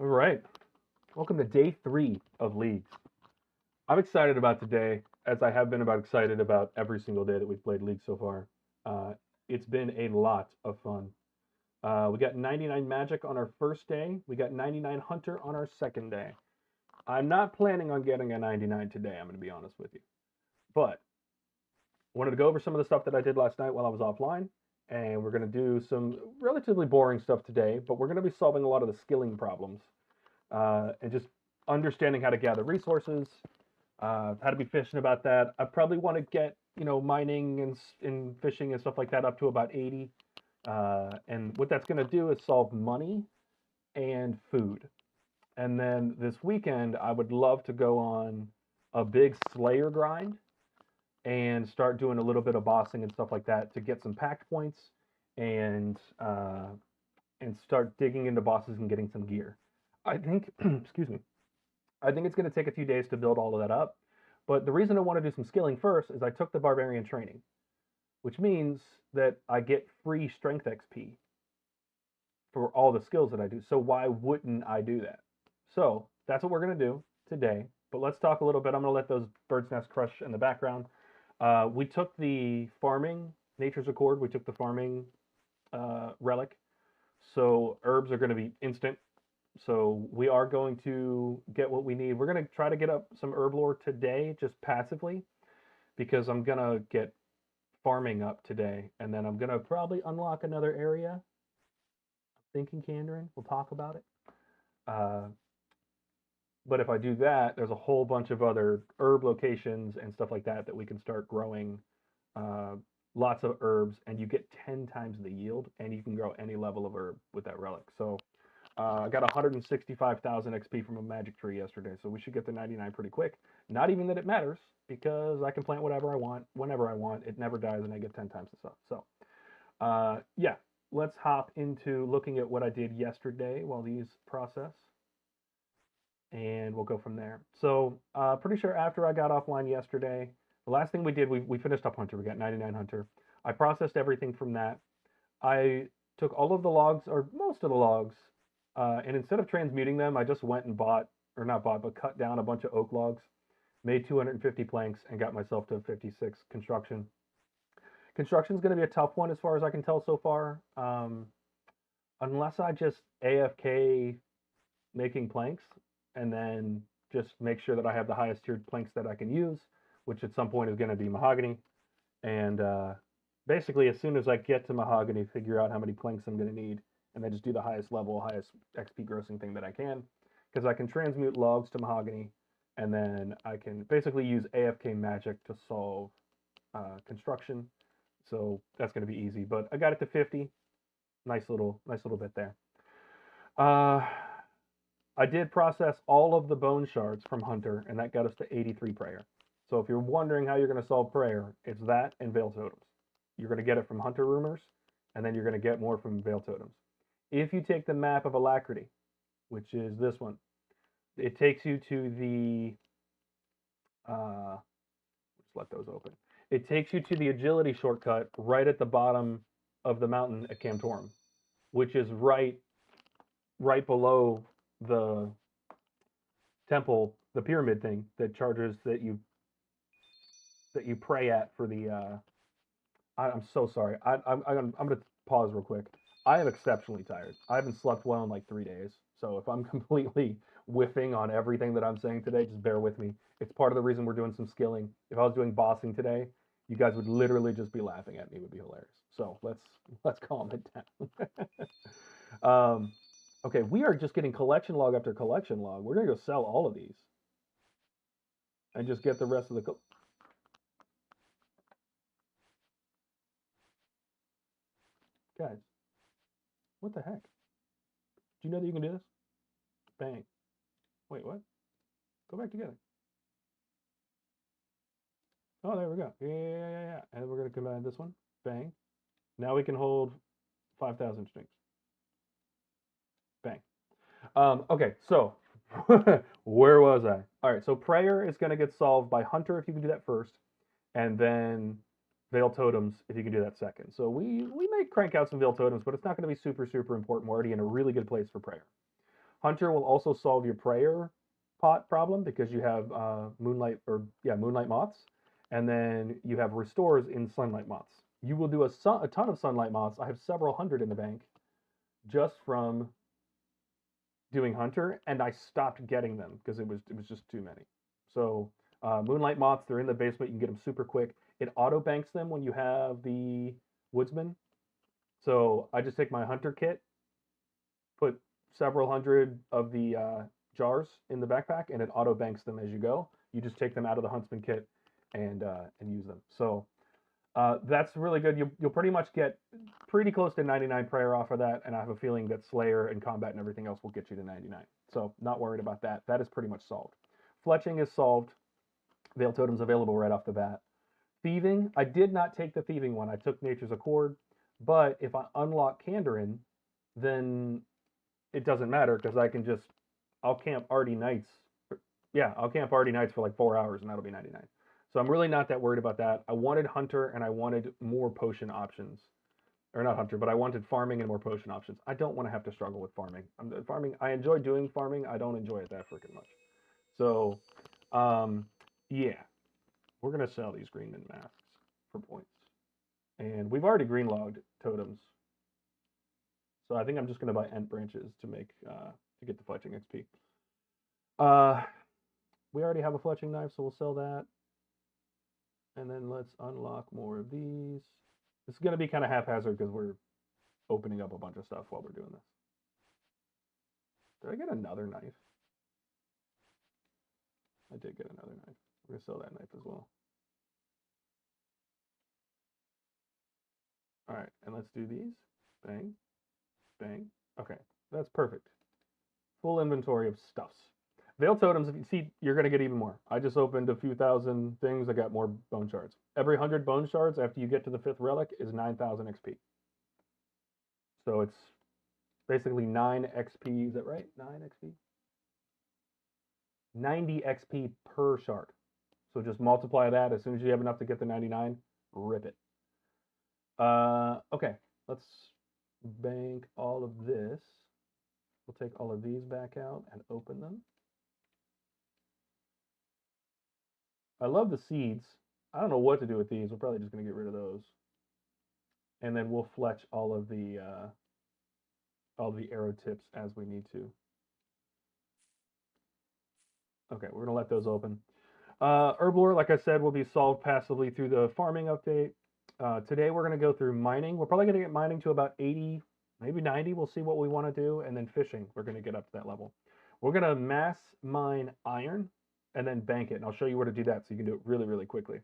All right. Welcome to day 3 of Leagues. I'm excited about today, as I have been excited about every single day that we've played League so far. Uh, it's been a lot of fun. We got 99 Magic on our first day. We got 99 Hunter on our second day. I'm not planning on getting a 99 today, I'm going to be honest with you. But I wanted to go over some of the stuff that I did last night while I was offline. And we're going to do some relatively boring stuff today, but we're going to be solving a lot of the skilling problems and just understanding how to gather resources, how to be efficient about that. I probably want to get mining and fishing and stuff like that up to about 80. And what that's going to do is solve money and food. And then this weekend, I would love to go on a big Slayer grind and start doing a little bit of bossing and stuff like that to get some pact points and uh, and start digging into bosses and getting some gear. I think, excuse me, I think it's going to take a few days to build all of that up. But the reason I want to do some skilling first is I took the barbarian training, which means that I get free strength XP for all the skills that I do. So why wouldn't I do that? So that's what we're going to do today. But let's talk a little bit. I'm going to let those birds' nest crush in the background. We took the farming Nature's Accord. We took the farming relic. So herbs are going to be instant. So we are going to get what we need. We're going to try to get up some herb lore today, just passively, because I'm going to get farming up today. And then I'm going to probably unlock another area. I'm thinking Kandarin. We'll talk about it. Uh, but if I do that, there's a whole bunch of other herb locations and stuff like that that we can start growing uh, lots of herbs, and you get 10 times the yield, and you can grow any level of herb with that relic. So I got 165,000 XP from a magic tree yesterday, so we should get to 99 pretty quick. Not even that it matters, because I can plant whatever I want, whenever I want. It never dies, and I get 10 times the stuff. So, yeah, let's hop into looking at what I did yesterday while these process, and we'll go from there. So, pretty sure after I got offline yesterday, the last thing we did, we finished up Hunter. We got 99 Hunter. I processed everything from that. I took all of the logs, or most of the logs, and instead of transmuting them, I just went and bought, or not bought, but cut down a bunch of oak logs, made 250 planks, and got myself to 56 construction. Construction is going to be a tough one as far as I can tell so far, unless I just AFK making planks and then just make sure that I have the highest tiered planks that I can use, which at some point is going to be mahogany. And basically, as soon as I get to mahogany, figure out how many planks I'm going to need, and then just do the highest level, highest XP grossing thing that I can, because I can transmute logs to mahogany, and then I can basically use AFK magic to solve construction. So that's going to be easy. But I got it to 50. Nice little bit there. Uh, I did process all of the bone shards from Hunter, and that got us to 83 prayer. So if you're wondering how you're going to solve prayer, it's that and Veil Totems. You're going to get it from Hunter Rumors, and then you're going to get more from Veil Totems. If you take the map of Alacrity, which is this one, it takes you to the. Just let those open. It takes you to the agility shortcut right at the bottom of the mountain at Camtorum, which is right below the temple, the pyramid thing that charges that you pray at for the. I'm so sorry. I'm going to pause real quick. I am exceptionally tired. I haven't slept well in like 3 days. So if I'm completely whiffing on everything that I'm saying today, just bear with me. It's part of the reason we're doing some skilling. If I was doing bossing today, you guys would literally just be laughing at me. It would be hilarious. So let's calm it down. Okay, we are just getting collection log after collection log. We're gonna go sell all of these and just get the rest of the. Guys, what the heck? Do you know that you can do this? Bang. Wait, what? Go back together. Oh, there we go. Yeah. And we're gonna combine this one. Bang. Now we can hold 5,000 strings. Bang. Okay, so where was I? All right, so prayer is gonna get solved by Hunter if you can do that first, and then Veil Totems if you can do that second. So we may crank out some Veil Totems, but it's not gonna be super important. We're already in a really good place for prayer. Hunter will also solve your prayer pot problem because you have moonlight moths, and then you have restores in sunlight moths. You will do a ton of sunlight moths. I have several hundred in the bank just from doing Hunter, and I stopped getting them because it was just too many. So moonlight moths, they're in the basement. You can get them super quick. It auto banks them when you have the woodsman. So I just take my Hunter kit, put several hundred of the jars in the backpack, and it auto banks them as you go. You just take them out of the huntsman kit and use them. So that's really good. You'll pretty much get pretty close to 99 prayer off of that, and I have a feeling that Slayer and combat and everything else will get you to 99. So not worried about that. That is pretty much solved. Fletching is solved. Veil Totem's available right off the bat. Thieving, I did not take the thieving one. I took Nature's Accord, but if I unlock Kandarin, then it doesn't matter because I'll camp Ardy Nights. Yeah, I'll camp Ardy Nights for like 4 hours and that'll be 99. So I'm really not that worried about that. I wanted Hunter and I wanted more potion options. Or not Hunter, but I wanted farming and more potion options. I don't want to have to struggle with farming. I enjoy doing farming. I don't enjoy it that freaking much. So, yeah. We're going to sell these green min masks for points. And we've already green logged totems. So I think I'm just going to buy Ent branches to make to get the fletching XP. We already have a fletching knife, so we'll sell that. And then let's unlock more of these. This is going to be kind of haphazard because we're opening up a bunch of stuff while we're doing this. Did I get another knife? I did get another knife. We're going to sell that knife as well. All right, and let's do these. Bang, bang. Okay, that's perfect. Full inventory of stuffs. Veil Totems, if you see, you're going to get even more. I just opened a few thousand things. I got more bone shards. Every 100 bone shards after you get to the 5th relic is 9,000 XP. So it's basically 9 XP. Is that right? 9 XP? 90 XP per shard. So just multiply that. As soon as you have enough to get the 99, rip it. Okay, let's bank all of this. We'll take all of these back out and open them. I love the seeds. I don't know what to do with these. We're probably just going to get rid of those. And then we'll fletch all of the arrow tips as we need to. Okay, we're going to let those open. Herblore, like I said, will be solved passively through the farming update. Today we're going to go through mining. We're probably going to get mining to about 80, maybe 90. We'll see what we want to do. And then fishing, we're going to get up to that level. We're going to mass mine iron and then bank it. And I'll show you where to do that so you can do it really, really quickly.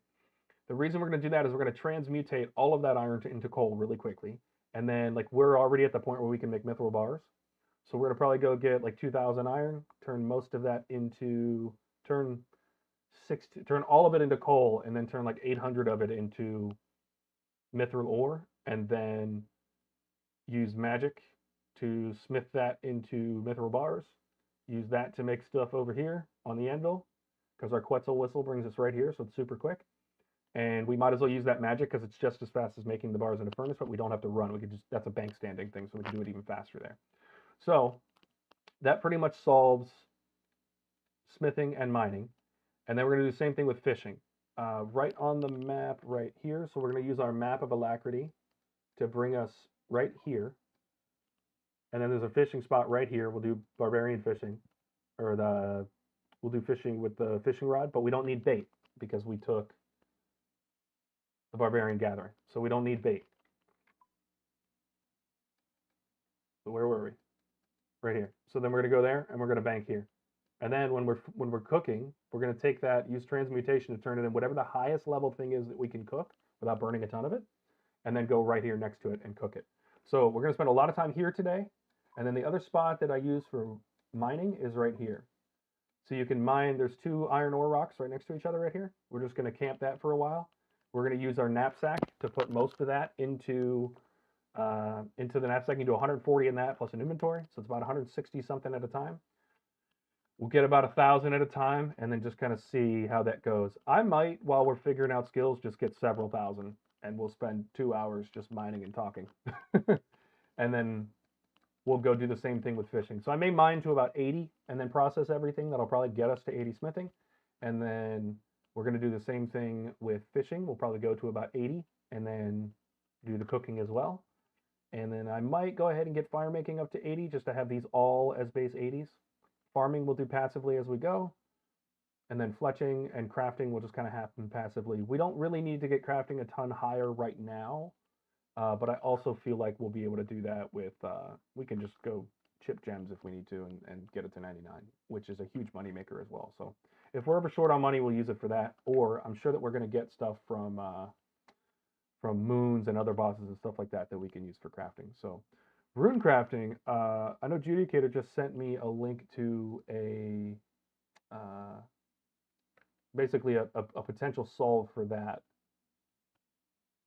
The reason we're going to do that is we're going to transmutate all of that iron into coal really quickly. And then like we're already at the point where we can make mithril bars. So we're going to probably go get like 2,000 iron, turn most of that into, turn all of it into coal, and then turn like 800 of it into mithril ore, and then use magic to smith that into mithril bars. Use that to make stuff over here on the anvil, because our Quetzal whistle brings us right here, so it's super quick. And we might as well use that magic because it's just as fast as making the bars in a furnace, but we don't have to run. We could just, that's a bank standing thing, so we can do it even faster there. So that pretty much solves smithing and mining. And then we're going to do the same thing with fishing. Right on the map right here. So we're going to use our map of alacrity to bring us right here. And then there's a fishing spot right here. We'll do barbarian fishing, or we'll do fishing with the fishing rod, but we don't need bait because we took the barbarian gathering. So we don't need bait. So where were we? Right here. So then we're going to go there and we're going to bank here. And then when we're cooking, we're going to take that, use transmutation to turn it in whatever the highest level thing is that we can cook without burning a ton of it, and then go right here next to it and cook it. So we're going to spend a lot of time here today. And then the other spot that I use for mining is right here. So you can mine, there's 2 iron ore rocks right next to each other right here. We're just going to camp that for a while. We're going to use our knapsack to put most of that into the knapsack. You can do 140 in that plus an inventory. So it's about 160 something at a time. We'll get about 1,000 at a time and then just kind of see how that goes. I might, while we're figuring out skills, just get several thousand and we'll spend 2 hours just mining and talking. And then we'll go do the same thing with fishing. So I may mine to about 80 and then process everything. That'll probably get us to 80 smithing. And then we're going to do the same thing with fishing. We'll probably go to about 80 and then do the cooking as well. And then I might go ahead and get fire making up to 80 just to have these all as base 80s. Farming we'll do passively as we go. And then fletching and crafting will just kind of happen passively. We don't really need to get crafting a ton higher right now. But I also feel like we'll be able to do that with, we can just go chip gems if we need to and get it to 99, which is a huge money maker as well. So if we're ever short on money, we'll use it for that. Or I'm sure that we're going to get stuff from moons and other bosses and stuff like that that we can use for crafting. So rune crafting, I know Judicator just sent me a link to a, basically a potential solve for that.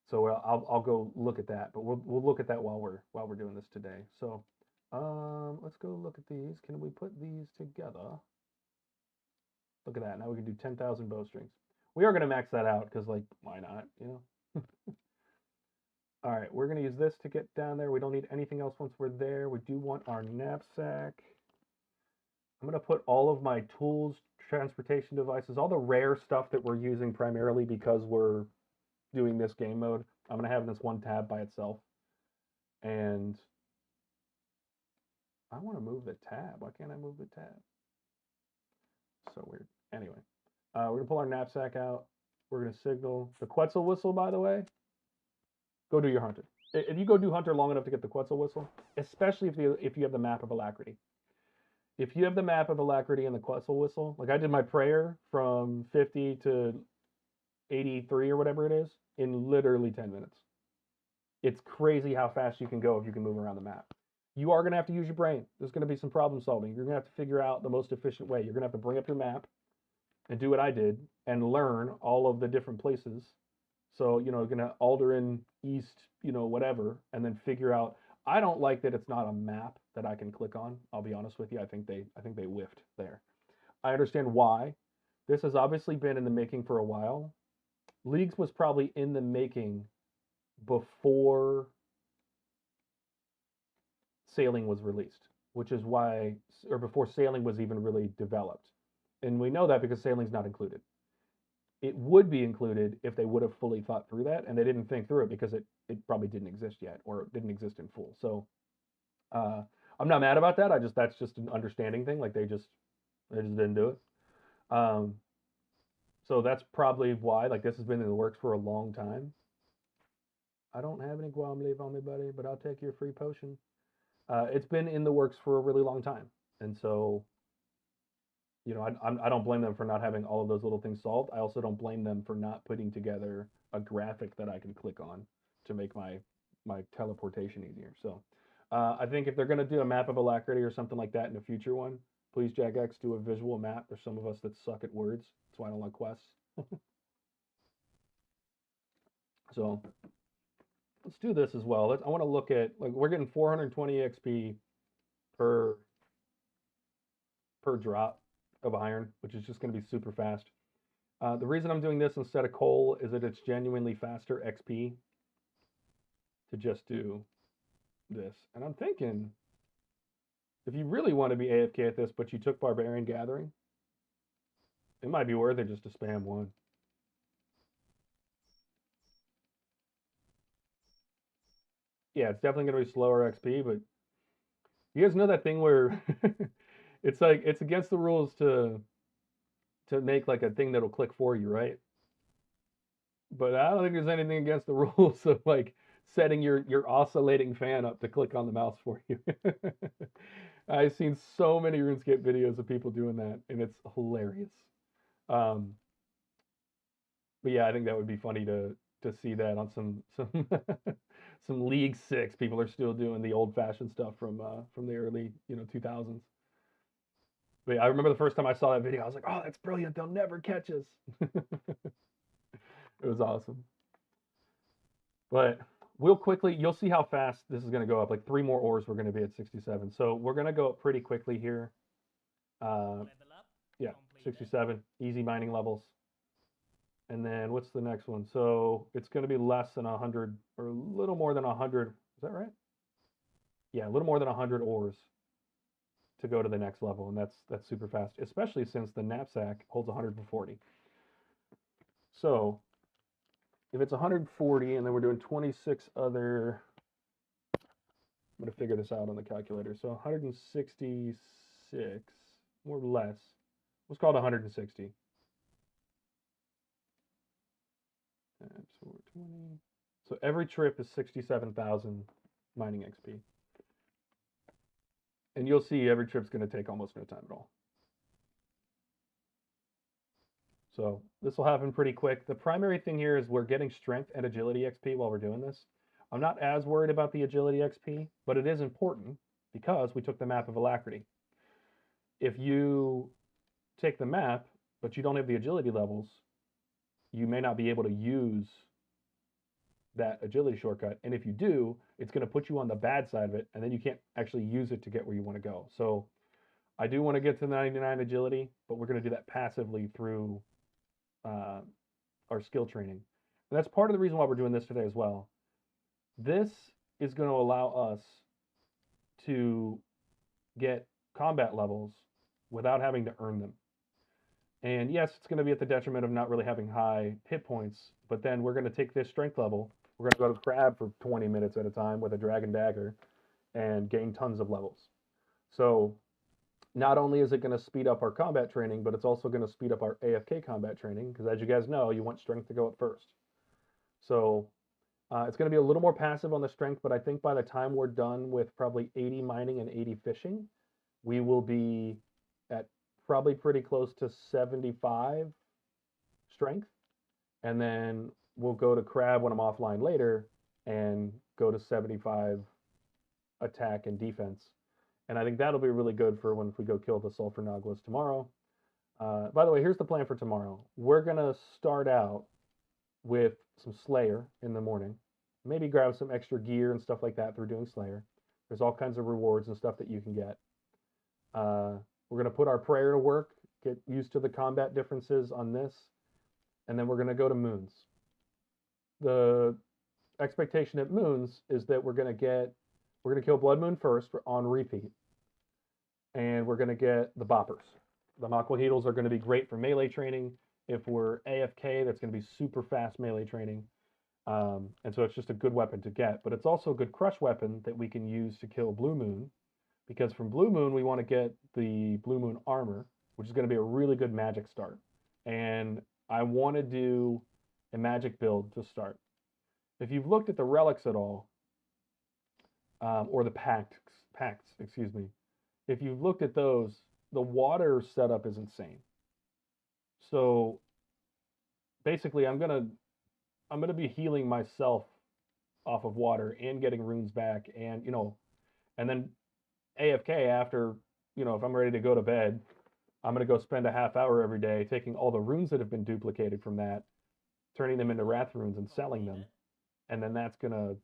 So I'll go look at that, but we'll look at that while we're doing this today. So let's go look at these. Can we put these together? Look at that. Now we can do 10,000 bowstrings. We are going to max that out because, like, why not? You know. All right, we're going to use this to get down there. We don't need anything else once we're there. We do want our knapsack. I'm going to put all of my tools, transportation devices, all the rare stuff that we're using primarily because we're doing this game mode. I'm going to have this one tab by itself. And I want to move the tab. Why can't I move the tab? So weird. Anyway, we're going to pull our knapsack out. We're going to signal the Quetzal whistle, by the way. Go do your hunter. If you go do hunter long enough to get the Quetzal whistle, especially if you have the map of Alacrity. If you have the map of Alacrity and the Quetzal whistle, like I did my prayer from 50 to 83 or whatever it is in literally 10 minutes. It's crazy how fast you can go if you can move around the map. You are going to have to use your brain. There's going to be some problem solving. You're going to have to figure out the most efficient way. You're going to have to bring up your map and do what I did and learn all of the different places. So, you know, you're going to Alderan, East, you know, whatever, and then figure out. I don't like that it's not a map that I can click on. I'll be honest with you. I think they whiffed there. I understand why. This has obviously been in the making for a while. Leagues was probably in the making before Sailing was released, which is why, or before Sailing was even really developed. And we know that because Sailing's not included. It would be included if they would have fully thought through that, and they didn't think through it because it probably didn't exist yet, or it didn't exist in full. So I'm not mad about that. That's just an understanding thing. Like they just didn't do it. So that's probably why. Like this has been in the works for a long time. I don't have any Guam leaf on me, buddy, but I'll take your free potion. It's been in the works for a really long time, and so you know, I don't blame them for not having all of those little things solved. I also don't blame them for not putting together a graphic that I can click on to make my teleportation easier. So I think if they're going to do a map of Alacrity or something like that in a future one, please, Jagex, do a visual map. There's some of us that suck at words. That's why I don't like quests. So let's do this as well. I want to look at, like, we're getting 420 XP per drop of iron, which is just going to be super fast. The reason I'm doing this instead of coal is that it's genuinely faster XP to just do this. And I'm thinking, if you really want to be AFK at this, but you took Barbarian Gathering, it might be worth it just to spam one. Yeah, it's definitely going to be slower XP, but you guys know that thing where it's like, it's against the rules to make like a thing that'll click for you, right? But I don't think there's anything against the rules of like setting your oscillating fan up to click on the mouse for you. I've seen so many RuneScape videos of people doing that, and it's hilarious. But yeah, I think that would be funny to see that on some some League 6. People are still doing the old-fashioned stuff from the early 2000s. But yeah, I remember the first time I saw that video, I was like, "Oh, that's brilliant! They'll never catch us." It was awesome. But we'll quickly, you'll see how fast this is going to go up. Like 3 more ores, we're going to be at 67. So we're going to go up pretty quickly here. Yeah, 67, easy mining levels. And then what's the next one? So it's going to be less than 100 or a little more than 100. Is that right? yeah, a little more than 100 ores to go to the next level, and that's super fast, especially since the knapsack holds 140. So if it's 140 and then we're doing 26 other, I'm going to figure this out on the calculator. So 166, more or less. Let's call it 160. Times 420. So every trip is 67,000 mining XP. And you'll see every trip's going to take almost no time at all. So this will happen pretty quick. The primary thing here is we're getting strength and agility XP while we're doing this. I'm not as worried about the agility XP, but it is important because we took the map of alacrity. If you take the map, but you don't have the agility levels, you may not be able to use that agility shortcut. And if you do, it's going to put you on the bad side of it, and then you can't actually use it to get where you want to go. So I do want to get to 99 agility, but we're going to do that passively through our skill training. And that's part of the reason why we're doing this today as well. This is going to allow us to get combat levels without having to earn them. And yes, it's going to be at the detriment of not really having high hit points, but then we're going to take this strength level, we're going to go to crab for 20 minutes at a time with a dragon dagger and gain tons of levels. So not only is it going to speed up our combat training, but it's also going to speed up our AFK combat training, because as you guys know, you want strength to go up first. So it's going to be a little more passive on the strength, but I think by the time we're done with probably 80 mining and 80 fishing, we will be at probably pretty close to 75 strength. And then we'll go to crab when I'm offline later and go to 75 attack and defense. And I think that'll be really good for when we go kill the sulfur naguas tomorrow. By the way, here's the plan for tomorrow. We're going to start out with some Slayer in the morning. Maybe grab some extra gear and stuff like that through doing Slayer. There's all kinds of rewards and stuff that you can get. We're going to put our prayer to work, get used to the combat differences on this, and then we're going to go to Moons. The expectation at Moons is that we're going to kill Blood Moon first on repeat, and we're going to get the Boppers. The Maquaheedles are going to be great for melee training. If we're AFK, that's going to be super fast melee training. And so it's just a good weapon to get, but it's also a good crush weapon that we can use to kill Blue Moon, because from Blue Moon, we want to get the Blue Moon armor, which is going to be a really good magic start. And I want to do a magic build to start. If you've looked at the relics at all, or the pacts, excuse me, if you've looked at those, the water setup is insane. So basically, I'm gonna be healing myself off of water and getting runes back, and and then AFK after, if I'm ready to go to bed, I'm gonna go spend a half hour every day taking all the runes that have been duplicated from that, turning them into wrath runes and selling them, and then that's gonna,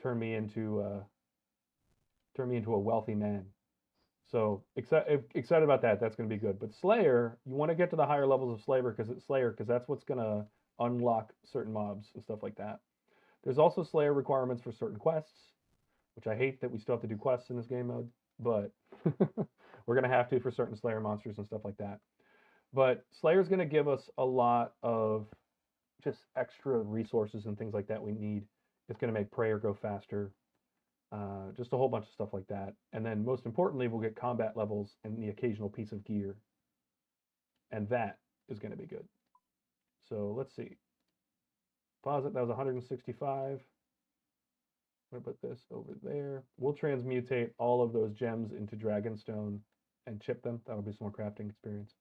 turn me into a wealthy man. So excited about that. That's going to be good. But Slayer, you want to get to the higher levels of Slayer because that's what's going to unlock certain mobs and stuff like that. There's also Slayer requirements for certain quests, which I hate that we still have to do quests in this game mode, but we're going to have to for certain Slayer monsters and stuff like that. But Slayer's going to give us a lot of just extra resources and things like that we need. It's going to make prayer go faster. Just a whole bunch of stuff like that. And then most importantly, we'll get combat levels and the occasional piece of gear. And that is going to be good. So let's see. Pause it. That was 165. I'm going to put this over there. We'll transmutate all of those gems into Dragonstone and chip them. That'll be some more crafting experience.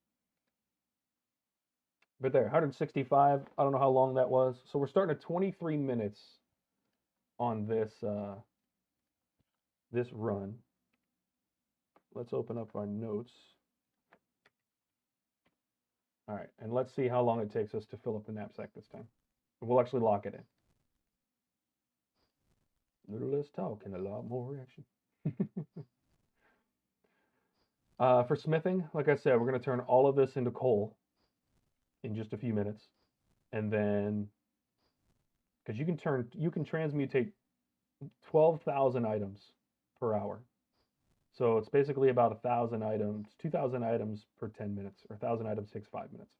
But there, 165. I don't know how long that was. So we're starting at 23 minutes on this this run. Let's open up our notes. All right, and let's see how long it takes us to fill up the knapsack this time. We'll actually lock it in. A little less talk and a lot more reaction. For smithing, like I said, we're going to turn all of this into coal in just a few minutes. And then, because you can transmutate 12,000 items per hour. So it's basically about 1,000 items, 2,000 items per 10 minutes, or 1,000 items takes 5 minutes.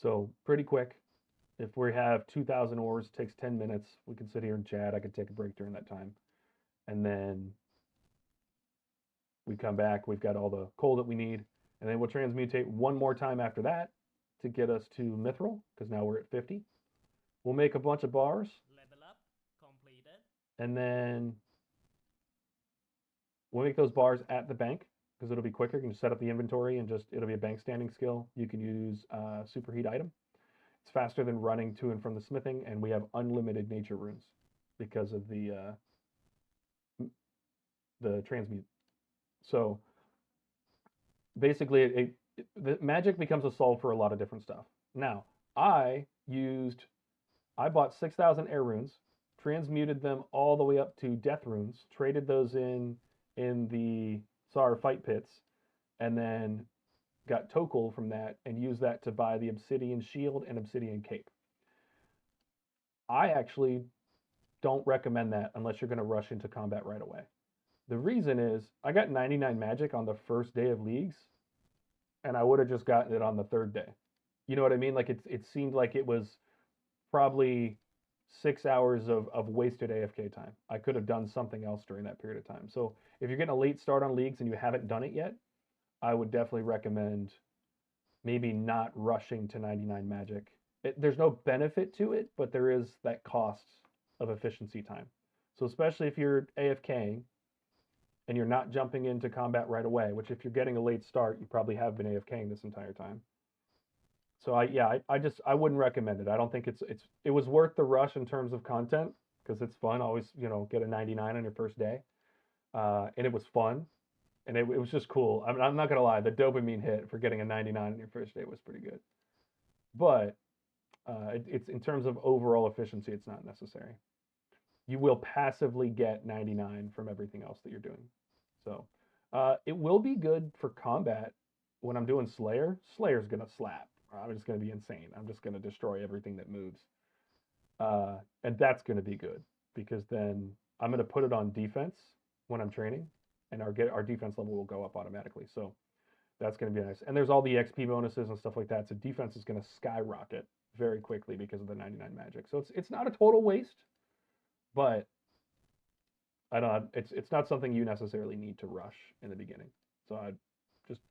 So pretty quick. If we have 2,000 ores, it takes 10 minutes. We can sit here and chat. I could take a break during that time. And then we come back. We've got all the coal that we need. And then we'll transmutate one more time after that to get us to mithril, because now we're at 50. We'll make a bunch of bars. Level up completed. And then we'll make those bars at the bank, because it'll be quicker. You can just set up the inventory and just, it'll be a bank standing skill. You can use superheat item. It's faster than running to and from the smithing, and we have unlimited nature runes because of the transmute. So basically, the magic becomes a solve for a lot of different stuff. Now, I bought 6,000 air runes, transmuted them all the way up to death runes, traded those in the Sar fight pits, and then got Tokul from that and used that to buy the obsidian shield and obsidian cape. I actually don't recommend that unless you're going to rush into combat right away. The reason is I got 99 magic on the first day of leagues, and I would have just gotten it on the third day. You know what I mean? Like it seemed like it was probably 6 hours of wasted AFK time. I could have done something else during that period of time. So if you're getting a late start on leagues and you haven't done it yet, I would definitely recommend maybe not rushing to 99 magic. There's no benefit to it, but there is that cost of efficiency time. So especially if you're AFKing and you're not jumping into combat right away, which if you're getting a late start, you probably have been AFKing this entire time. So I wouldn't recommend it. I don't think it was worth the rush in terms of content, because it's fun. Always, get a 99 on your first day, and it was fun. And it was just cool. I mean, I'm not gonna lie, the dopamine hit for getting a 99 on your first day was pretty good. But it's in terms of overall efficiency, it's not necessary. You will passively get 99 from everything else that you're doing. So it will be good for combat when I'm doing Slayer. Slayer's gonna slap. I'm just gonna be insane. I'm just gonna destroy everything that moves, and that's gonna be good, because then I'm gonna put it on defense when I'm training, and our defense level will go up automatically. So that's going to be nice. And there's all the XP bonuses and stuff like that. So defense is going to skyrocket very quickly because of the 99 magic. So it's not a total waste, but I don't. It's not something you necessarily need to rush in the beginning. So I just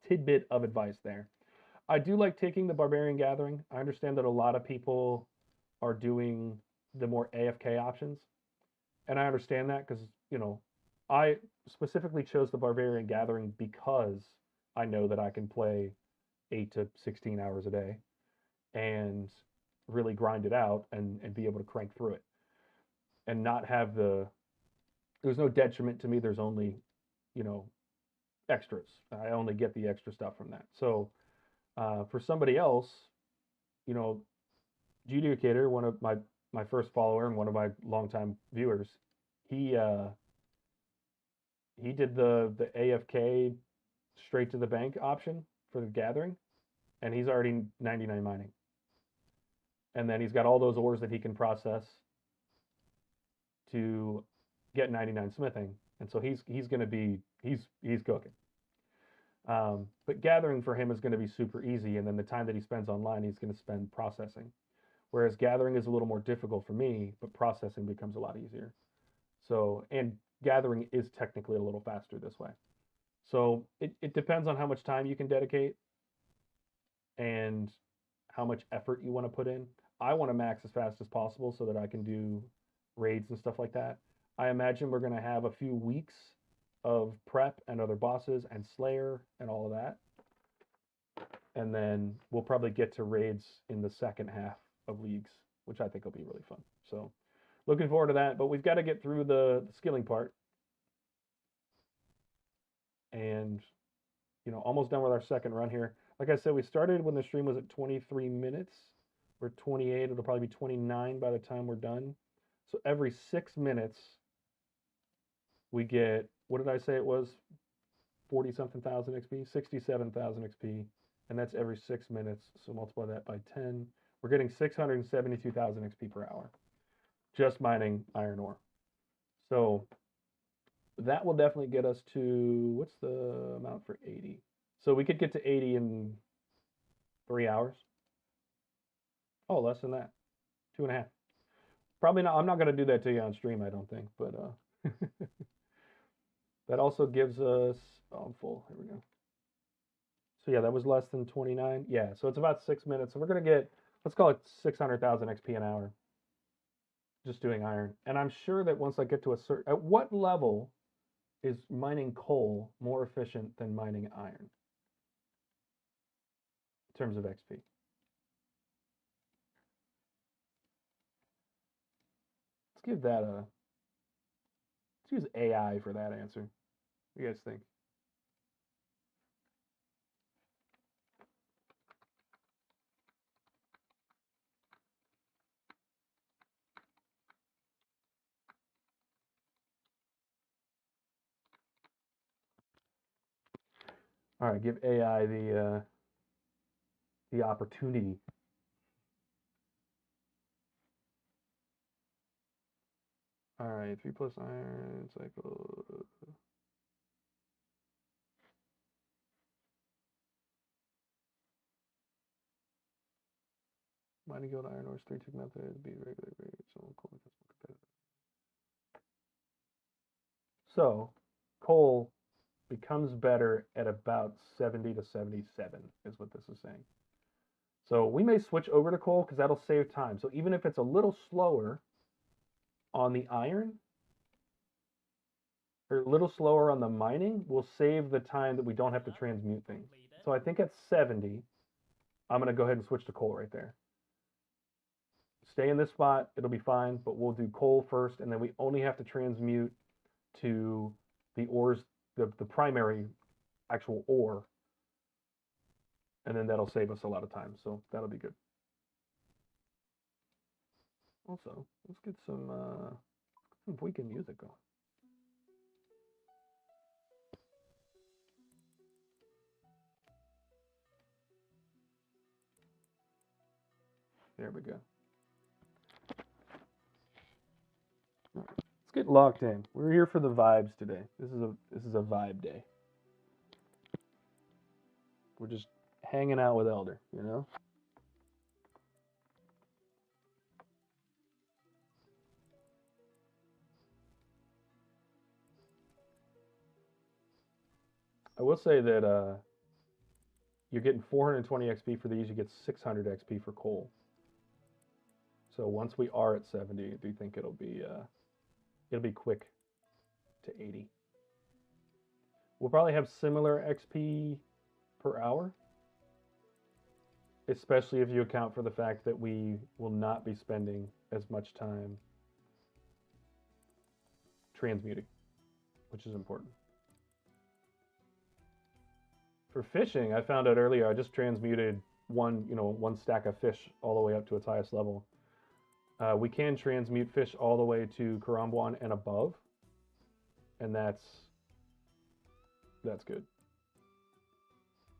tidbit of advice there. I do like taking the Barbarian Gathering. I understand that a lot of people are doing the more AFK options, and I understand that because I specifically chose the Barbarian Gathering because I know that I can play 8 to 16 hours a day and really grind it out and be able to crank through it and not have there's no detriment to me. There's only, extras. I only get the extra stuff from that. So for somebody else, Judicator, one of my first follower and one of my longtime viewers, he did the AFK straight to the bank option for the gathering, and he's already 99 mining. And then he's got all those ores that he can process to get 99 smithing. And so he's going to be, he's cooking. But gathering for him is going to be super easy. And then the time that he spends online, he's going to spend processing. Whereas gathering is a little more difficult for me, but processing becomes a lot easier. So, and gathering is technically a little faster this way. So it depends on how much time you can dedicate and how much effort you want to put in. I want to max as fast as possible so that I can do raids and stuff like that. I imagine we're going to have a few weeks of prep and other bosses and Slayer and all of that. And then we'll probably get to raids in the second half of leagues, which I think will be really fun. So looking forward to that, but we've got to get through the skilling part. And, almost done with our second run here. Like I said, we started when the stream was at 23 minutes. We're 28. It'll probably be 29 by the time we're done. So every 6 minutes, we get, what did I say it was? 40-something thousand XP? 67,000 XP. And that's every 6 minutes. So multiply that by 10. We're getting 672,000 XP per hour. Just mining iron ore. So That will definitely get us to, what's the amount for 80? So we could get to 80 in 3 hours. Oh, less than that. 2.5. Probably not. I'm not going to do that to you on stream, I don't think. But that also gives us, oh, I'm full. Here we go. So yeah, that was less than 29. Yeah, so it's about 6 minutes. So we're going to get, let's call it 600,000 XP an hour just doing iron. And I'm sure that once I get to a certain, at what level is mining coal more efficient than mining iron in terms of XP? Let's give that a, let's use AI for that answer. What do you guys think? All right, give AI the opportunity. All right, 3 plus iron cycle. Mining gold, iron ore, 3 tick method, be regular grade, so coal. So coal becomes better at about 70 to 77 is what this is saying. So we may switch over to coal because that'll save time. So even if it's a little slower on the iron or a little slower on the mining, we'll save the time that we don't have to transmute things. So I think at 70, I'm going to go ahead and switch to coal right there. Stay in this spot, it'll be fine, but we'll do coal first, and then we only have to transmute to the ores, the primary actual ore, and then that'll save us a lot of time, so that'll be good. Also, let's get some Voikin music going. There we go. All right, let's get locked in. We're here for the vibes today. This is a vibe day. We're just hanging out with Elder, you know? I will say that you're getting 420 XP for these. You get 600 XP for coal. So once we are at 70, I do think it'll be quick to 80. We'll probably have similar XP per hour, especially if you account for the fact that we will not be spending as much time transmuting, which is important. For fishing, I found out earlier, I just transmuted one stack of fish all the way up to its highest level. We can transmute fish all the way to Karambuan and above, and that's good.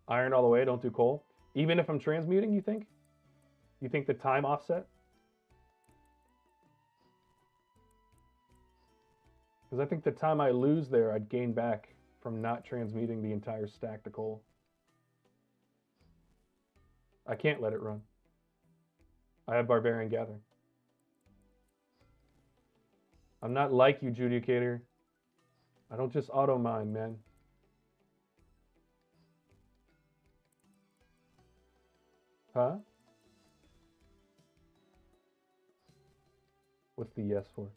Iron all the way, don't do coal. Even if I'm transmuting, you think? You think the time offset? Because I think the time I lose there, I'd gain back from not transmuting the entire stack to coal. I can't let it run. I have Barbarian Gathering. I'm not like you, Judicator. I don't just auto mine, man. Huh? What's the yes for?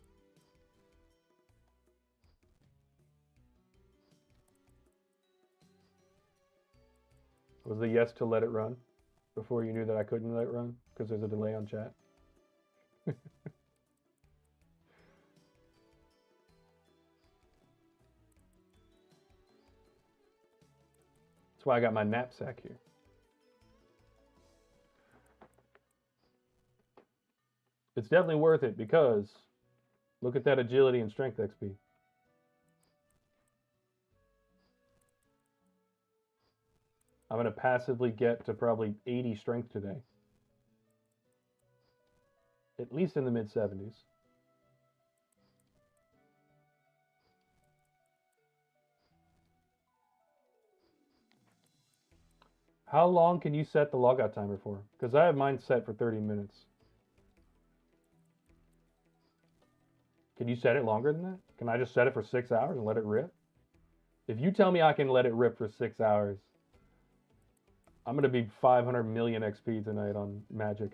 Was the yes to let it run before you knew that I couldn't let it run because there's a delay on chat? That's why I got my knapsack here. It's definitely worth it because look at that agility and strength XP. I'm going to passively get to probably 80 strength today. At least in the mid 70s. How long can you set the logout timer for? Because I have mine set for 30 minutes. Can you set it longer than that? Can I just set it for 6 hours and let it rip? If you tell me I can let it rip for 6 hours, I'm going to be 500 million XP tonight on Magic.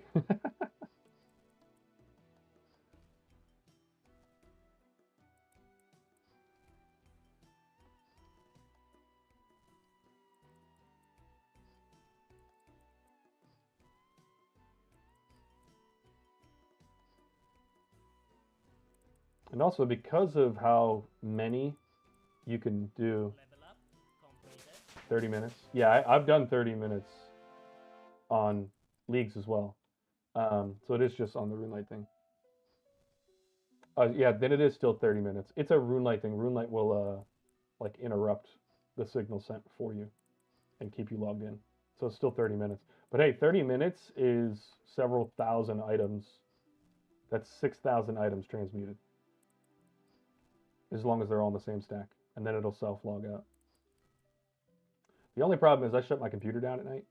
And also because of how many you can do, Level up completed. 30 minutes. Yeah, I've done 30 minutes on leagues as well. So it is just on the RuneLight thing. Yeah, then it is still 30 minutes. It's a RuneLight thing. RuneLight will like interrupt the signal sent for you and keep you logged in. So it's still 30 minutes. But hey, 30 minutes is several thousand items. That's 6,000 items transmuted. As long as they're all in the same stack. And then it'll self-log out. The only problem is I shut my computer down at night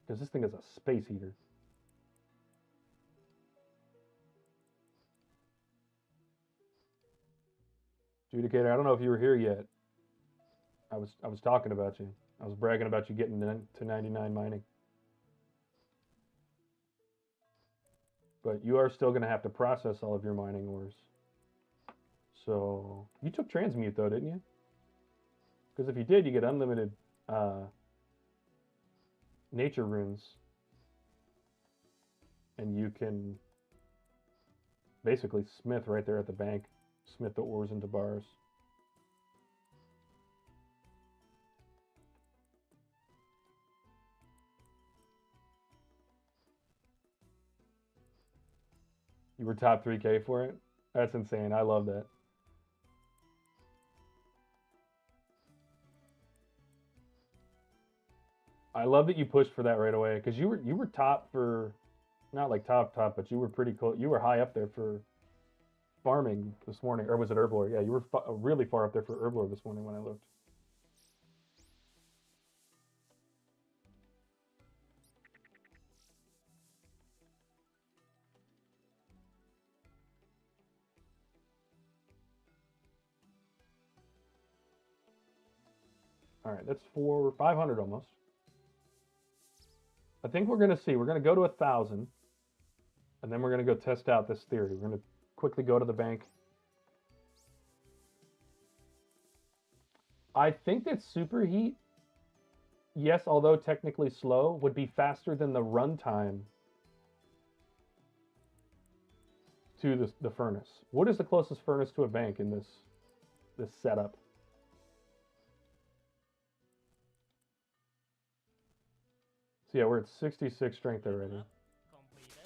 because this thing is a space heater. Judicator, I don't know if you were here yet. I was talking about you. I was bragging about you getting to 99 mining. But you are still going to have to process all of your mining ores. So you took transmute though, didn't you? Because if you did, you get unlimited nature runes, and you can basically smith right there at the bank, smith the ores into bars. You were top 3K for it? That's insane. I love that. I love that you pushed for that right away because you were top for, not like top, but you were pretty cool. You were high up there for farming this morning, or was it herblore? Yeah, you were really far up there for herblore this morning when I looked. All right, that's 500 almost. I think we're gonna see. We're gonna go to 1,000, and then we're gonna go test out this theory. We're gonna quickly go to the bank. I think that superheat, yes, although technically slow, would be faster than the runtime to the furnace. What is the closest furnace to a bank in this setup? So yeah, we're at 66 strength already. Completed.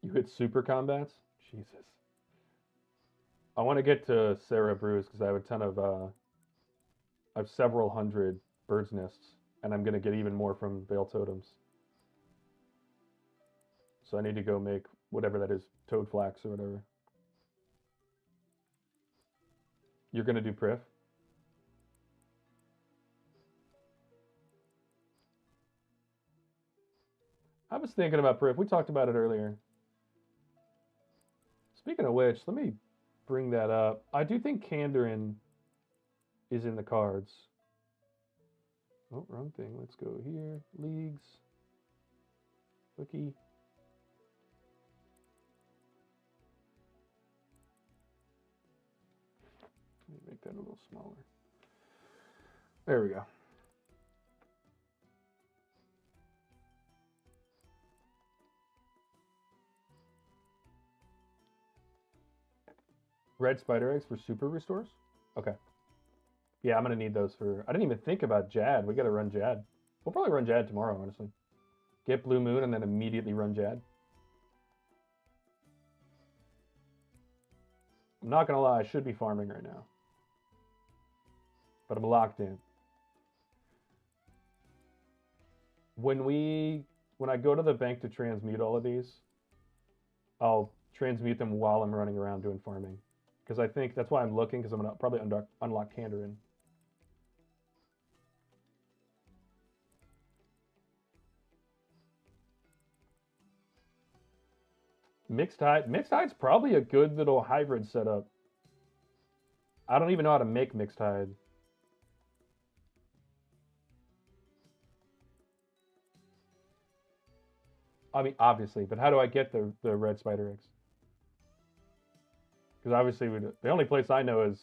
You hit super combats? Jesus. I want to get to Sarah Brews because I have a ton of, I have several hundred bird's nests, and I'm going to get even more from Veil Totems. So I need to go make whatever that is, toad flax or whatever. You're going to do Priff? I was thinking about Priff. We talked about it earlier. Speaking of which, let me bring that up. I do think Kandarin is in the cards. Oh, wrong thing. Let's go here. Leagues. Wiki. Let me make that a little smaller. There we go. Red spider eggs for super restores? Okay. Yeah, I'm going to need those for... I didn't even think about Jad. We got to run Jad. We'll probably run Jad tomorrow, honestly. Get Blue Moon and then immediately run Jad. I'm not going to lie. I should be farming right now. But I'm locked in. When we when I go to the bank to transmute all of these, I'll transmute them while I'm running around doing farming. Because I think that's why I'm looking, because I'm going to probably unlock Kandarin. Mixed Hide. Mixed Hide's probably a good little hybrid setup. I don't even know how to make Mixed Hide. I mean, obviously, but how do I get the red spider eggs? Because obviously, the only place I know is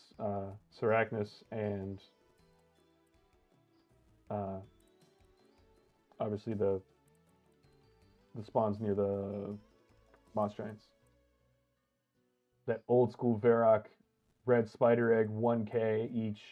Seracnus and obviously the spawns near the Moss Giants. That old school Varrock red spider egg 1K each.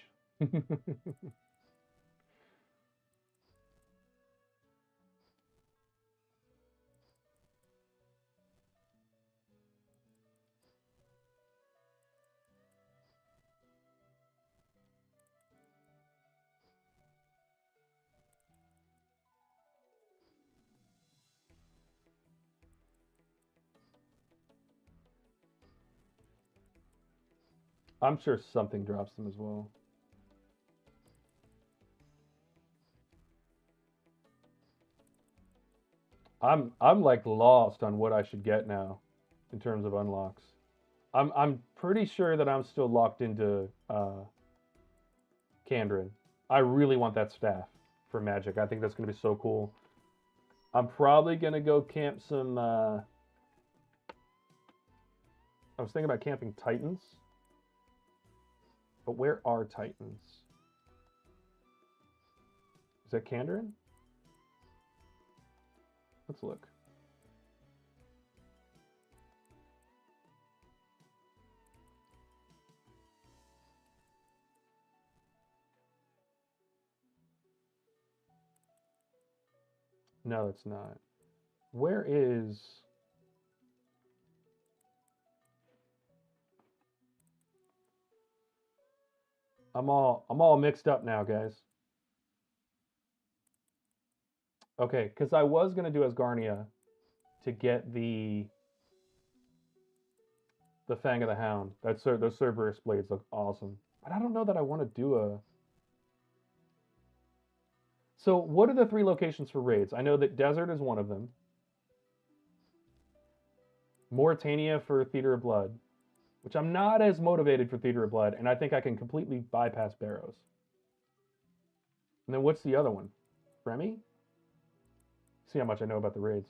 I'm sure something drops them as well. I'm like lost on what I should get now in terms of unlocks. I'm pretty sure that I'm still locked into Kandarin. I really want that staff for magic. I think that's gonna be so cool. I'm probably gonna go camp some I was thinking about camping Titans. But where are Titans? Is that Kandarin? Let's look. No, it's not. Where is... I'm all mixed up now, guys. Okay, because I was gonna do Asgarnia to get the Fang of the Hound. Those Cerberus blades look awesome, but I don't know that I want to do a. So what are the 3 locations for raids? I know that Desert is one of them. Mauritania for Theater of Blood, which I'm not as motivated for Theater of Blood, and I think I can completely bypass Barrows. And then what's the other one? Remy? See how much I know about the raids.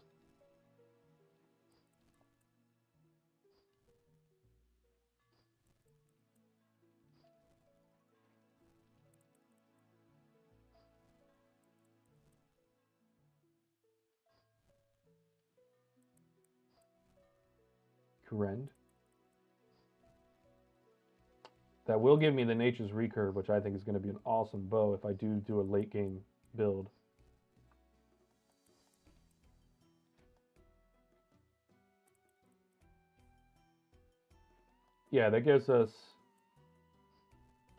Kurend. That will give me the Nature's Recurve, which I think is going to be an awesome bow if I do a late game build. Yeah, that gives us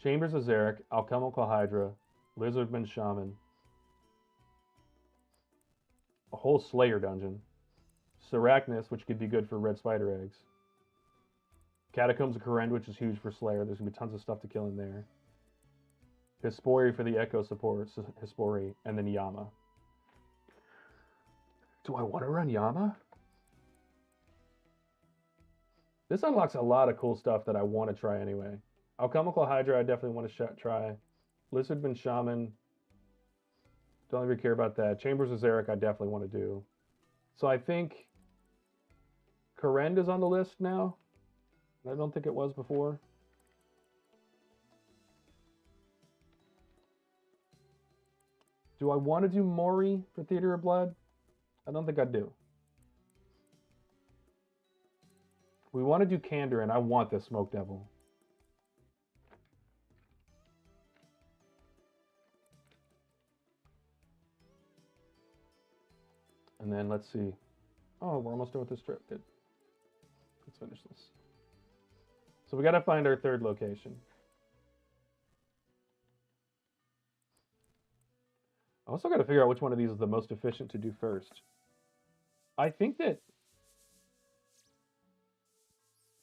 Chambers of Zarek, Alchemical Hydra, Lizardman Shaman, a whole Slayer dungeon, Seracnus, which could be good for red spider eggs, Catacombs of Kurend, which is huge for Slayer. There's going to be tons of stuff to kill in there. Hispori for the Echo support, Hispori, and then Yama. Do I want to run Yama? This unlocks a lot of cool stuff that I want to try anyway. Alchemical Hydra, I definitely want to try. Lizardman Shaman, don't even care about that. Chambers of Zarek, I definitely want to do. So I think Kurend is on the list now. I don't think it was before. Do I want to do Mori for Theater of Blood? I don't think I do. We want to do Kandarin. I want this Smoke Devil. And then let's see. Oh, we're almost done with this trip. Good. Let's finish this. So we got to find our 3rd location. I also got to figure out which one of these is the most efficient to do first. I think that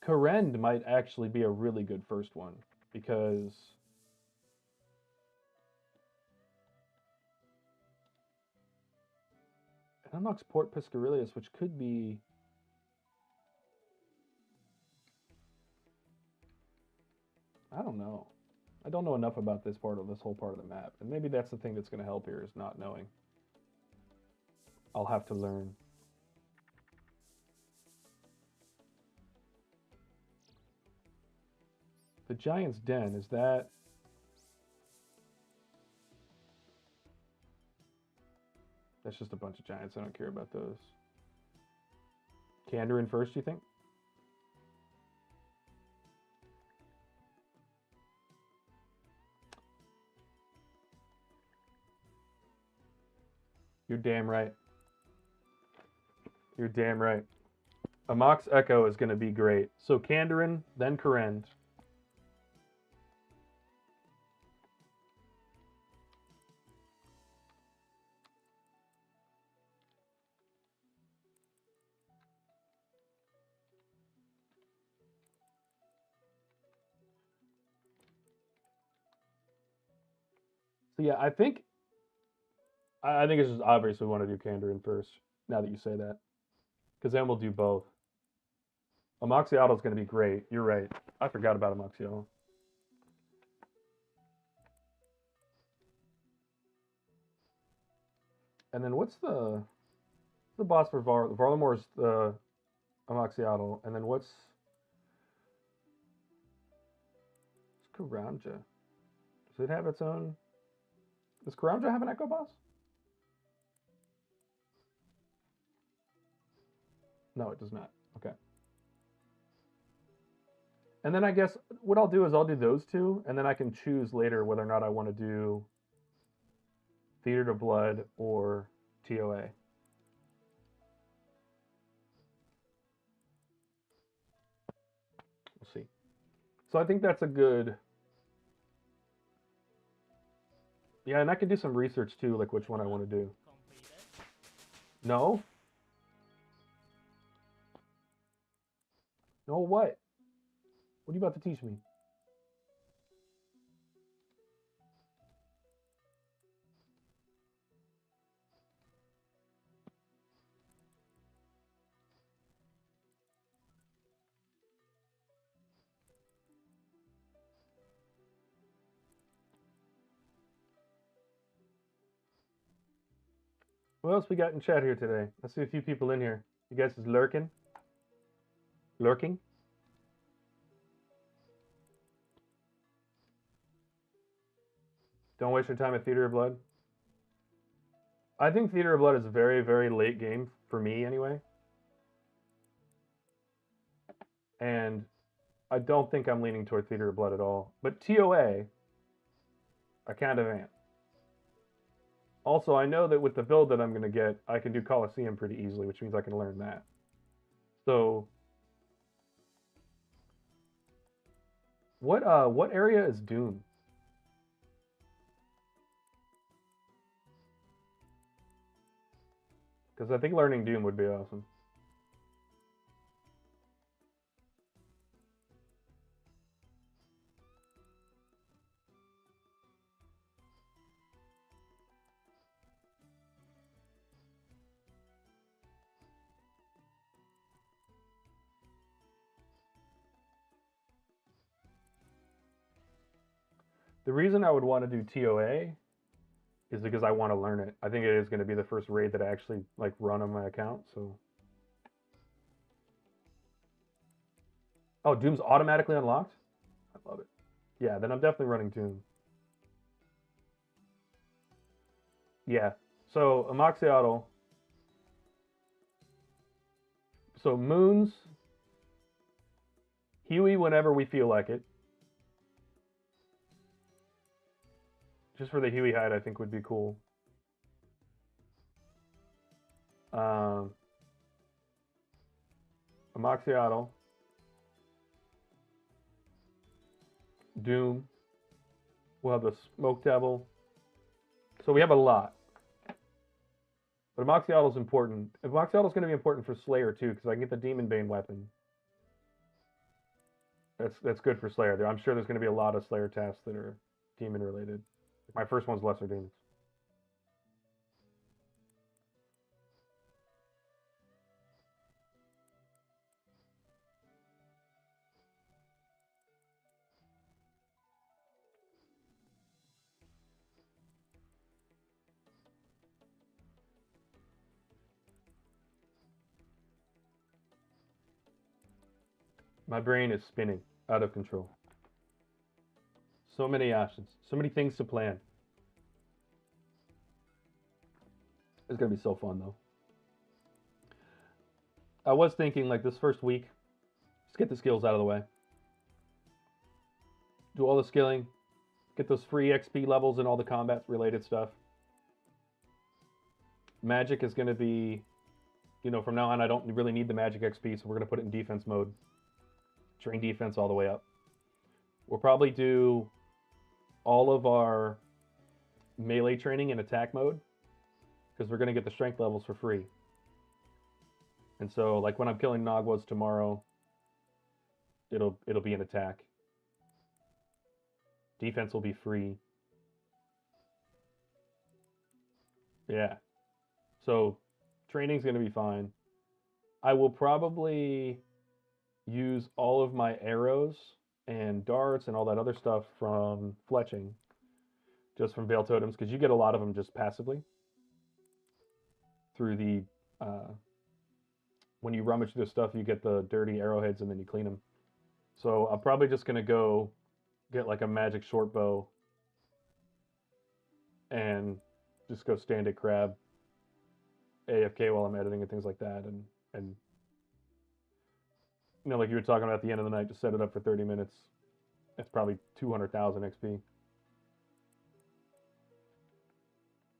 Karend might actually be a really good first one because it unlocks Port Piscarilius, which could be. I don't know. I don't know enough about this whole part of the map, and maybe that's the thing that's going to help here is not knowing. I'll have to learn. The Giant's Den, is that? That's just a bunch of giants. I don't care about those. Kandarin first, you think? You're damn right. You're damn right. A Mox Echo is going to be great. So Kandarin, then Karend. So yeah, I think it's just obvious we want to do Kandarin first. Now that you say that, because then we'll do both. Amoxicillin is going to be great. You're right. I forgot about Amoxicillin. And then what's the boss for Varlamore's the Amoxicillin, and then what's Karanja? Does it have its own? Does Karanja have an Echo boss? No, it does not. Okay. And then I guess what I'll do is I'll do those two, and then I can choose later whether or not I want to do Theater to Blood or TOA. We'll see. So I think that's a good. Yeah, and I can do some research too, like which one I want to do. Completed. No? No, what? What are you about to teach me? What else we got in chat here today? I see a few people in here. You guys is lurking? Lurking? Don't waste your time at Theater of Blood. I think Theater of Blood is a very, very late game for me anyway. And I don't think I'm leaning toward Theater of Blood at all. But TOA, I kind of am. Also, I know that with the build that I'm going to get, I can do Coliseum pretty easily, which means I can learn that. So, what area is Doom? Because I think learning Doom would be awesome. The reason I would want to do TOA is because I want to learn it. I think it is going to be the first raid that I actually like run on my account. So, oh, Doom's automatically unlocked. I love it. Yeah, then I'm definitely running Doom. Yeah. So Amoxicillin. So Moons, Huey whenever we feel like it. Just for the Huey hide, I think would be cool. Amoxicillin, Doom. We'll have the Smoke Devil. So we have a lot. But Moxie is important. Moxie is going to be important for Slayer too, because I can get the Demon Bane weapon. That's good for Slayer. I'm sure there's going to be a lot of Slayer tasks that are demon related. My first one's Lesser Demons. My brain is spinning out of control. So many options, so many things to plan. It's gonna be so fun though. I was thinking like this first week, just get the skills out of the way. Do all the skilling, get those free XP levels and all the combat related stuff. Magic is gonna be, from now on I don't really need the magic XP, so we're gonna put it in defense mode. Train defense all the way up. We'll probably do all of our melee training in attack mode because we're going to get the strength levels for free. And so like when I'm killing Nagwas tomorrow, it'll be an attack. Defense will be free. Yeah. So training's going to be fine. I will probably use all of my arrows and darts and all that other stuff from fletching, just from Veil Totems, because you get a lot of them just passively through the when you rummage through stuff, you get the dirty arrowheads and then you clean them. So I'm probably just gonna go get like a magic short bow and just go stand at crab AFK while I'm editing and things like that, and like you were talking about at the end of the night, just set it up for 30 minutes. That's probably 200,000 XP.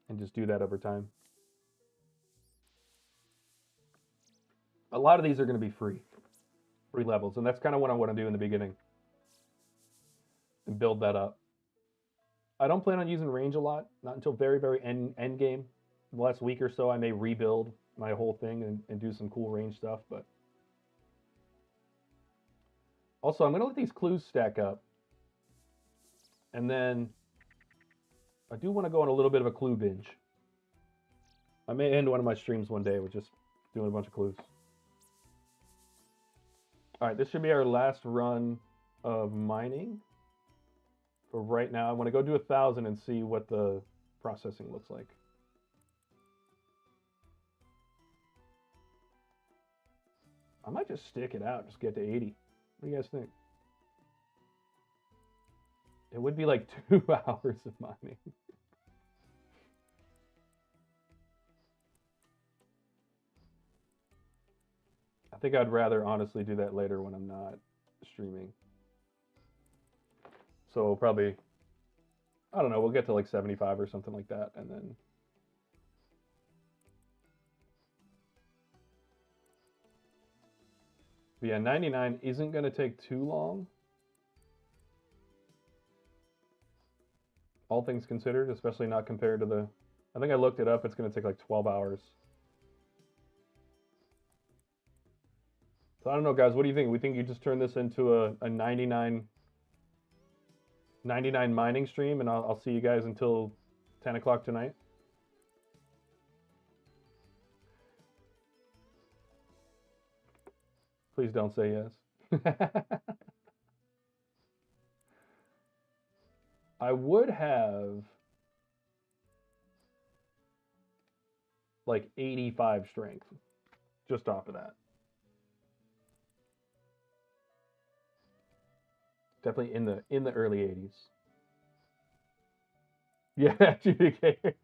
And just do that over time. A lot of these are going to be free levels, and that's kind of what I want to do in the beginning and build that up. I don't plan on using range a lot, not until very, very end game. The last week or so, I may rebuild my whole thing and do some cool range stuff, but also, I'm going to let these clues stack up. And then I do want to go on a little bit of a clue binge. I may end one of my streams one day with just doing a bunch of clues. All right, this should be our last run of mining. For right now, I want to go do 1,000 and see what the processing looks like. I might just stick it out, just get to 80. What do you guys think? It would be like 2 hours of mining. I think I'd rather honestly do that later when I'm not streaming. So probably, I don't know, we'll get to like 75 or something like that, and then but yeah, 99 isn't going to take too long. All things considered, especially not compared to the... I think I looked it up. It's going to take like 12 hours. So I don't know, guys. What do you think? We think you just turn this into a 99 mining stream, and I'll see you guys until 10 o'clock tonight? Please don't say yes. I would have like 85 strength just off of that. Definitely in the early 80s. Yeah, GDK.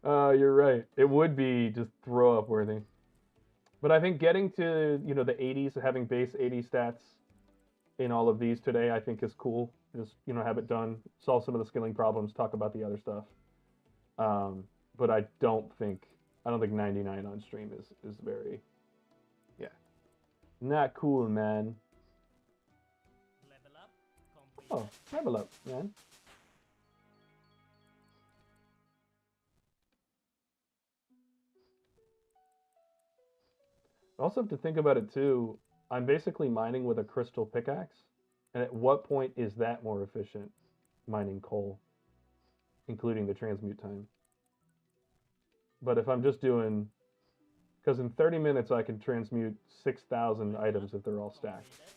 You're right. It would be just throw up worthy. But I think getting to, the 80s, having base 80 stats in all of these today, I think is cool. Just, have it done, solve some of the skilling problems, talk about the other stuff. But I don't think 99 on stream is very, yeah, not cool, man. Level up. Complete. Oh, level up, man. I also have to think about it too. I'm basically mining with a crystal pickaxe, and at what point is that more efficient? Mining coal, including the transmute time. But if I'm just doing, because in 30 minutes I can transmute 6,000 items if they're all stacked. Completed.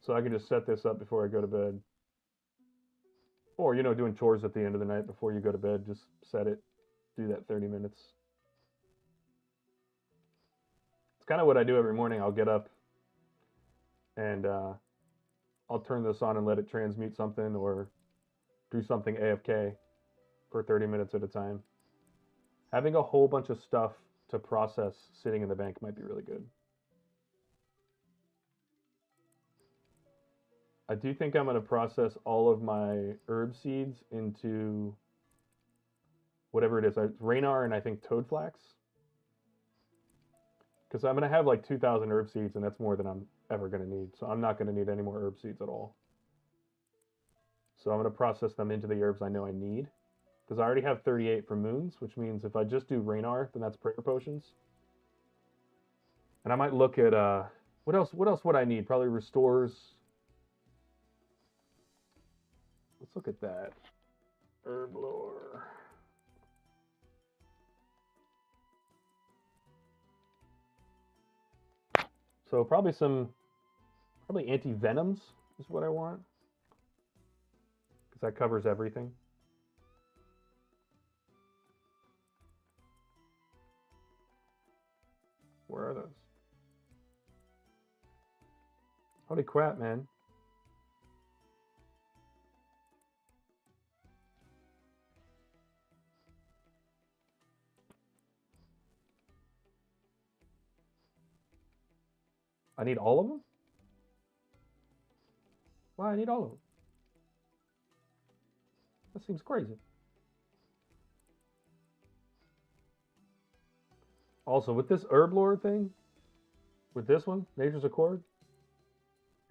So I can just set this up before I go to bed. Or, you know, doing chores at the end of the night before you go to bed, just set it, do that 30 minutes. It's kind of what I do every morning. I'll get up and I'll turn this on and let it transmute something or do something AFK for 30 minutes at a time. Having a whole bunch of stuff to process sitting in the bank might be really good. I do think I'm going to process all of my herb seeds into whatever it is. It's Raynar and I think Toadflax. Because I'm going to have like 2,000 herb seeds, and that's more than I'm ever going to need. So I'm not going to need any more herb seeds at all. So I'm going to process them into the herbs I know I need. Because I already have 38 for moons, which means if I just do Raynar, then that's prayer potions. And I might look at what else would I need? Probably restores. Let's look at that. Herb lore. So probably anti-venoms is what I want. Because that covers everything. Where are those? Holy crap, man. I need all of them? Why I need all of them? That seems crazy. Also, with this herb lore thing, with this one, Nature's Accord,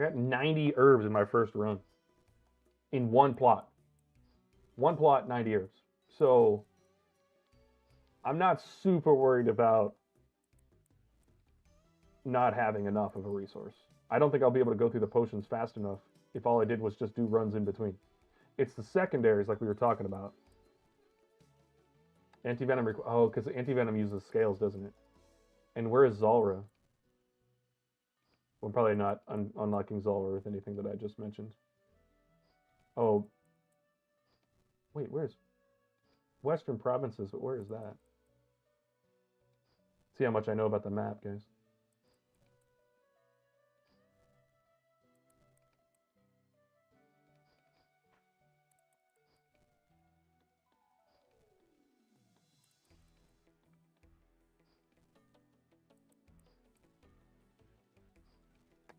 I got 90 herbs in my first run. In one plot. One plot, 90 herbs. So, I'm not super worried about not having enough of a resource. I don't think I'll be able to go through the potions fast enough if all I did was just do runs in between. It's the secondaries like we were talking about. Anti-venom, oh, because anti-venom uses scales, doesn't it? And where is Zalra? We're probably not unlocking Zalra with anything that I just mentioned. Oh. Wait, where's Western Provinces, but where is that? See how much I know about the map, guys.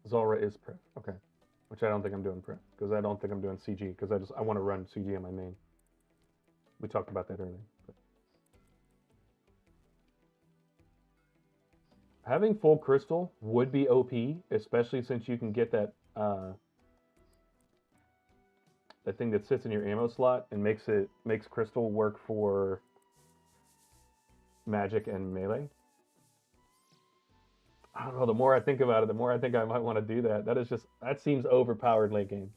Zalra is prep. Okay. Which I don't think I'm doing prep. Because I don't think I'm doing CG. Because I want to run CG on my main. We talked about that earlier. But having full crystal would be OP, especially since you can get that that thing that sits in your ammo slot and makes crystal work for magic and melee. I don't know. The more I think about it, the more I think I might want to do that. That seems overpowered late game.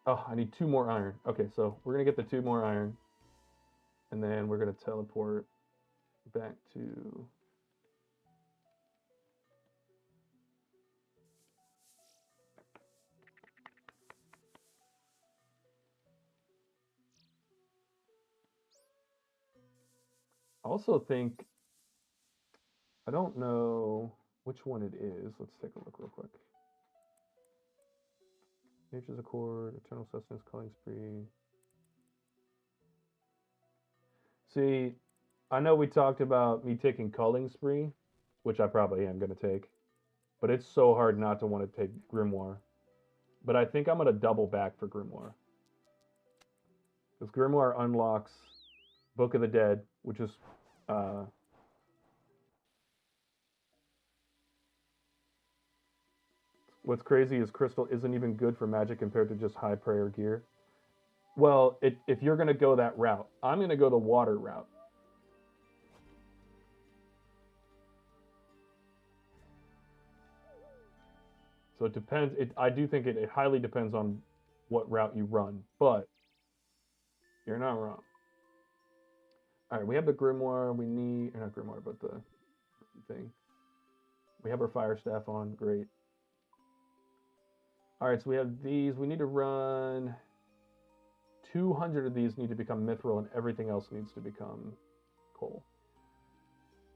Oh, I need 2 more iron. Okay, so we're gonna get the 2 more iron, and then we're gonna teleport back to. I also think, I don't know which one it is. Let's take a look real quick. Nature's Accord, Eternal Sustenance, Culling Spree. See, I know we talked about me taking Culling Spree, which I probably am going to take, but it's so hard not to want to take Grimoire. But I think I'm going to double back for Grimoire. Because Grimoire unlocks Book of the Dead, which is What's crazy is crystal isn't even good for magic compared to just high prayer gear. Well, if you're going to go that route, I'm going to go the water route. So it depends. I do think it highly depends on what route you run, but you're not wrong. All right, we have the grimoire. We need, not grimoire, but the thing. We have our fire staff on. Great. All right, so we have these. We need to run 200 of these need to become mithril, and everything else needs to become coal.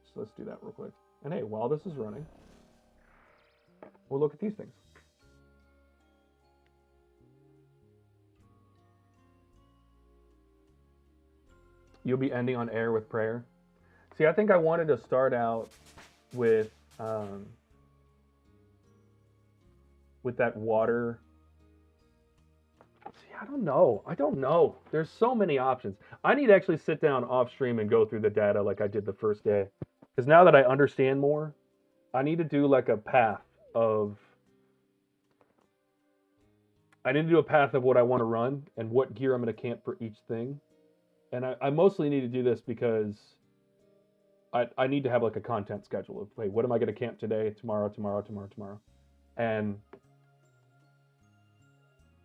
So let's do that real quick. And hey, while this is running, we'll look at these things. You'll be ending on air with prayer. See, I think I wanted to start out with that water. See, I don't know. There's so many options. I need to actually sit down off stream and go through the data like I did the first day. Because now that I understand more, I need to do like a path of. I need to do a path of what I want to run and what gear I'm going to camp for each thing. And I mostly need to do this because I need to have like a content schedule of, hey, what am I going to camp today, tomorrow. And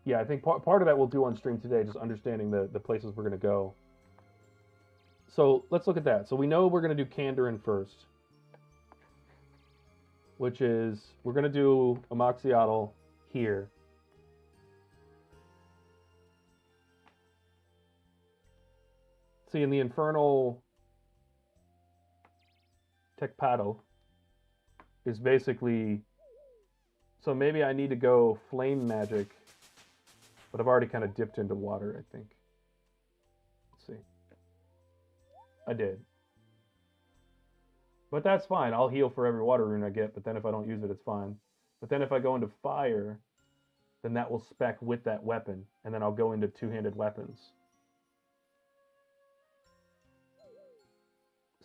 yeah, I think part of that we'll do on stream today, just understanding the places we're going to go. So let's look at that. So we know we're going to do Kandarin first, which is we're going to do Amoxyotl here. See, in the Infernal Tecpato is basically, so maybe I need to go flame magic, but I've already kind of dipped into water, I think. Let's see. I did. But that's fine. I'll heal for every water rune I get, but then if I don't use it, it's fine. But then if I go into fire, then that will spec with that weapon, and then I'll go into two-handed weapons.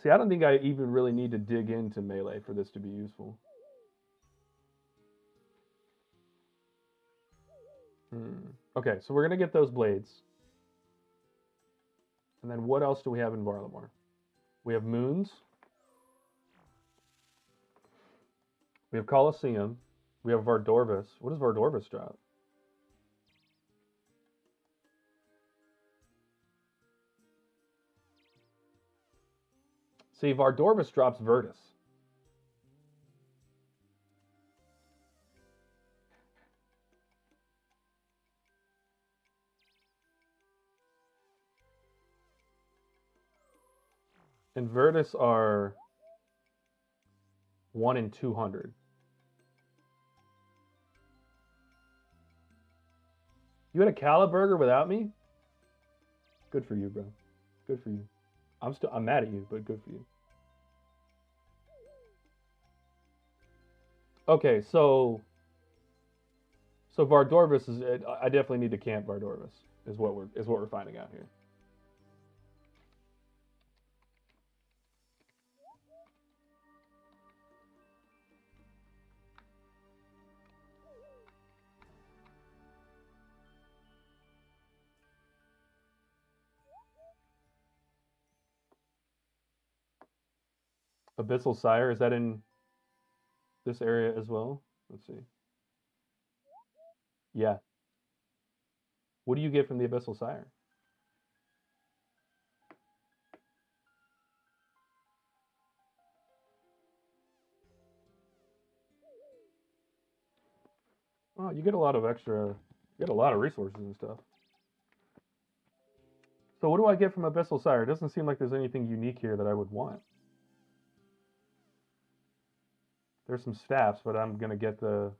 See, I don't think I even really need to dig into melee for this to be useful. Okay, so we're going to get those blades. And then what else do we have in Varlamore? We have Moons. We have Colosseum. We have Vardorvis. What does Vardorvis drop? See, Vardorvis drops Virtus. And Virtus are 1 in 200. You had a Caliburger without me? Good for you, bro. Good for you. I'm mad at you, but good for you. Okay, so Vardorvis is. I definitely need to camp Vardorvis. Is what we're finding out here. Abyssal Sire, is that in this area as well? Let's see. Yeah. What do you get from the Abyssal Sire? Oh, you get a lot of extra. You get a lot of resources and stuff. So what do I get from Abyssal Sire? It doesn't seem like there's anything unique here that I would want. There's some staffs, but I'm gonna get the.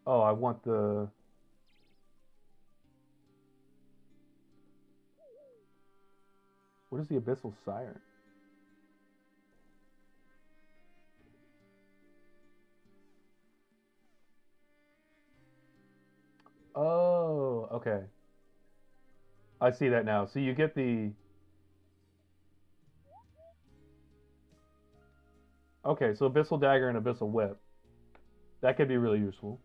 Oh, I want the. What is the Abyssal Sire? Oh, okay. I see that now. So you get the Okay, so Abyssal Dagger and Abyssal Whip. That could be really useful.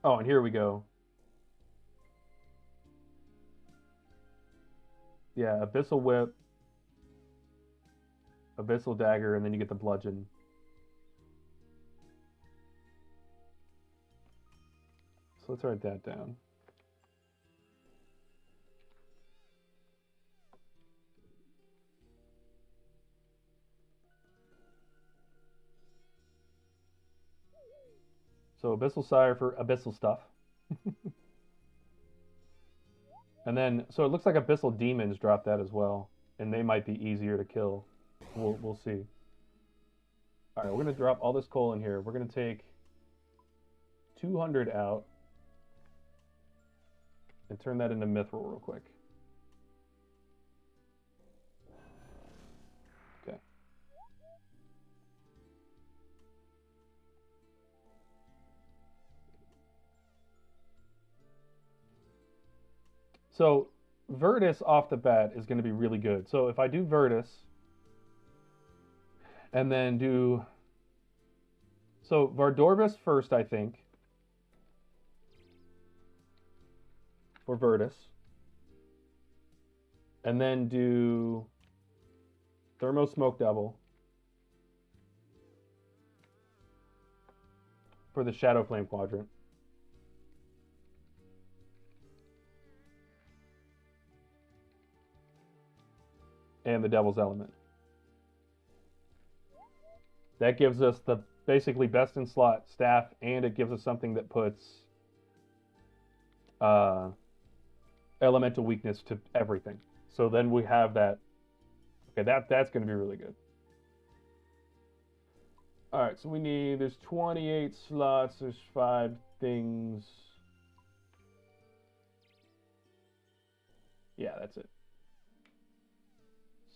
Oh, and here we go. Yeah, Abyssal Whip, Abyssal Dagger, and then you get the Bludgeon. So let's write that down. So Abyssal Sire for Abyssal stuff. And then, so it looks like Abyssal Demons drop that as well. And they might be easier to kill. We'll see. All right, we're going to drop all this coal in here. We're going to take 200 out and turn that into Mithril real quick. Okay. So Virtus off the bat is going to be really good. So if I do Virtus and then do... So Vardorvis first, I think, for Virtus. And then do Thermo Smoke Devil for the Shadow Flame Quadrant. And the Devil's Element. That gives us the basically best in slot staff, and it gives us something that puts elemental weakness to everything. So then we have that. Okay, that's going to be really good. All right, so there's 28 slots, there's 5 things. Yeah, that's it.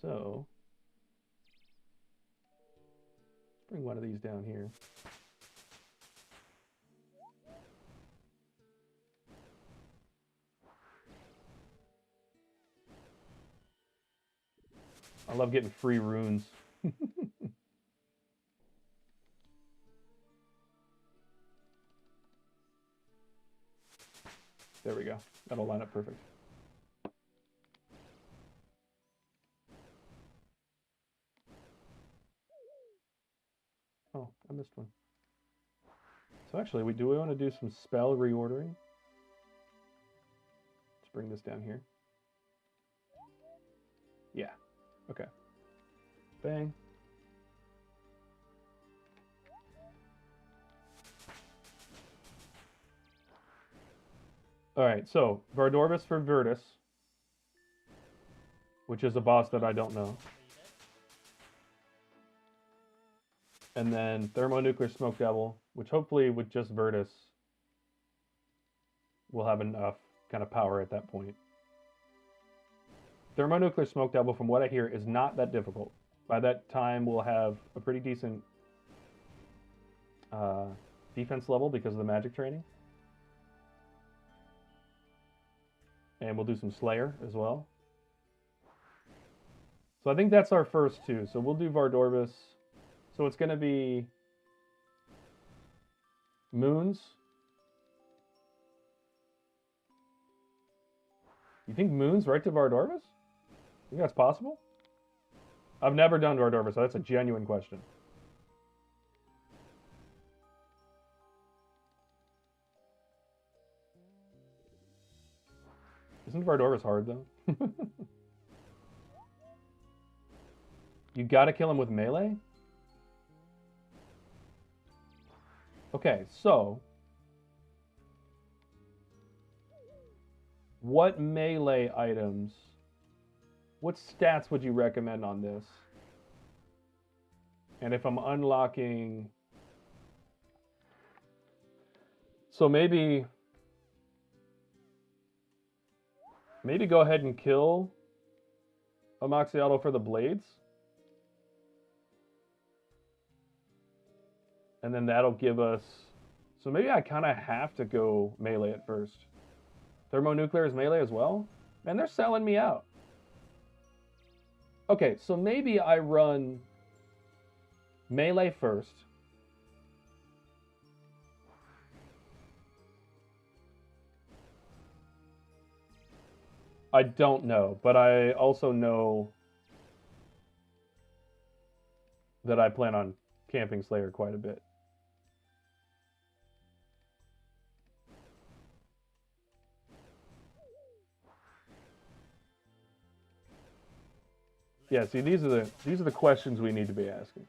So, let's bring one of these down here. I love getting free runes. There we go. That'll line up perfect. Oh, I missed one. So actually, we want to do some spell reordering? Let's bring this down here. Yeah. Okay. Bang. All right, so Vardorvis for Virtus, which is a boss that I don't know. And then Thermonuclear Smoke Devil, which hopefully with just Virtus will have enough kind of power at that point. Thermonuclear Smoke Devil, from what I hear, is not that difficult. By that time, we'll have a pretty decent defense level because of the magic training. And we'll do some Slayer as well. So I think that's our first two. So we'll do Vardorvis. So it's going to be Moons. You think Moons right to Vardorvis? You think that's possible? I've never done Vardorvis, so that's a genuine question. Isn't Vardorvis hard, though? You gotta kill him with melee? Okay, so... what melee items... what stats would you recommend on this? And if I'm unlocking... so maybe go ahead and kill Amoxicillin for the blades. And then that'll give us... so maybe I kind of have to go melee at first. Thermonuclear is melee as well? Man, they're selling me out. Okay, so maybe I run melee first. I don't know, but I also know that I plan on camping Slayer quite a bit. Yeah, see, these are the questions we need to be asking.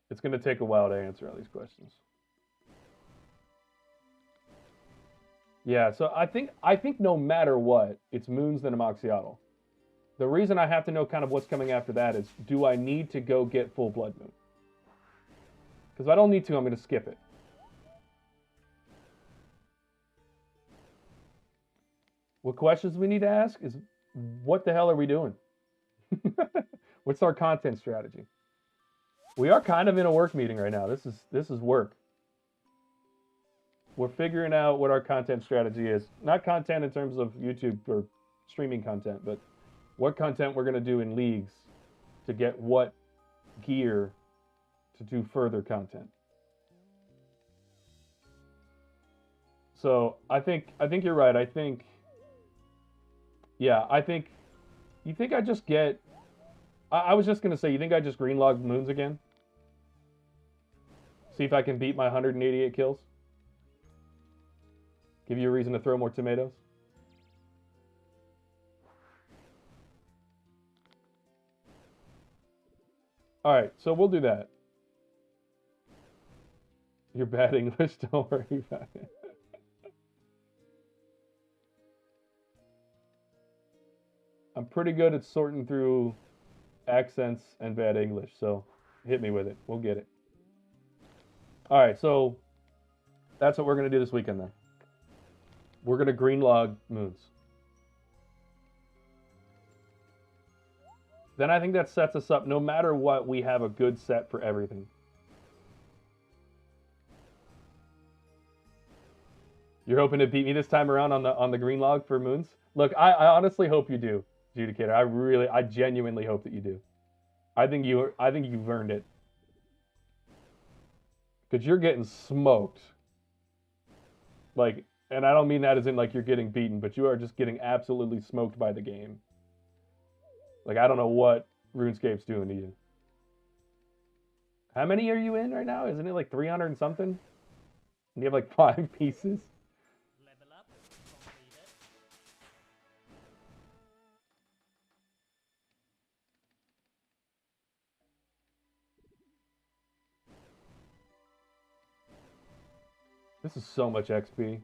It's going to take a while to answer all these questions. Yeah, so I think no matter what, it's Moons then Amoxicillin. The reason I have to know kind of what's coming after that is, do I need to go get full Blood Moon? Because if I don't need to, I'm going to skip it. What questions we need to ask is, what the hell are we doing? What's our content strategy? We are kind of in a work meeting right now. This is work. We're figuring out what our content strategy is. Not content in terms of YouTube or streaming content, but what content we're going to do in leagues to get what gear to do further content. So I think you're right. I think you think I just get. I was just gonna say, you think I just green log moons again? See if I can beat my 188 kills. Give you a reason to throw more tomatoes. All right, so we'll do that. You're bad English. Don't worry about it. I'm pretty good at sorting through accents and bad English, so hit me with it. We'll get it. All right, so that's what we're gonna do this weekend then. We're gonna green log moons. Then I think that sets us up. No matter what, we have a good set for everything. You're hoping to beat me this time around on the green log for moons? Look, I honestly hope you do, Judicator. I genuinely hope that you do. I think you've earned it. Because you're getting smoked. Like, and I don't mean that as in like you're getting beaten, but you are just getting absolutely smoked by the game. Like, I don't know what RuneScape's doing to you. How many are you in right now? Isn't it like 300 and something? And you have like 5 pieces? Level up completed. This is so much XP.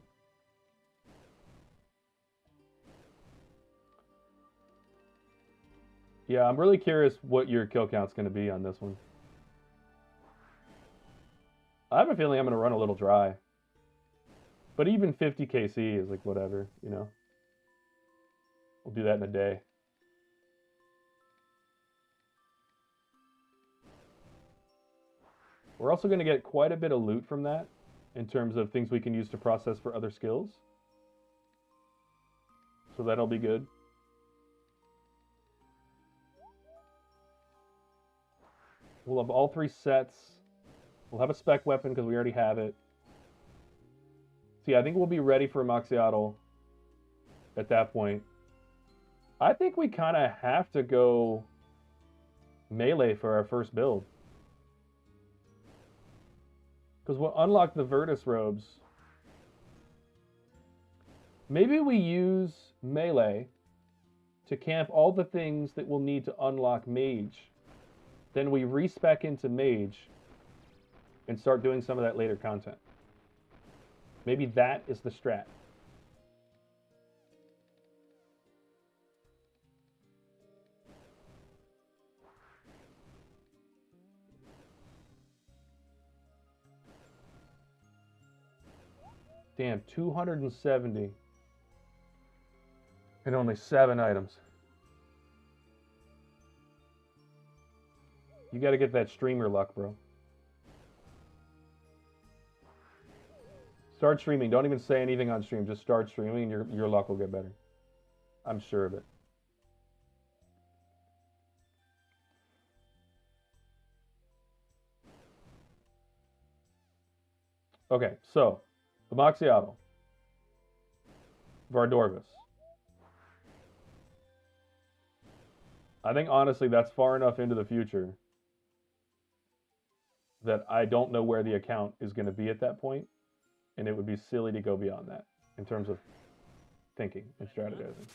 Yeah, I'm really curious what your kill count's going to be on this one. I have a feeling I'm going to run a little dry. But even 50 KC is like whatever, you know? We'll do that in a day. We're also going to get quite a bit of loot from that in terms of things we can use to process for other skills. So that'll be good. We'll have all 3 sets. We'll have a spec weapon because we already have it. See, I think we'll be ready for a Moxiatl at that point. I think we kind of have to go melee for our first build. Because we'll unlock the Virtus robes. Maybe we use melee to camp all the things that we'll need to unlock mage. Then we respec into mage and start doing some of that later content. Maybe that is the strat. Damn, 270. And only 7 items. You got to get that streamer luck, bro. Start streaming. Don't even say anything on stream. Just start streaming and your luck will get better. I'm sure of it. Okay, so the Moxiato, Vardorvis. I think honestly that's far enough into the future that I don't know where the account is going to be at that point, and it would be silly to go beyond that in terms of thinking and strategizing.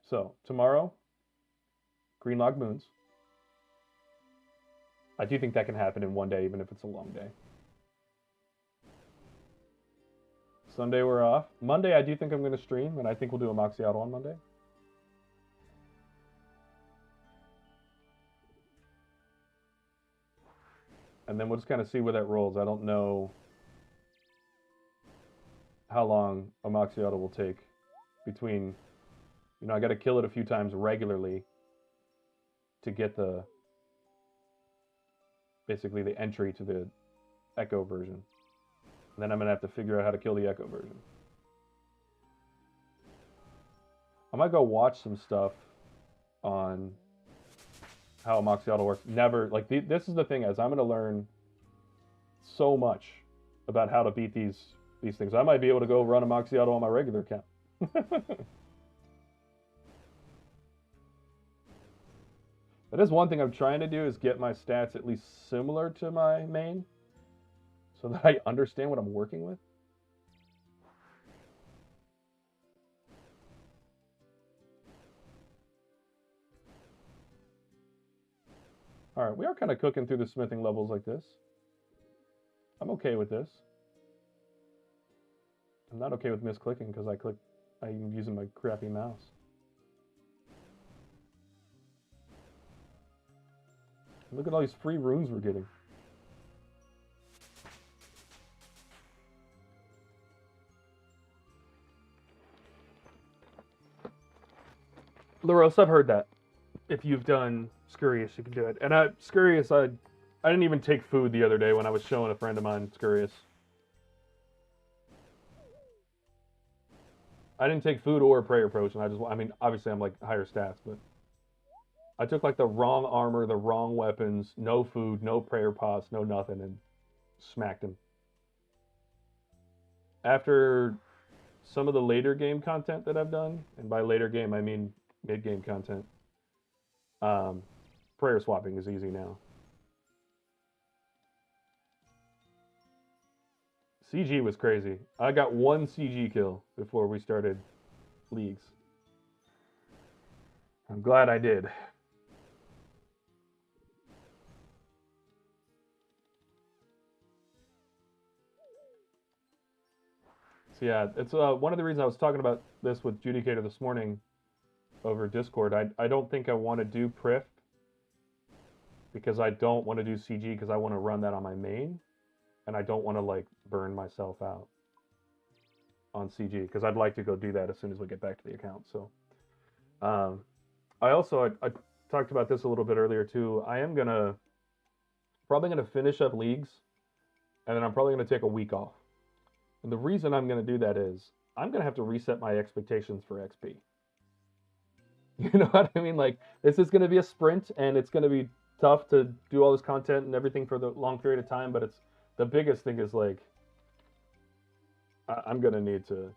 So tomorrow, Green Log Moons. I do think that can happen in one day, even if it's a long day. Sunday we're off. Monday I do think I'm going to stream, and I think we'll do a Moxiato on Monday. And then we'll just kind of see where that rolls. I don't know how long a Moxiato will take between, you know, I got to kill it a few times regularly to get the, basically the entry to the Echo version. And then I'm going to have to figure out how to kill the Echo version. I might go watch some stuff on how a Moxiato works. Never, like, this is the thing, is I'm going to learn so much about how to beat these things. I might be able to go run a Moxiato on my regular account. That is one thing I'm trying to do, is get my stats at least similar to my main, so that I understand what I'm working with. All right, we are kind of cooking through the smithing levels like this. I'm okay with this. I'm not okay with misclicking because I'm using my crappy mouse. Look at all these free runes we're getting. Laros, I've heard that. If you've done Scurious, you can do it. And Scurious, I didn't even take food the other day when I was showing a friend of mine Scurious. I didn't take food or prayer approach, and I mean, obviously I'm like higher stats, but I took like the wrong armor, the wrong weapons, no food, no prayer pots, no nothing, and smacked him. After some of the later game content that I've done, and by later game I mean mid-game content, prayer swapping is easy now. CG was crazy. I got one CG kill before we started leagues. I'm glad I did. So yeah, it's one of the reasons I was talking about this with Judicator this morning over Discord. I don't think I want to do Prif because I don't want to do CG because I want to run that on my main, and I don't want to like burn myself out on CG because I'd like to go do that as soon as we get back to the account. So I talked about this a little bit earlier too. I am probably gonna finish up leagues, and then I'm probably gonna take a week off. And the reason I'm gonna do that is I'm gonna have to reset my expectations for XP. You know what I mean? Like, this is gonna be a sprint, and it's gonna be tough to do all this content and everything for the long period of time. But it's the biggest thing is like I'm gonna need to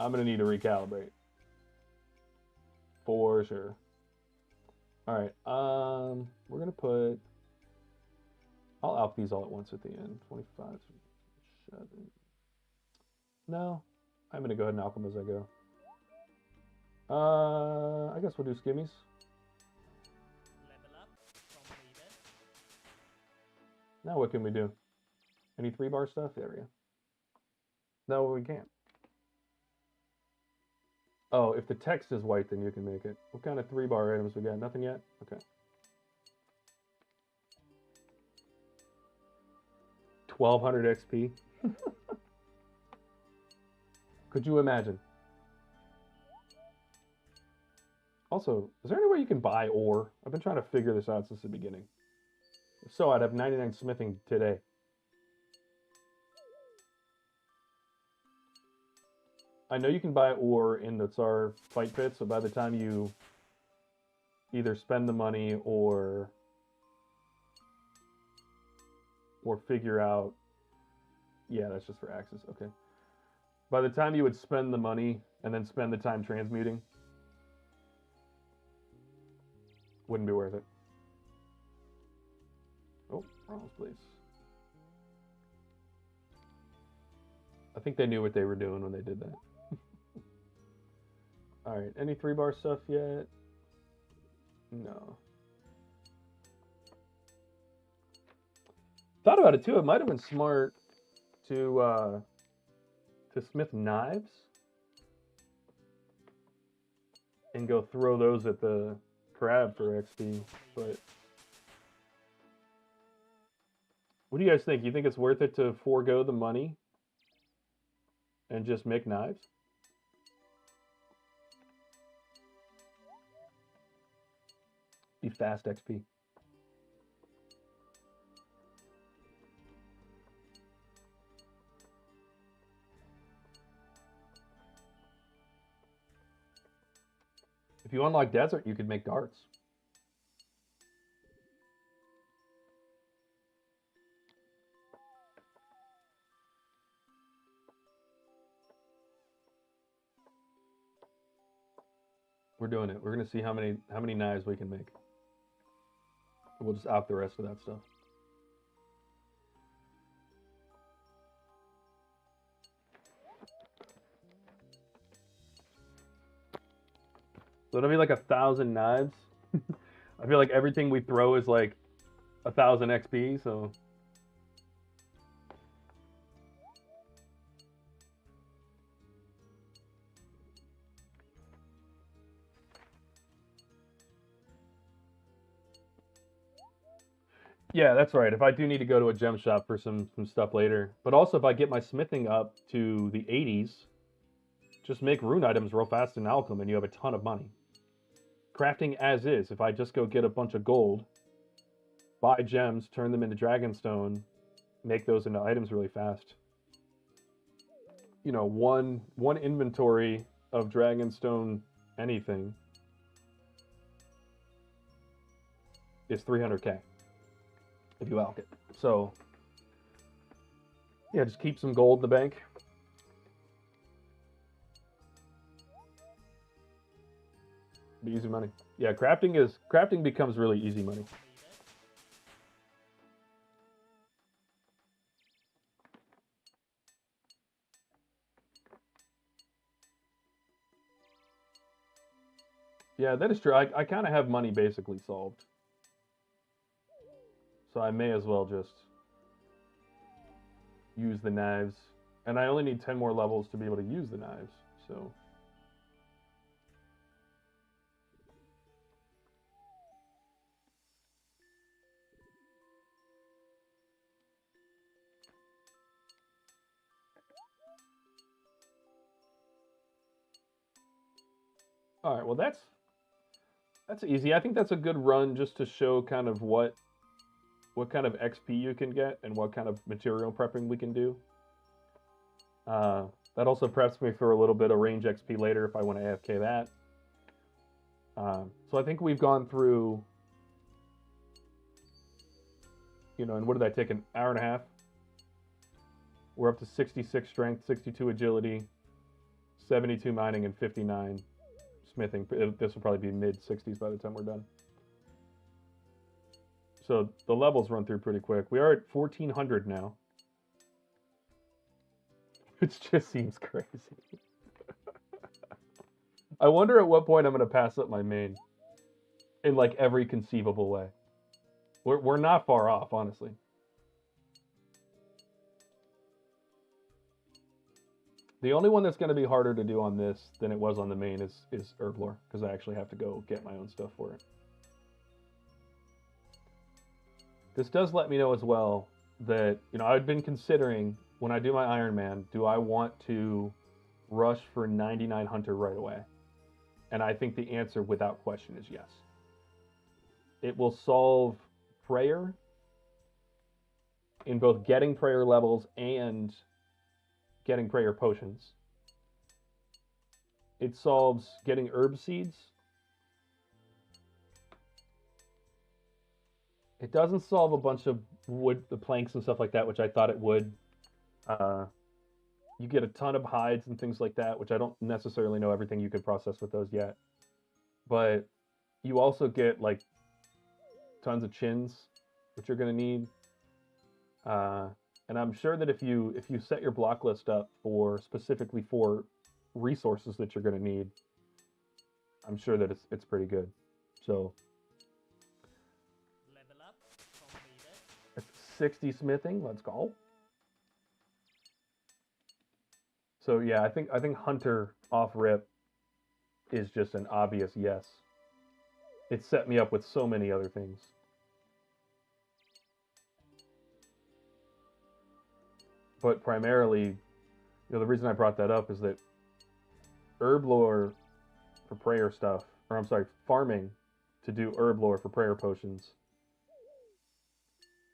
recalibrate for sure. All right, we're gonna put. I'll alp these all at once at the end. 25, 7. No, I'm gonna go ahead and alp them as I go. I guess we'll do skimmies. Level up, completed. Now what can we do? Any 3-bar stuff? There we go. No, we can't. Oh, if the text is white, then you can make it. What kind of 3-bar items we got? Nothing yet? Okay. 1200 XP. Could you imagine? Also, is there any way you can buy ore? I've been trying to figure this out since the beginning. If so, I'd have 99 smithing today. I know you can buy ore in the Tsar fight pit, so by the time you either spend the money or figure out, yeah, that's just for axes, okay. By the time you would spend the money and then spend the time transmuting, wouldn't be worth it. Oh, wrong place. I think they knew what they were doing when they did that. All right, any 3-bar stuff yet? No. Thought about it too. It might have been smart to smith knives and go throw those at the crab for XP. But what do you guys think? You think it's worth it to forego the money and just make knives? Be fast XP. If you unlock desert, you could make darts. We're doing it. We're gonna see how many knives we can make. We'll just opt the rest of that stuff. So it'll be like 1,000 knives. I feel like everything we throw is like 1,000 XP, so. Yeah, that's right. If I do need to go to a gem shop for some stuff later. But also if I get my smithing up to the 80s, just make rune items real fast in Alchem and you have a ton of money. Crafting as is, if I just go get a bunch of gold, buy gems, turn them into dragonstone, make those into items really fast. You know, one inventory of dragonstone anything is 300k if you alch it. So yeah, just keep some gold in the bank. Be easy money. Yeah, crafting becomes really easy money. Yeah, that is true. I kind of have money basically solved. So I may as well just use the knives. And I only need 10 more levels to be able to use the knives, so. All right, well that's easy. I think that's a good run just to show kind of what kind of XP you can get and what kind of material prepping we can do. That also preps me for a little bit of range XP later if I want to AFK that. So I think we've gone through, you know, and what did that take, an hour and a half? We're up to 66 strength, 62 agility, 72 mining, and 59 smithing. This will probably be mid-60s by the time we're done. So the levels run through pretty quick. We are at 1,400 now. Which just seems crazy. I wonder at what point I'm going to pass up my main. In like every conceivable way. We're not far off, honestly. The only one that's going to be harder to do on this than it was on the main is Herblore, because I actually have to go get my own stuff for it. This does let me know as well that, you know, I've been considering when I do my Iron Man, do I want to rush for 99 Hunter right away? And I think the answer without question is yes. It will solve prayer in both getting prayer levels and getting prayer potions. It solves getting herb seeds. It doesn't solve a bunch of wood, the planks and stuff like that, which I thought it would. You get a ton of hides and things like that, which I don't necessarily know everything you could process with those yet. But you also get like tons of chins, which you're going to need. And I'm sure that if you set your block list up for specifically for resources that you're going to need, I'm sure that it's pretty good. So Level up completed. it's 60 smithing. Let's go. So yeah, I think Hunter off rip is just an obvious yes. It set me up with so many other things. But primarily, the reason I brought that up is that herb lore for prayer stuff, or I'm sorry, farming to do herb lore for prayer potions.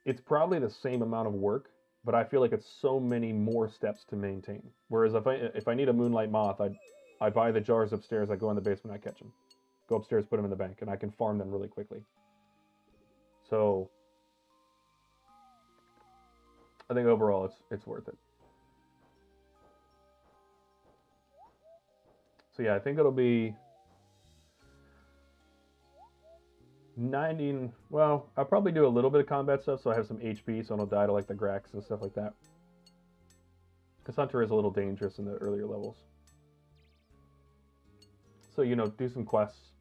It's probably the same amount of work, but I feel like it's so many more steps to maintain. Whereas if I need a moonlight moth, I buy the jars upstairs, I go in the basement, I catch them. Go upstairs, put them in the bank, and I can farm them really quickly. So I think overall it's worth it. So yeah, I think it'll be 90. Well, I'll probably do a little bit of combat stuff, so I have some HP, so I don't die to like the Grax and stuff like that. Because Hunter is a little dangerous in the earlier levels. So do some quests.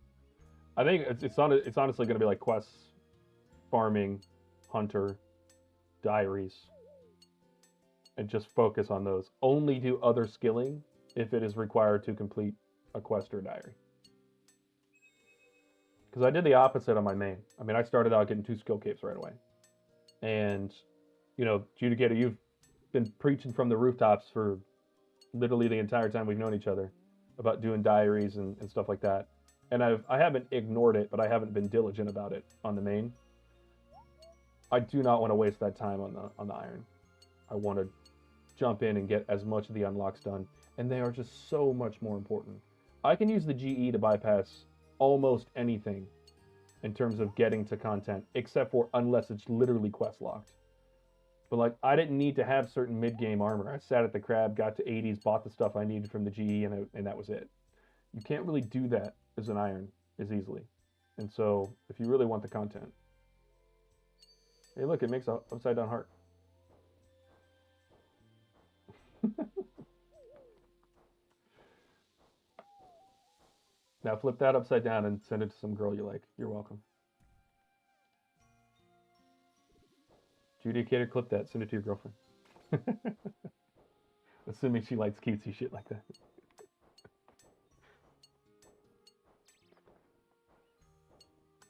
I think it's honestly going to be like quests, farming, Hunter, diaries, and just focus on those. Only do other skilling if it is required to complete a quest or a diary. Because I did the opposite on my main. I mean, I started out getting 2 skill capes right away. And, Judicator, you've been preaching from the rooftops for literally the entire time we've known each other about doing diaries and stuff like that. And I haven't ignored it, but I haven't been diligent about it on the main. I do not want to waste that time on the iron. I want to jump in and get as much of the unlocks done. And they are just so much more important. I can use the GE to bypass almost anything in terms of getting to content, except for unless it's literally quest locked. But like, I didn't need to have certain mid-game armor. I sat at the crab, got to 80s, bought the stuff I needed from the GE, and that was it. You can't really do that as an iron as easily. And so, if you really want the content, hey, look, it makes an upside down heart. Now flip that upside down and send it to some girl you like. You're welcome. Judicator, clip that. Send it to your girlfriend. Assuming she likes cutesy shit like that.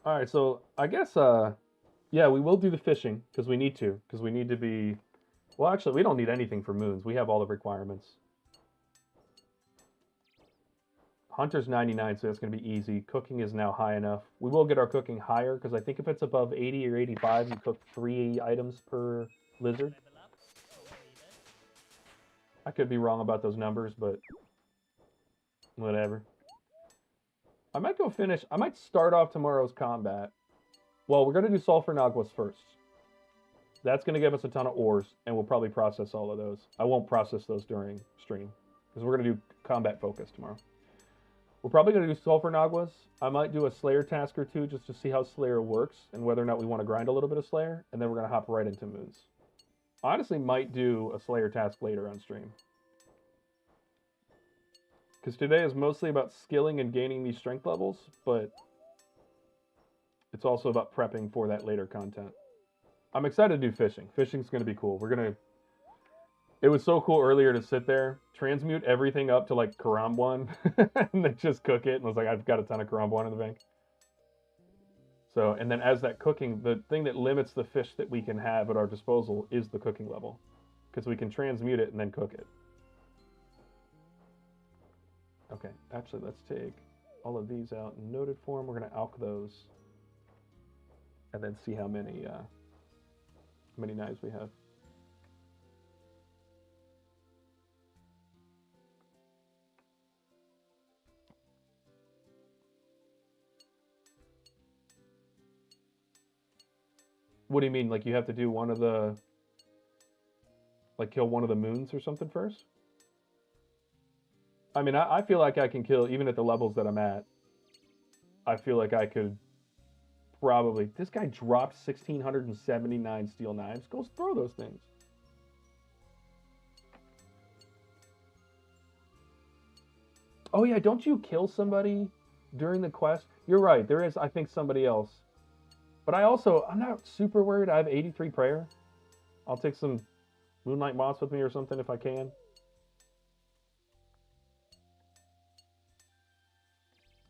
All right, so I guess, yeah, we will do the fishing because we need to. Because we need to be... Well, actually, we don't need anything for moons. We have all the requirements. Hunter's 99, so that's going to be easy. Cooking is now high enough. We will get our cooking higher, because I think if it's above 80 or 85, you cook 3 items per lizard. Level up completed. I could be wrong about those numbers, but whatever. I might go finish. I might start off tomorrow's combat. Well, we're going to do Sulfur Naguas first. That's going to give us a ton of ores, and we'll probably process all of those. I won't process those during stream, because we're going to do combat focus tomorrow. We're probably going to do Sulfur Naguas. I might do a Slayer task or 2 just to see how Slayer works and whether or not we want to grind a little bit of Slayer, and then we're going to hop right into Moons. Honestly, might do a Slayer task later on stream. Because today is mostly about skilling and gaining these strength levels, but it's also about prepping for that later content. I'm excited to do fishing. Fishing's going to be cool. It was so cool earlier to sit there, transmute everything up to like Karambuan, and then just cook it. And I was like, I've got a ton of Karambuan in the bank. So, and then as that cooking, the thing that limits the fish that we can have at our disposal is the cooking level. Because we can transmute it and then cook it. Okay, actually, let's take all of these out in noted form. We're going to alk those and then see how many knives we have. What do you mean? Like you have to do one of the, like kill one of the moons or something first? I mean, I feel like I can kill, even at the levels that I'm at, I feel like I could probably, this guy dropped 1,679 steel knives. Go throw those things. Oh yeah, don't you kill somebody during the quest? You're right, there is, I think, somebody else. But I'm not super worried. I have 83 prayer. I'll take some Moonlight Moss with me or something if I can.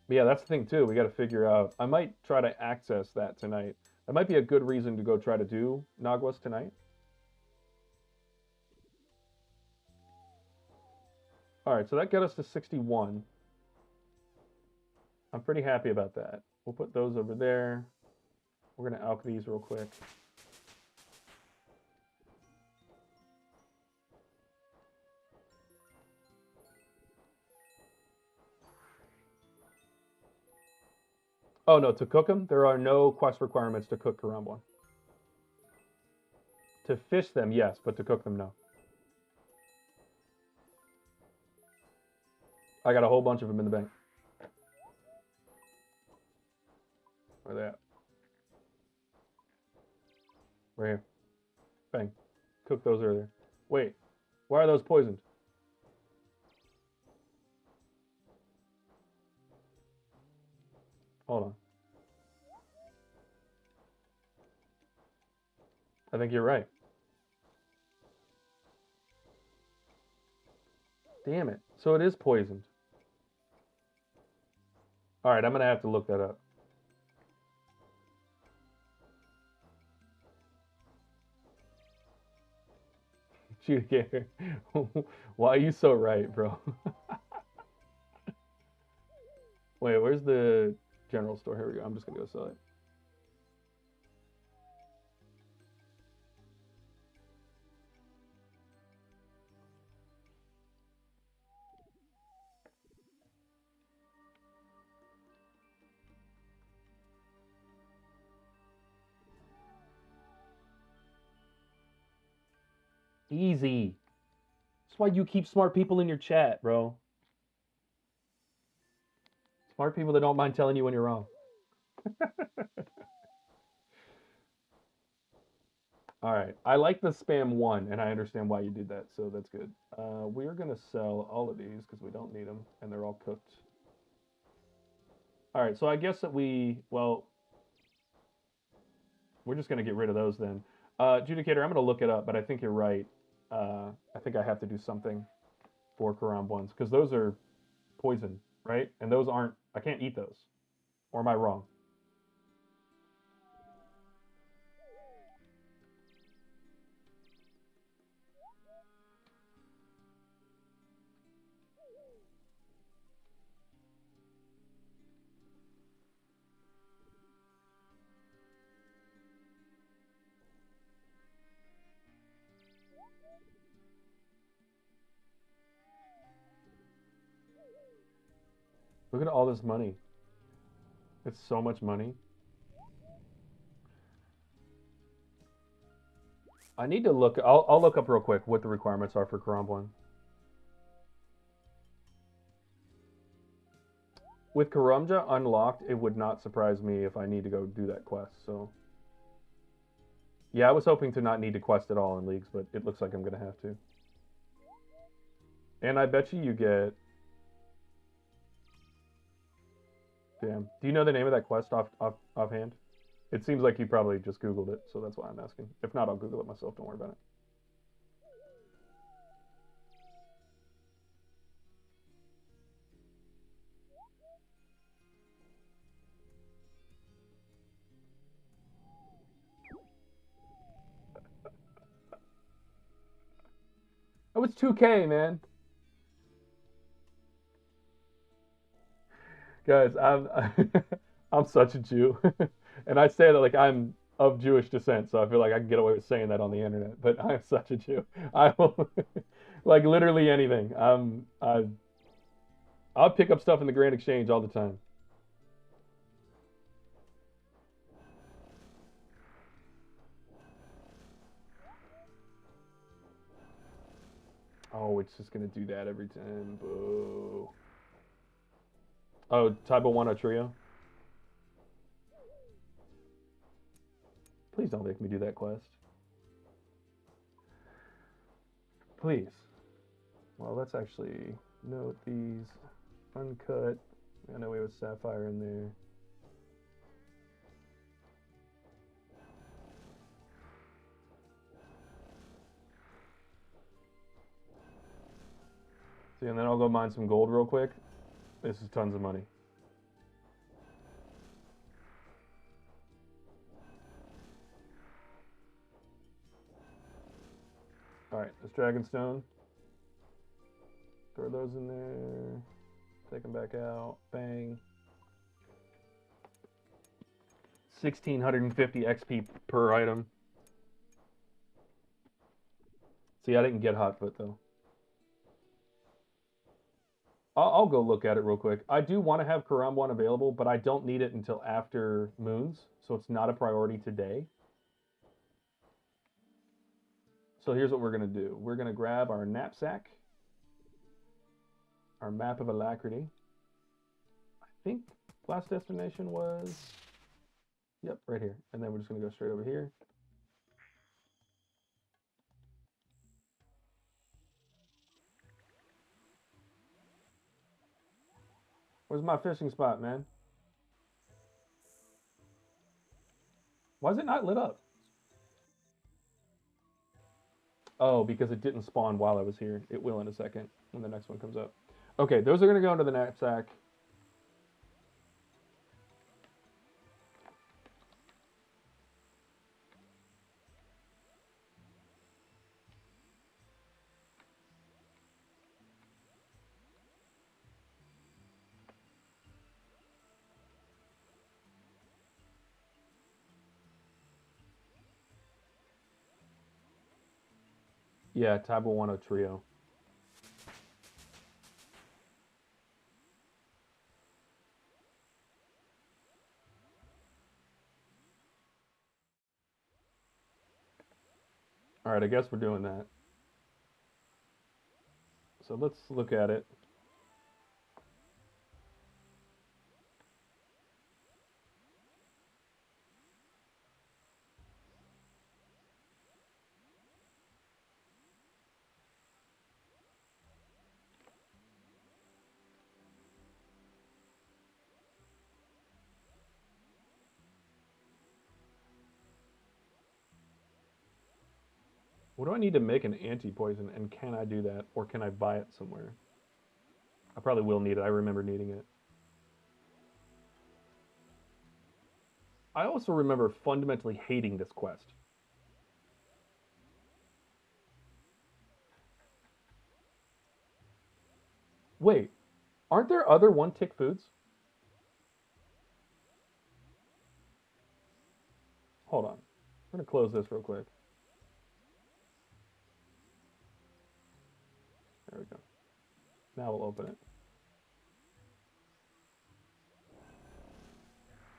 But yeah, that's the thing too. We got to figure out. I might try to access that tonight. That might be a good reason to go try to do Naguas tonight. All right, so that got us to 61. I'm pretty happy about that. We'll put those over there. We're going to alk these real quick. Oh no, to cook them, there are no quest requirements to cook Karambwan. To fish them, yes, but to cook them, no. I got a whole bunch of them in the bank. Where they at? Right here. Bang. Cook those earlier. Wait, why are those poisoned? Hold on. I think you're right. Damn it. So it is poisoned. All right, I'm going to have to look that up. Adjudicator. Why are you so right, bro? Wait, where's the general store? Here we go. I'm just going to go sell it. Easy. That's why you keep smart people in your chat, bro. Smart people that don't mind telling you when you're wrong. All right. I like the spam one, and I understand why you did that, so that's good. We're going to sell all of these because we don't need them, and they're all cooked. All right, so I guess that well, we're just going to get rid of those then. Adjudicator, I'm going to look it up, but I think you're right. I think I have to do something for Karambwans because those are poison, right? And those aren't, I can't eat those. Or am I wrong? Look at all this money. It's so much money. I need to look, I'll look up real quick what the requirements are for Karambwan. With Karamja unlocked, it would not surprise me if I need to go do that quest, so. Yeah, I was hoping to not need to quest at all in Leagues, but it looks like I'm going to have to. And I bet you get... Damn. Do you know the name of that quest offhand? It seems like you probably just Googled it, so that's why I'm asking. If not, I'll Google it myself. Don't worry about it. Oh, it's 2K, man. Guys, I'm I'm such a Jew, and I say that like I'm of Jewish descent, so I feel like I can get away with saying that on the internet. But I'm such a Jew. I will like literally anything. I'll pick up stuff in the Grand Exchange all the time. Oh, it's just gonna do that every time. Boo. Oh, type of one a trio. Please don't make me do that quest. Please. Well, let's actually note these uncut. I know we have a sapphire in there. See, and then I'll go mine some gold real quick. This is tons of money. All right, this Dragonstone. Throw those in there. Take them back out. Bang. 1,650 XP per item. See, I didn't get Hotfoot though. I'll go look at it real quick. I do want to have Karamban available, but I don't need it until after Moons, so it's not a priority today. So here's what we're going to do. We're going to grab our knapsack, our map of Alacrity. I think last destination was, yep, right here. And then we're just going to go straight over here. Where's my fishing spot, man? Why is it not lit up? Oh, because it didn't spawn while I was here. It will in a second when the next one comes up. Okay, those are going to go into the knapsack. Yeah, Tabuano Trio. All right, I guess we're doing that. So let's look at it. What do I need to make an anti-poison, and can I do that, or can I buy it somewhere? I probably will need it. I remember needing it. I also remember fundamentally hating this quest. Wait, aren't there other one-tick foods? Hold on. I'm going to close this real quick. There we go. Now we'll open it.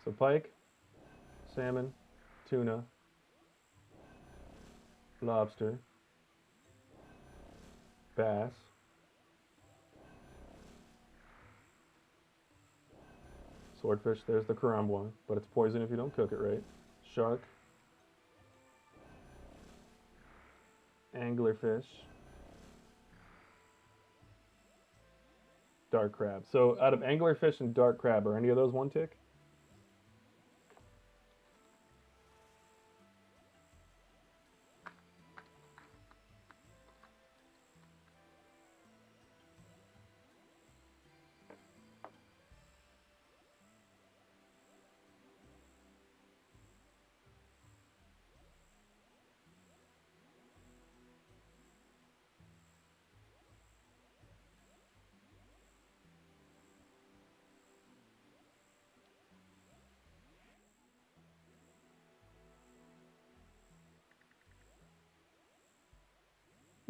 So pike, salmon, tuna, lobster, bass, swordfish. There's the Karambuan, but it's poison if you don't cook it right. Shark, anglerfish, dark crab. So out of anglerfish and dark crab, are any of those one tick?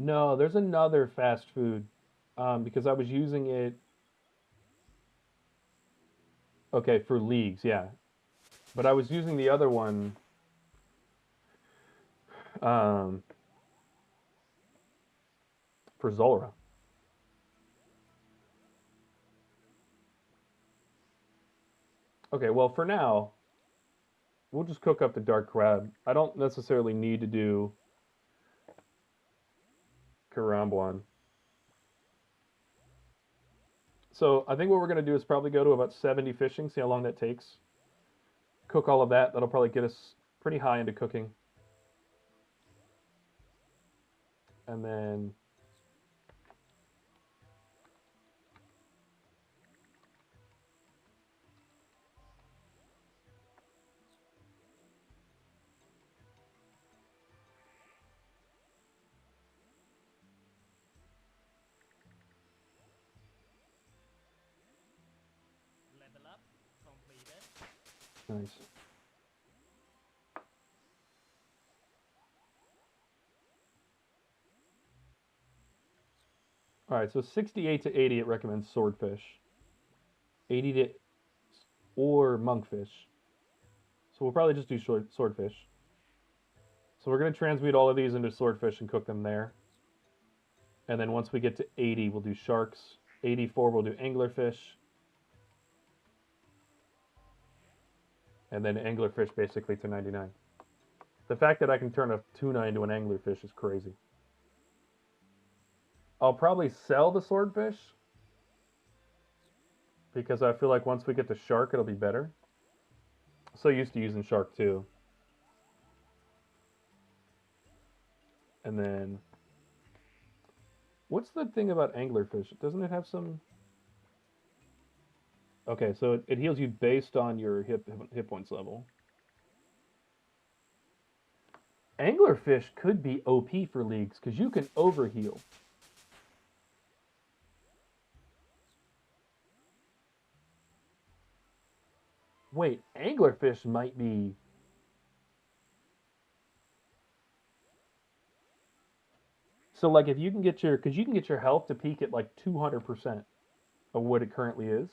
No, there's another fast food because I was using it. Okay, for leagues, yeah. But I was using the other one um, for Zolra. Okay, well, for now, we'll just cook up the dark crab. I don't necessarily need to do Karambuan. So I think what we're going to do is probably go to about 70 fishing, see how long that takes. Cook all of that. That'll probably get us pretty high into cooking. And then Level up completed. nice. All right, so 68 to 80 it recommends swordfish. 80 to or monkfish. So we'll probably just do swordfish. So we're going to transmute all of these into swordfish and cook them there. And then once we get to 80, we'll do sharks. 84, we'll do anglerfish. And then anglerfish basically to 99. The fact that I can turn a tuna into an anglerfish is crazy. I'll probably sell the swordfish because I feel like once we get to shark, it'll be better. So used to using shark too. And then, what's the thing about anglerfish? Doesn't it have some? Okay, so it heals you based on your hit points level. Anglerfish could be OP for leagues because you can overheal. Wait, anglerfish might be. So like if you can get your, because you can get your health to peak at like 200% of what it currently is.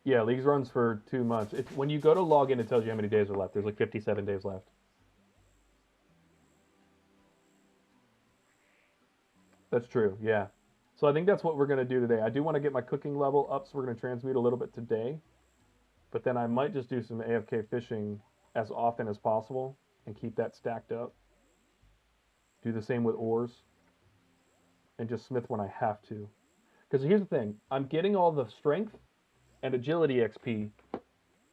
Yeah, leagues runs for 2 months. It's when you go to log in, it tells you how many days are left. There's like 57 days left. That's true. Yeah. So I think that's what we're gonna do today. I do want to get my cooking level up, so we're gonna transmute a little bit today. But then I might just do some AFK fishing as often as possible and keep that stacked up. Do the same with ores and just smith when I have to. Because here's the thing, I'm getting all the strength and agility XP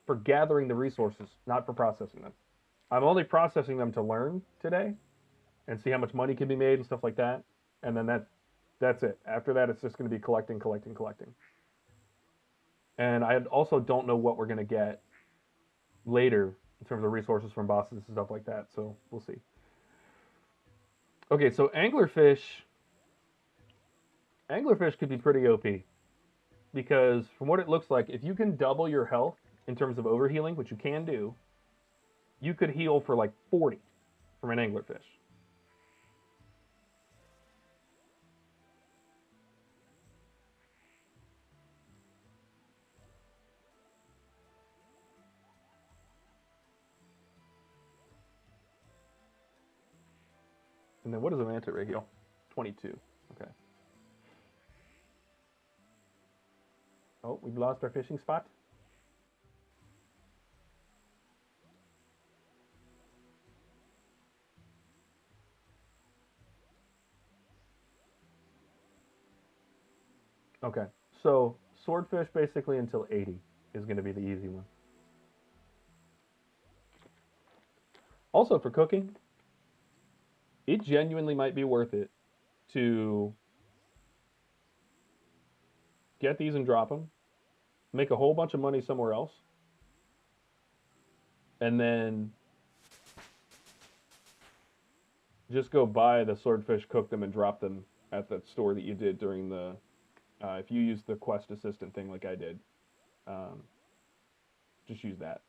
for gathering the resources, not for processing them. I'm only processing them to learn today and see how much money can be made and stuff like that. And then that's it. After that, it's just going to be collecting, collecting, collecting. And I also don't know what we're going to get later in terms of resources from bosses and stuff like that. So we'll see. Okay, so anglerfish could be pretty OP because from what it looks like, if you can double your health in terms of overhealing, which you can do, you could heal for like 40 from an anglerfish. And then what is a manta ray heal? 22. Okay. Oh, we've lost our fishing spot. Okay. So swordfish basically until 80 is going to be the easy one. Also for cooking, it genuinely might be worth it to get these and drop them, make a whole bunch of money somewhere else, and then just go buy the swordfish, cook them, and drop them at the store that you did during the, if you use the quest assistant thing like I did. Um, just use that.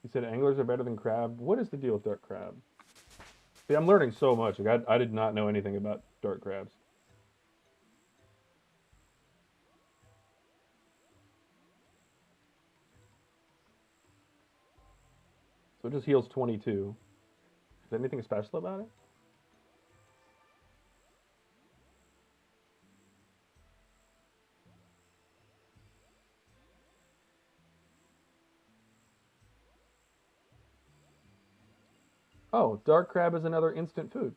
He said anglers are better than crab. What is the deal with dark crab? See, I'm learning so much. Like I did not know anything about dark crabs. So it just heals 22. Is there anything special about it? Oh, dark crab is another instant food.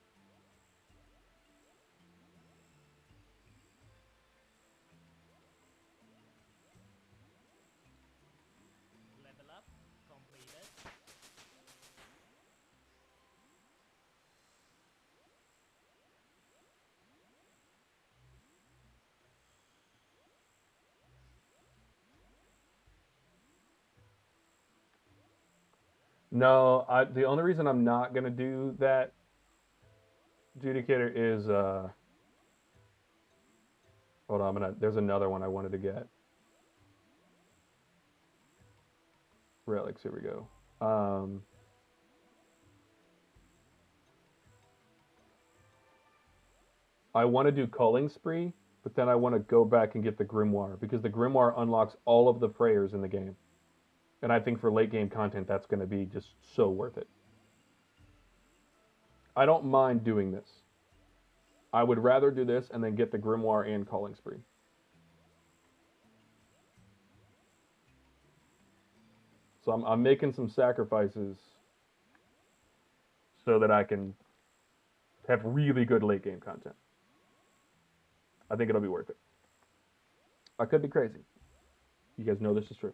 Level up completed. No, the only reason I'm not gonna do that Judicator is hold on, there's another one I wanted to get. Relics, here we go. I want to do Culling Spree, but then I want to go back and get the Grimoire because the Grimoire unlocks all of the prayers in the game. And I think for late game content, that's going to be just so worth it. I don't mind doing this. I would rather do this and then get the Grimoire and Culling Spree. So I'm making some sacrifices so that I can have really good late game content. I think it'll be worth it. I could be crazy. You guys know this is true.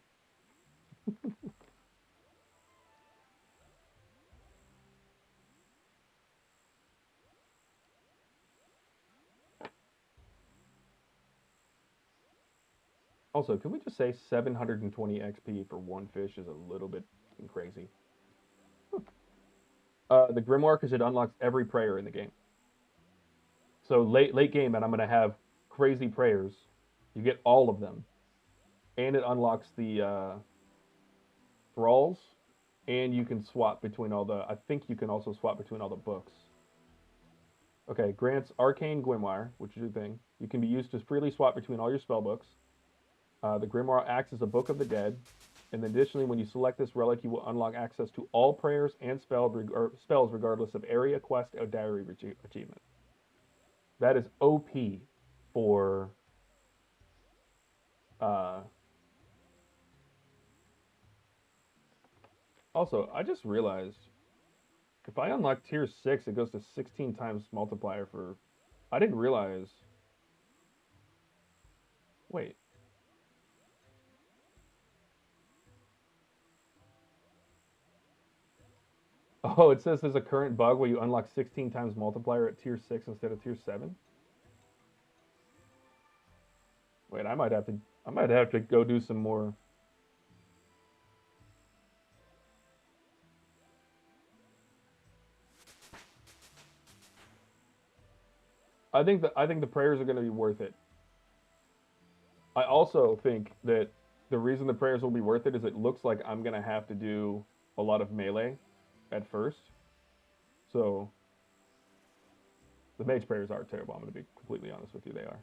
Also, can we just say 720 XP for one fish is a little bit crazy? The Grimoire, because it unlocks every prayer in the game. So late game, and I'm going to have crazy prayers. You get all of them, and it unlocks the thralls, and you can swap between all the. I think you can also swap between all the books. Okay, grants Arcane Grimoire, which is your thing. You can be used to freely swap between all your spell books. The Grimoire acts as a book of the dead. And additionally, when you select this relic, you will unlock access to all prayers and spells regardless of area, quest, or diary achievement. That is OP for also, I just realized if I unlock tier 6, it goes to 16 times multiplier for. I didn't realize. Wait. Oh, it says there's a current bug where you unlock 16 times multiplier at tier 6 instead of tier 7. Wait, I might have to go do some more. I think the prayers are going to be worth it. I also think that the reason the prayers will be worth it is it looks like I'm going to have to do a lot of melee at first. So the mage prayers are terrible. I'm going to be completely honest with you. They are.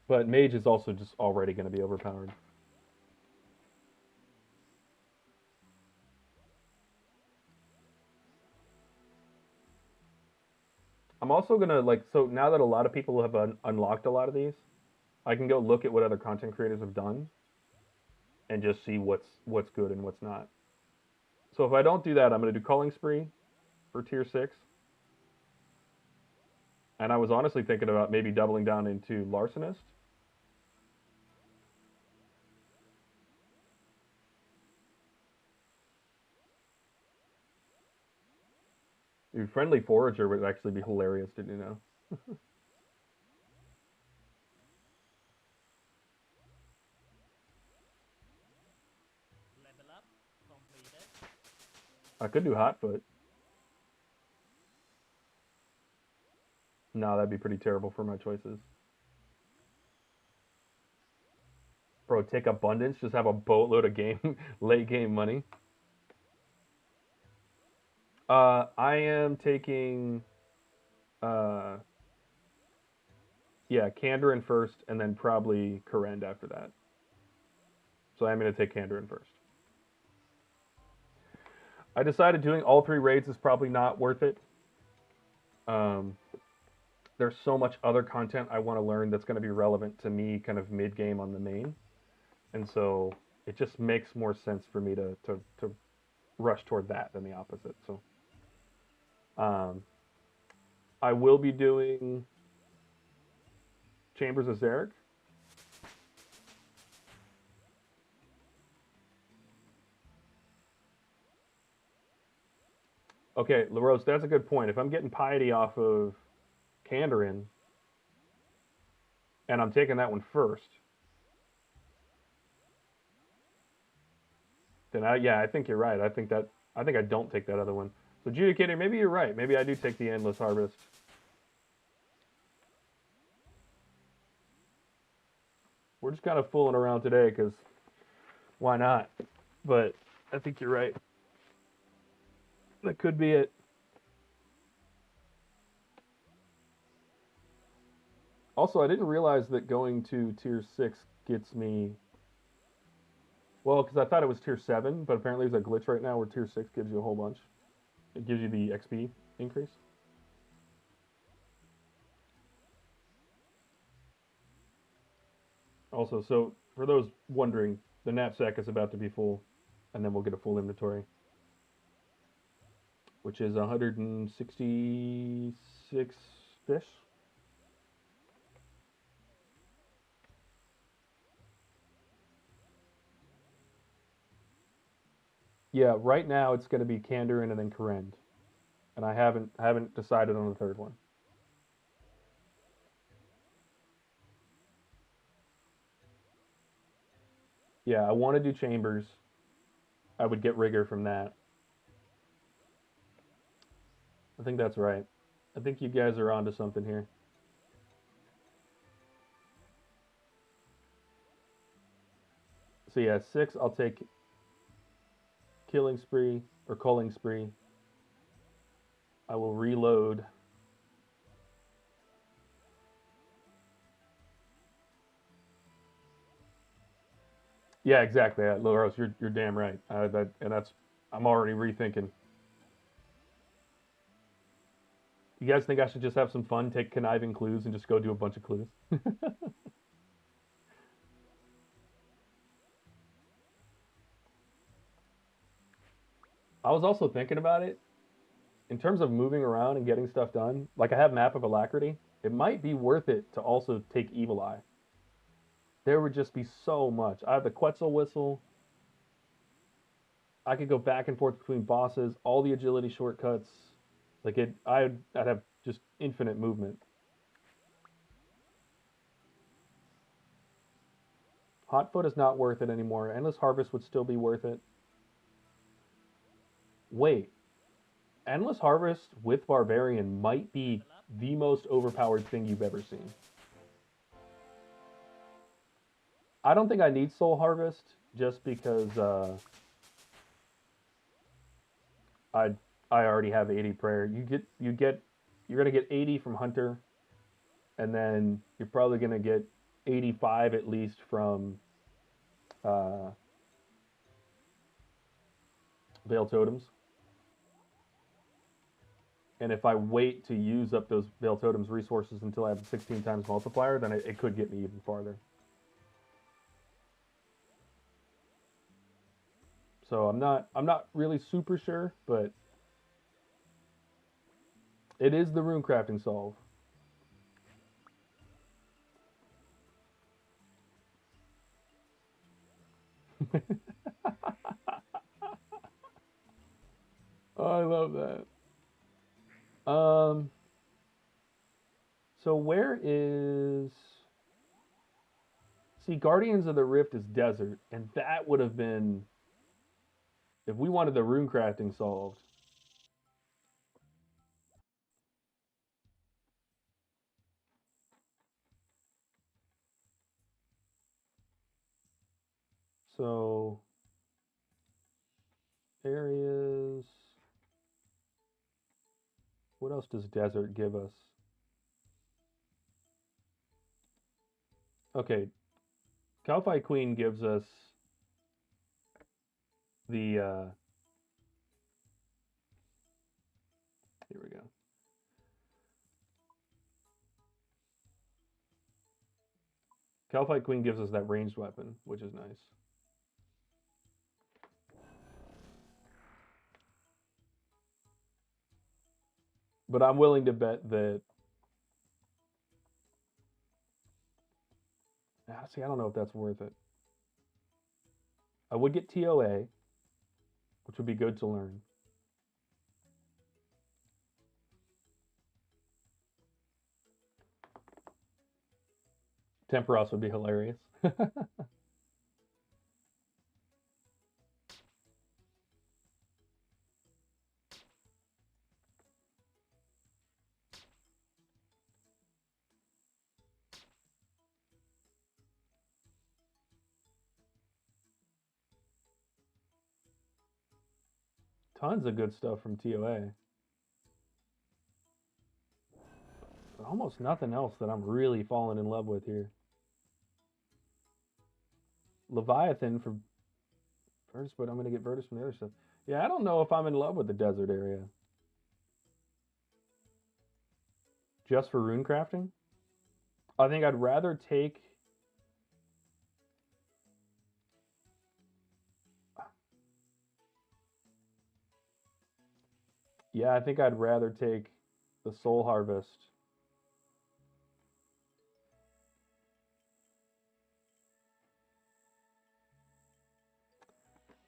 But mage is also just already going to be overpowered. I'm also going to like, so now that a lot of people have unlocked a lot of these, I can go look at what other content creators have done and just see what's good and what's not. So if I don't do that, I'm going to do Culling Spree for tier 6. And I was honestly thinking about maybe doubling down into Larcenist. Your friendly forager would actually be hilarious, did you know? I could do hot foot. No, that'd be pretty terrible for my choices. Bro, take abundance. Just have a boatload of game late game money. I am taking uh yeah, Kandarin first, and then probably Karend after that. So I'm gonna take Kandarin first. I decided doing all three raids is probably not worth it. Um, there's so much other content I want to learn that's going to be relevant to me kind of mid game on the main, and so it just makes more sense for me to rush toward that than the opposite. So um, I will be doing Chambers of Zarek. Okay, LaRose, that's a good point. If I'm getting piety off of Kandarin and I'm taking that one first, then yeah, I think you're right. I think I don't take that other one. So Judicator, maybe you're right. Maybe I do take the Endless Harvest. We're just kind of fooling around today because why not? But I think you're right. That could be it. Also, I didn't realize that going to tier 6 gets me. Well, because I thought it was tier 7, but apparently there's a glitch right now where tier 6 gives you a whole bunch. It gives you the XP increase. Also, so for those wondering, the knapsack is about to be full, and then we'll get a full inventory, which is 166 fish. Yeah, right now it's going to be Kandarin and then Karend, and I haven't decided on the third one. Yeah, I want to do Chambers. I would get Rigor from that. I think that's right. I think you guys are onto something here. So yeah, 6. I'll take Killing Spree or Culling Spree. I will reload. Yeah, exactly. Loros, you're damn right. That's I'm already rethinking. You guys think I should just have some fun, take conniving clues, and just go do a bunch of clues? I was also thinking about it in terms of moving around and getting stuff done. Like I have Map of Alacrity. It might be worth it to also take Evil Eye. There would just be so much. I have the Quetzal Whistle. I could go back and forth between bosses, all the agility shortcuts. Like I'd have just infinite movement. Hotfoot is not worth it anymore. Endless Harvest would still be worth it. Wait, Endless Harvest with Barbarian might be Level up. the most overpowered thing you've ever seen. I don't think I need Soul Harvest just because I I already have 80 prayer. You're gonna get 80 from Hunter, and then you're probably gonna get 85 at least from uh, Veil Totems. And if I wait to use up those Veil Totems resources until I have a 16 times multiplier, then it could get me even farther. So I'm not really super sure, but it is the rune crafting solve. Oh, I love that. Um, so where is see Guardians of the Rift is desert, and that would have been if we wanted the rune crafting solved, so areas, what else does desert give us? Okay, Calphi Queen gives us the, here we go. Calphi Queen gives us that ranged weapon, which is nice. But I'm willing to bet that, see, I don't know if that's worth it. I would get TOA, which would be good to learn. Temperos would be hilarious. Tons of good stuff from TOA. But almost nothing else that I'm really falling in love with here. Leviathan for Virtus, but I'm going to get Virtus from the other stuff. Yeah, I don't know if I'm in love with the desert area. Just for rune crafting? I think I'd rather take... Yeah, I think I'd rather take the Soul Harvest.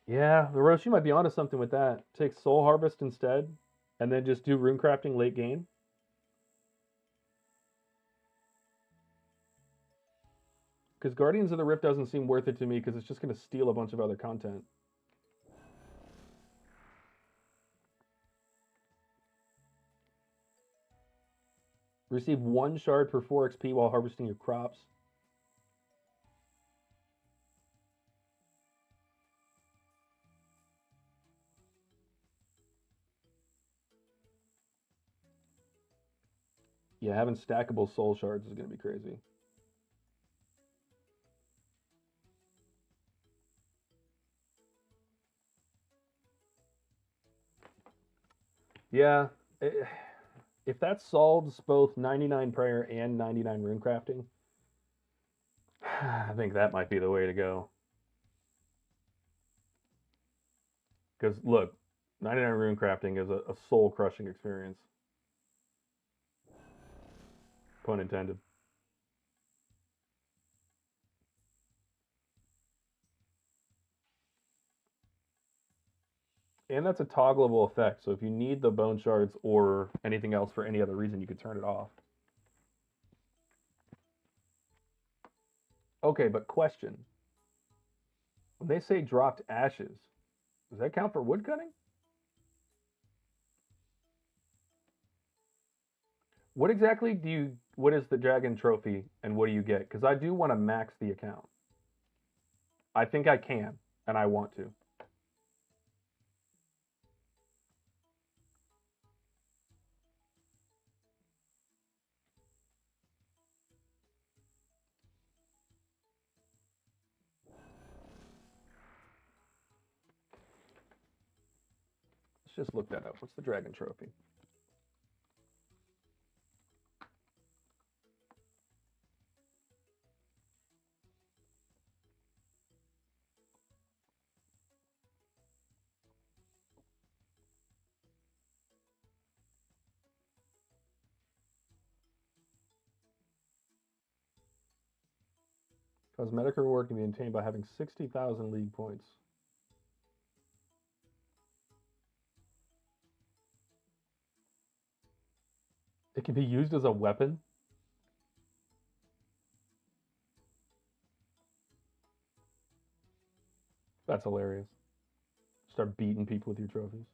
Yeah, the Roche, you might be onto something with that. Take Soul Harvest instead, and then just do rune crafting late game. Because Guardians of the Rift doesn't seem worth it to me because it's just going to steal a bunch of other content. Receive 1 shard per 4 XP while harvesting your crops. Yeah, having stackable soul shards is going to be crazy. Yeah, if that solves both 99 prayer and 99 rune crafting, I think that might be the way to go. Because look, 99 rune crafting is a soul crushing experience. Pun intended. And that's a toggleable effect. So if you need the bone shards or anything else for any other reason, you could turn it off. Okay, but question. When they say dropped ashes, does that count for woodcutting? What exactly what is the dragon trophy and what do you get? Because I do want to max the account. I think I can, and I want to. Let's just look that up. What's the dragon trophy? Cosmetic reward can be obtained by having 60,000 league points. It can be used as a weapon. That's hilarious. Start beating people with your trophies.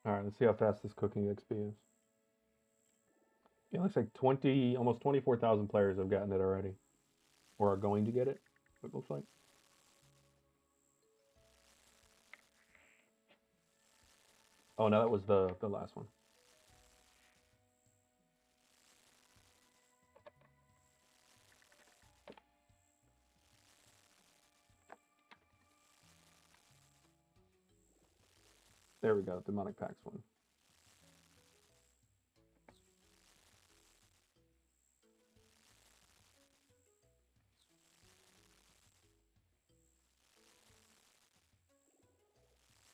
All right, let's see how fast this cooking XP is. It looks like 20, almost 24,000 players have gotten it already, or are going to get it. It looks like. Oh no, that was the last one. There we go, demonic packs one.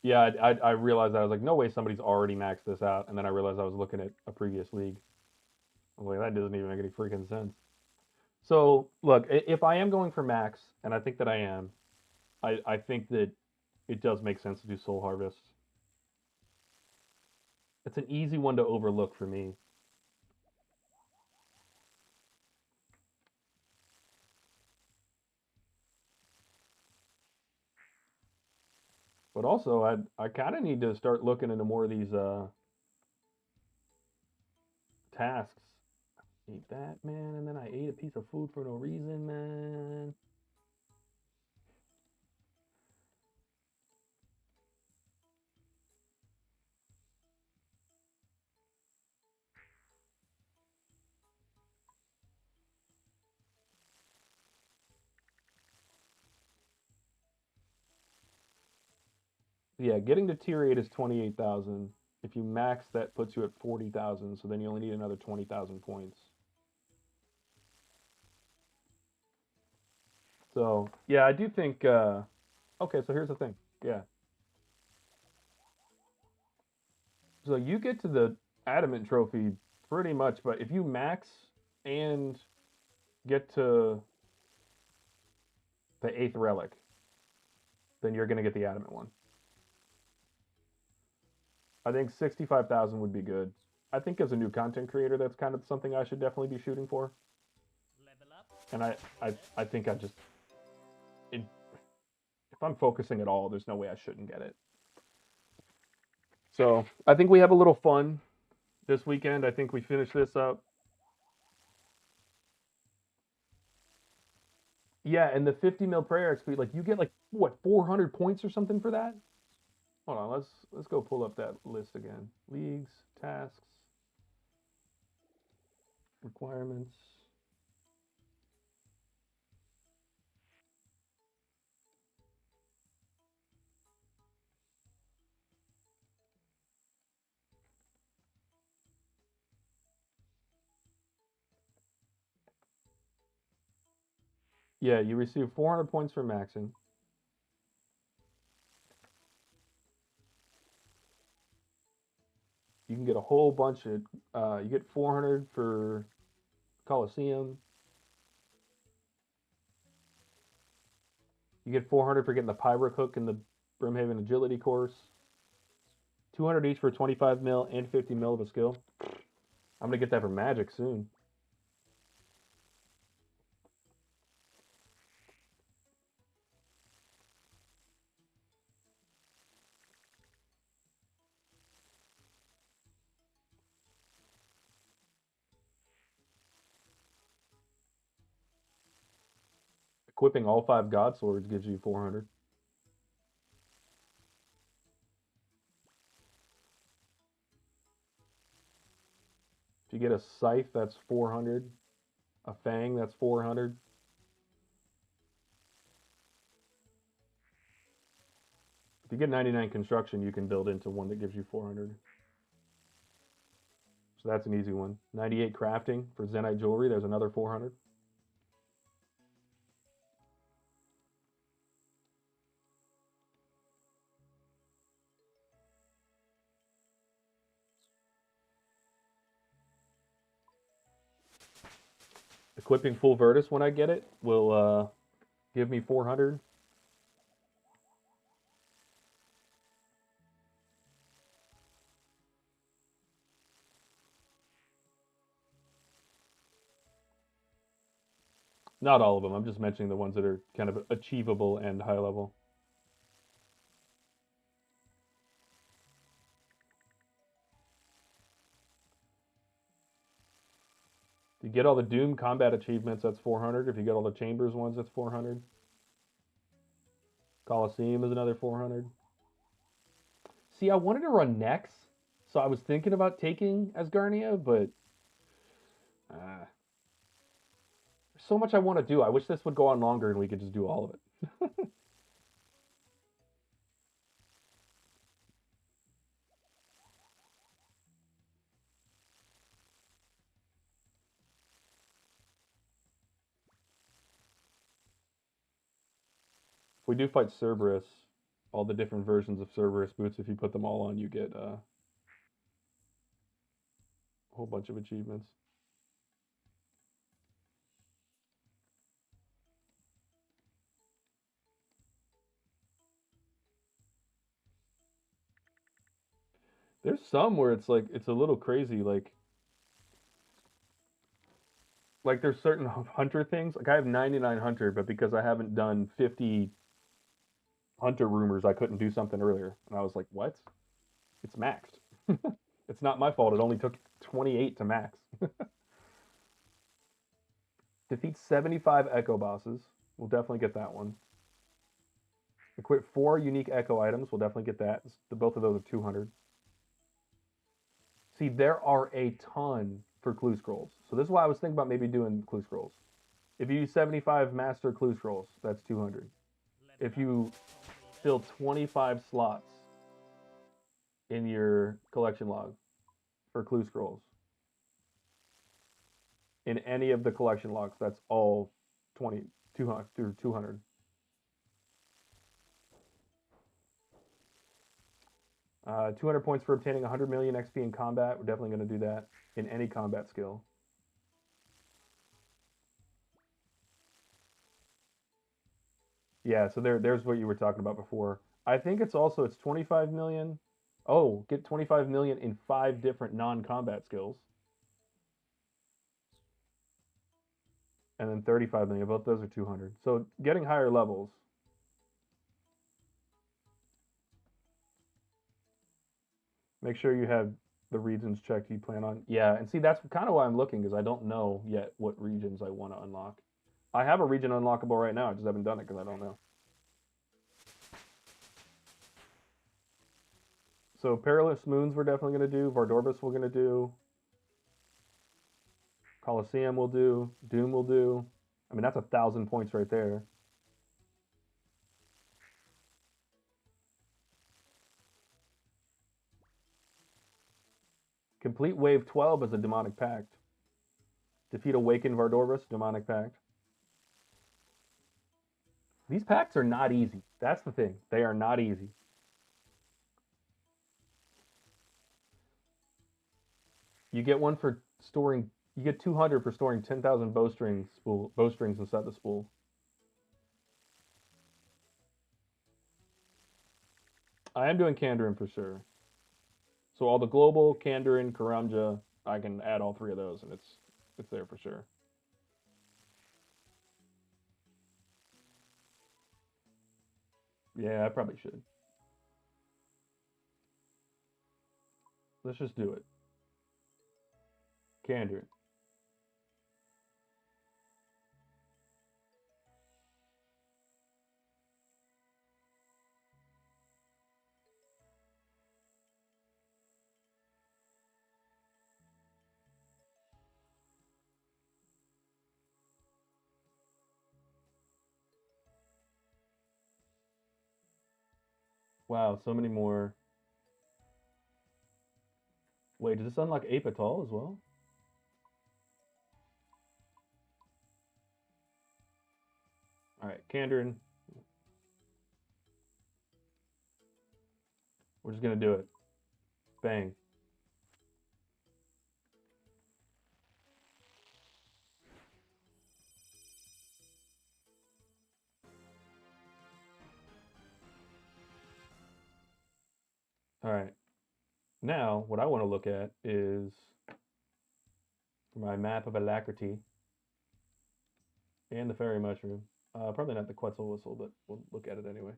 Yeah, I realized that. I was like, no way somebody's already maxed this out. And then I realized I was looking at a previous league. I was like, that doesn't even make any freaking sense. So, look, if I am going for max, and I think that I am, I think that it does make sense to do Soul Harvest. It's an easy one to overlook for me. But also, I kind of need to start looking into more of these tasks. Ate that, man, and then I ate a piece of food for no reason, man. Yeah, getting to tier 8 is 28,000. If you max, that puts you at 40,000, so then you only need another 20,000 points. So, yeah, I do think, okay, so here's the thing. Yeah. So you get to the Adamant Trophy pretty much, but if you max and get to the 8th relic, then you're going to get the Adamant one. I think 65,000 would be good. I think as a new content creator, that's kind of something I should definitely be shooting for. Level up. And I think I just, if I'm focusing at all, there's no way I shouldn't get it. So I think we have a little fun this weekend. I think we finish this up. Yeah, and the 50 mil prayer XP, like you get like what 400 points or something for that. Hold on, let's go pull up that list again. Leagues, tasks, requirements. Yeah, you receive 400 points for maxing. You can get a whole bunch of. You get 400 for Coliseum. You get 400 for getting the Pyro Hook in the Brimhaven Agility course. 200 each for 25 mil and 50 mil of a skill. I'm gonna get that for Magic soon. Equipping all 5 God Swords gives you 400. If you get a Scythe, that's 400. A Fang, that's 400. If you get 99 construction, you can build into one that gives you 400. So that's an easy one. 98 crafting for Zenite jewelry, there's another 400. equipping full Virtus when I get it will give me 400. Not all of them. I'm just mentioning the ones that are kind of achievable and high level. If you get all the Doom combat achievements, that's 400. If you get all the Chambers ones, that's 400. Coliseum is another 400. See, I wanted to run Nex, so I was thinking about taking Asgarnia, but there's so much I want to do. I wish this would go on longer and we could just do all of it. If we do fight Cerberus, all the different versions of Cerberus boots, if you put them all on, you get a whole bunch of achievements. There's some where it's like it's a little crazy, like there's certain hunter things. Like I have 99 hunter, but because I haven't done 50 hunter rumors, I couldn't do something earlier, and I was like, what? It's maxed. It's not my fault. It only took 28 to max. Defeat 75 Echo bosses. We'll definitely get that one. Equip 4 unique Echo items. We'll definitely get that. Both of those are 200. See, there are a ton for clue scrolls. So this is why I was thinking about maybe doing clue scrolls. If you use 75 master clue scrolls, that's 200. If you fill 25 slots in your collection log for clue scrolls, in any of the collection logs, that's all 200 through 200. Uh, 200 points for obtaining 100 million XP in combat. We're definitely going to do that in any combat skill. Yeah, so there's what you were talking about before. I think it's 25 million. Oh, get 25 million in 5 different non-combat skills. And then 35 million. Both those are 200. So getting higher levels. Make sure you have the regions checked you plan on. Yeah, and see, that's kind of why I'm looking, because I don't know yet what regions I want to unlock. I have a region unlockable right now. I just haven't done it because I don't know. So Perilous Moons we're definitely going to do. Vardorbus we're going to do. Coliseum we'll do. Doom we'll do. I mean, that's 1,000 points right there. Complete Wave 12 is a Demonic Pact. Defeat Awakened Vardorbus, Demonic Pact. These packs are not easy. That's the thing. They are not easy. You get one for storing. You get 200 for storing 10,000 bowstrings inside the spool. I am doing Kandarin for sure. So all the global, Kandarin, Karamja, I can add all 3 of those, and it's there for sure. Yeah, I probably should. Let's just do it. Kandarin. Wow, so many more. Wait, does this unlock Ape at all as well? All right, Kandarin. We're just gonna do it. Bang. All right. Now, what I want to look at is my map of alacrity and the fairy mushroom. Probably not the Quetzal whistle, but we'll look at it anyway.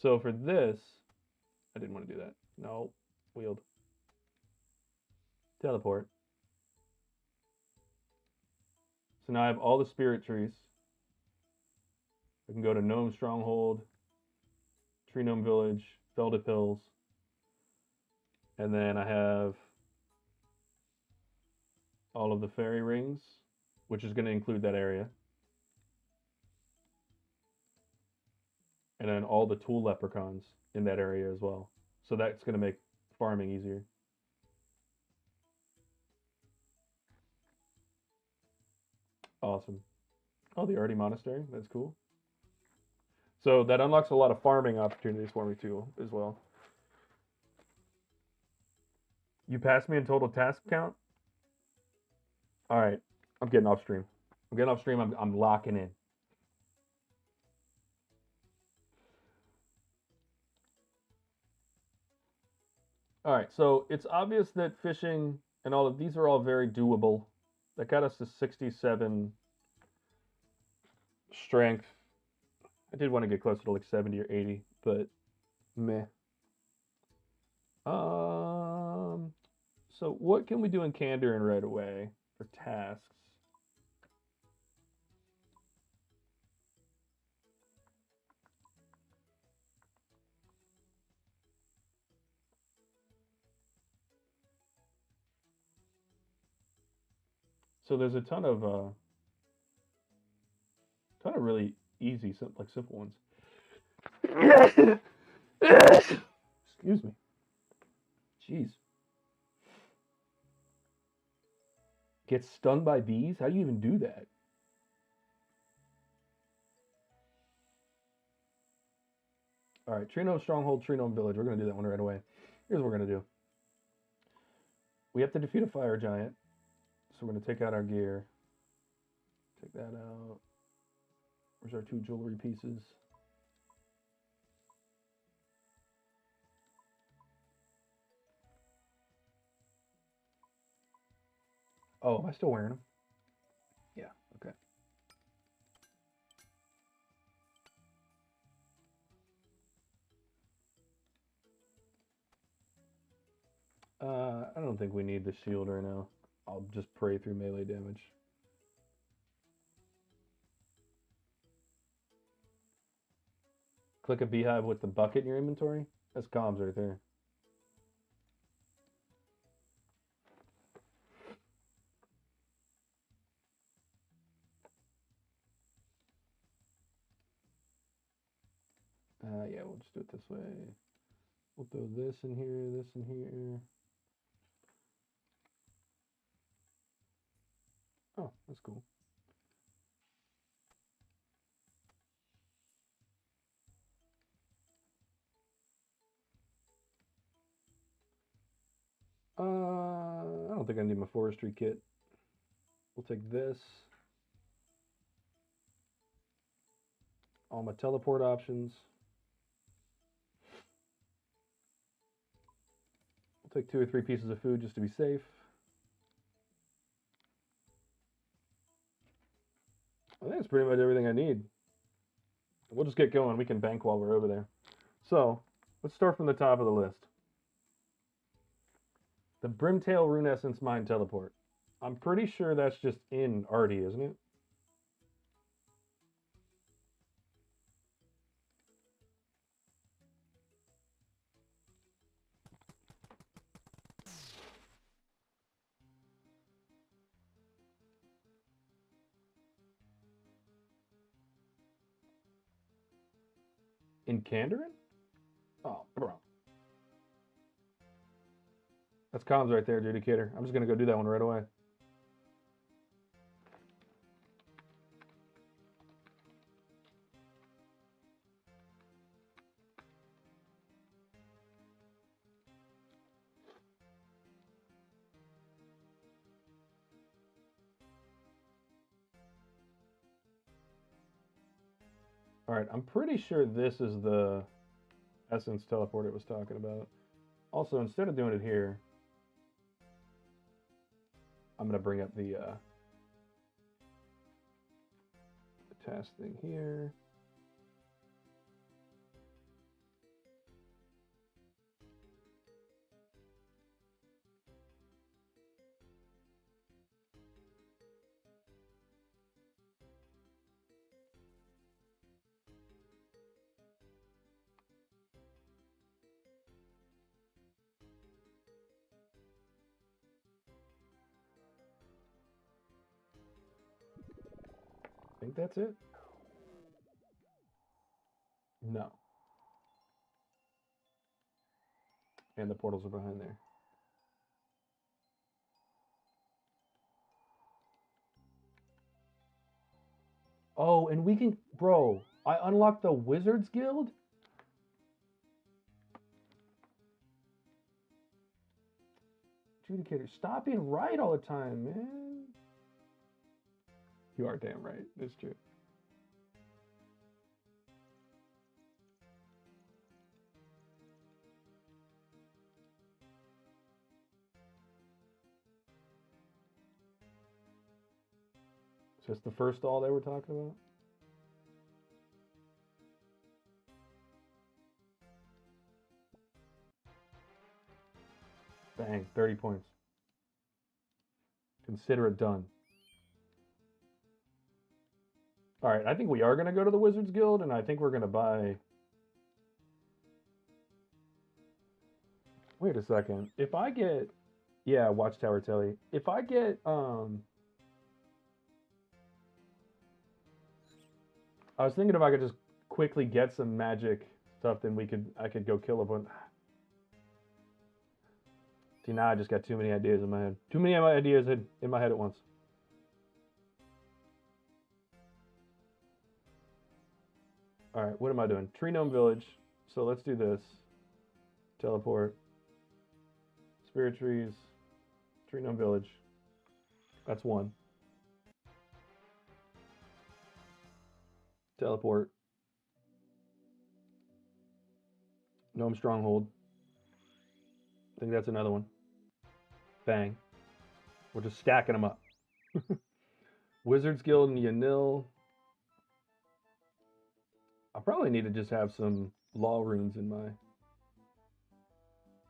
So for this, I didn't want to do that. No, wheeled. Teleport. So now I have all the spirit trees. I can go to Gnome Stronghold, Tree Gnome Village, Veldet Hills, and then I have all of the fairy rings, which is going to include that area. And then all the tool leprechauns in that area as well. So that's going to make farming easier. Awesome. Oh, the Artie Monastery. That's cool. So that unlocks a lot of farming opportunities for me too, as well. You passed me in total task count? All right. I'm getting off stream. I'm locking in. All right. So it's obvious that fishing and all of these are all very doable. That got us to 67 strength. I did want to get closer to like 70 or 80, but meh. So what can we do in Kandarin right away for tasks? So there's a ton of really easy, simple ones. Excuse me. Jeez. Get stung by bees? How do you even do that? All right, Tree Gnome Stronghold, Tree Gnome Village. We're going to do that one right away. Here's what we're going to do. We have to defeat a fire giant. So we're going to take out our gear. Take that out. Where's our 2 jewelry pieces? Oh, am I still wearing them? Yeah, okay. I don't think we need the shield right now. I'll just pray through melee damage. Click a beehive with the bucket in your inventory. That's comms right there. Yeah, we'll just do it this way. We'll throw this in here, this in here. Oh, that's cool. I don't think I need my forestry kit. We'll take this. All my teleport options. We'll take 2 or 3 pieces of food just to be safe. I think that's pretty much everything I need. We'll just get going. We can bank while we're over there. So, let's start from the top of the list. The Brimtail Rune Essence Mine Teleport. I'm pretty sure that's just in Artie, isn't it? In Kandarin? Oh, bro. That's comms right there, Judicator. I'm just going to go do that one right away. All right, I'm pretty sure this is the Essence Teleport it was talking about. Also, instead of doing it here, I'm going to bring up the task thing here. I think that's it. No. And the portals are behind there. Oh, and we can, bro, I unlocked the Wizards Guild? Adjudicator, stop being right all the time, man. You are damn right. It's true. Is this the first stall they were talking about? Bang, 30 points. Consider it done. All right, I think we are going to go to the Wizards Guild, and I think we're going to buy... Wait a second. If I get... Yeah, Watchtower Telly. If I get... I was thinking if I could just quickly get some magic stuff, then I could go kill a bunch. See, now I just got too many ideas in my head. Too many ideas in my head at once. All right, what am I doing? Tree Gnome Village. So let's do this. Teleport. Spirit Trees. Tree Gnome Village. That's one. Teleport. Gnome Stronghold. I think that's another one. Bang. We're just stacking them up. Wizards Guild and Yanil. I probably need to just have some law runes in my...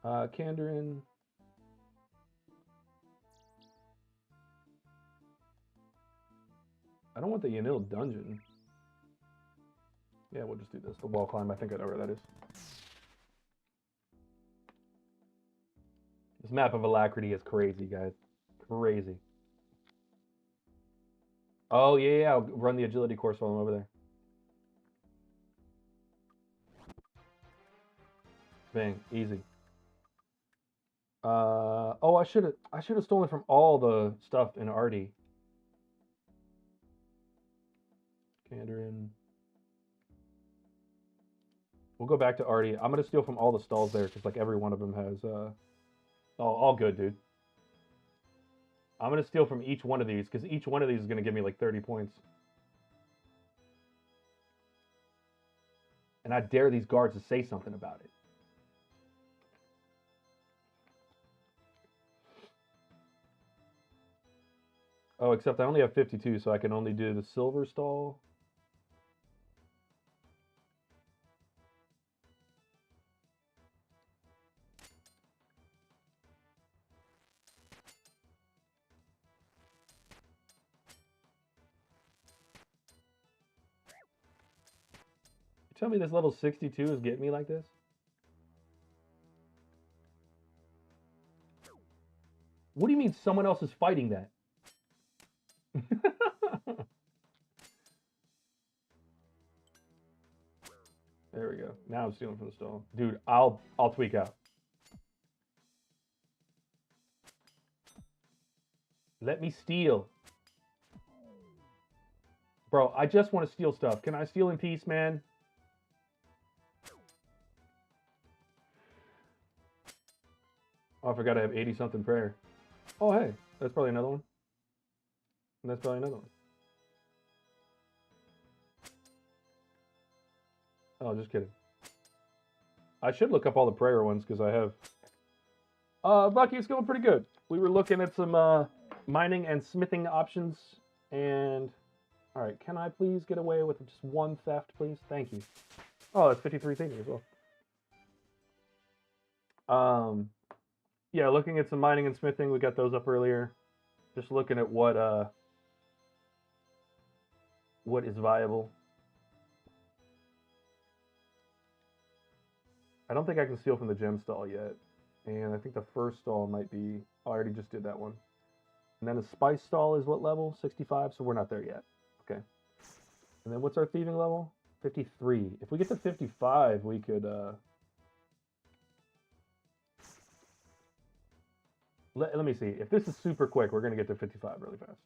Kandarin. I don't want the Yanil dungeon. Yeah, we'll just do this. The wall climb, I think I know where that is. This map of Alacrity is crazy, guys. Crazy. Oh, yeah, I'll run the agility course while I'm over there. Bang, easy. Oh, I should have stolen from all the stuff in Artie. Kandarin. We'll go back to Artie. I'm gonna steal from all the stalls there because like every one of them has all good, dude. I'm gonna steal from each one of these because each one of these is gonna give me like 30 points. And I dare these guards to say something about it. Oh, except I only have 52, so I can only do the silver stall. You tell me this level 62 is getting me like this? What do you mean someone else is fighting that? There we go. Now I'm stealing from the stall. Dude, I'll tweak out. Let me steal. Bro, I just want to steal stuff. Can I steal in peace, man? Oh, I forgot I have 80-something prayer. Oh, hey. That's probably another one. And that's probably another one. Oh, just kidding. I should look up all the prayer ones because I have Bucky, it's going pretty good. We were looking at some mining and smithing options, and all right, can I please get away with just one theft, please? Thank you. Oh, that's 53 thinking as well. Yeah, looking at some mining and smithing, we got those up earlier. Just looking at what is viable. I don't think I can steal from the gem stall yet. And I think the first stall might be, oh, I already just did that one. And then the spice stall is what level? 65, so we're not there yet. Okay. And then what's our thieving level? 53. If we get to 55, we could, let me see. If this is super quick, we're going to get to 55 really fast.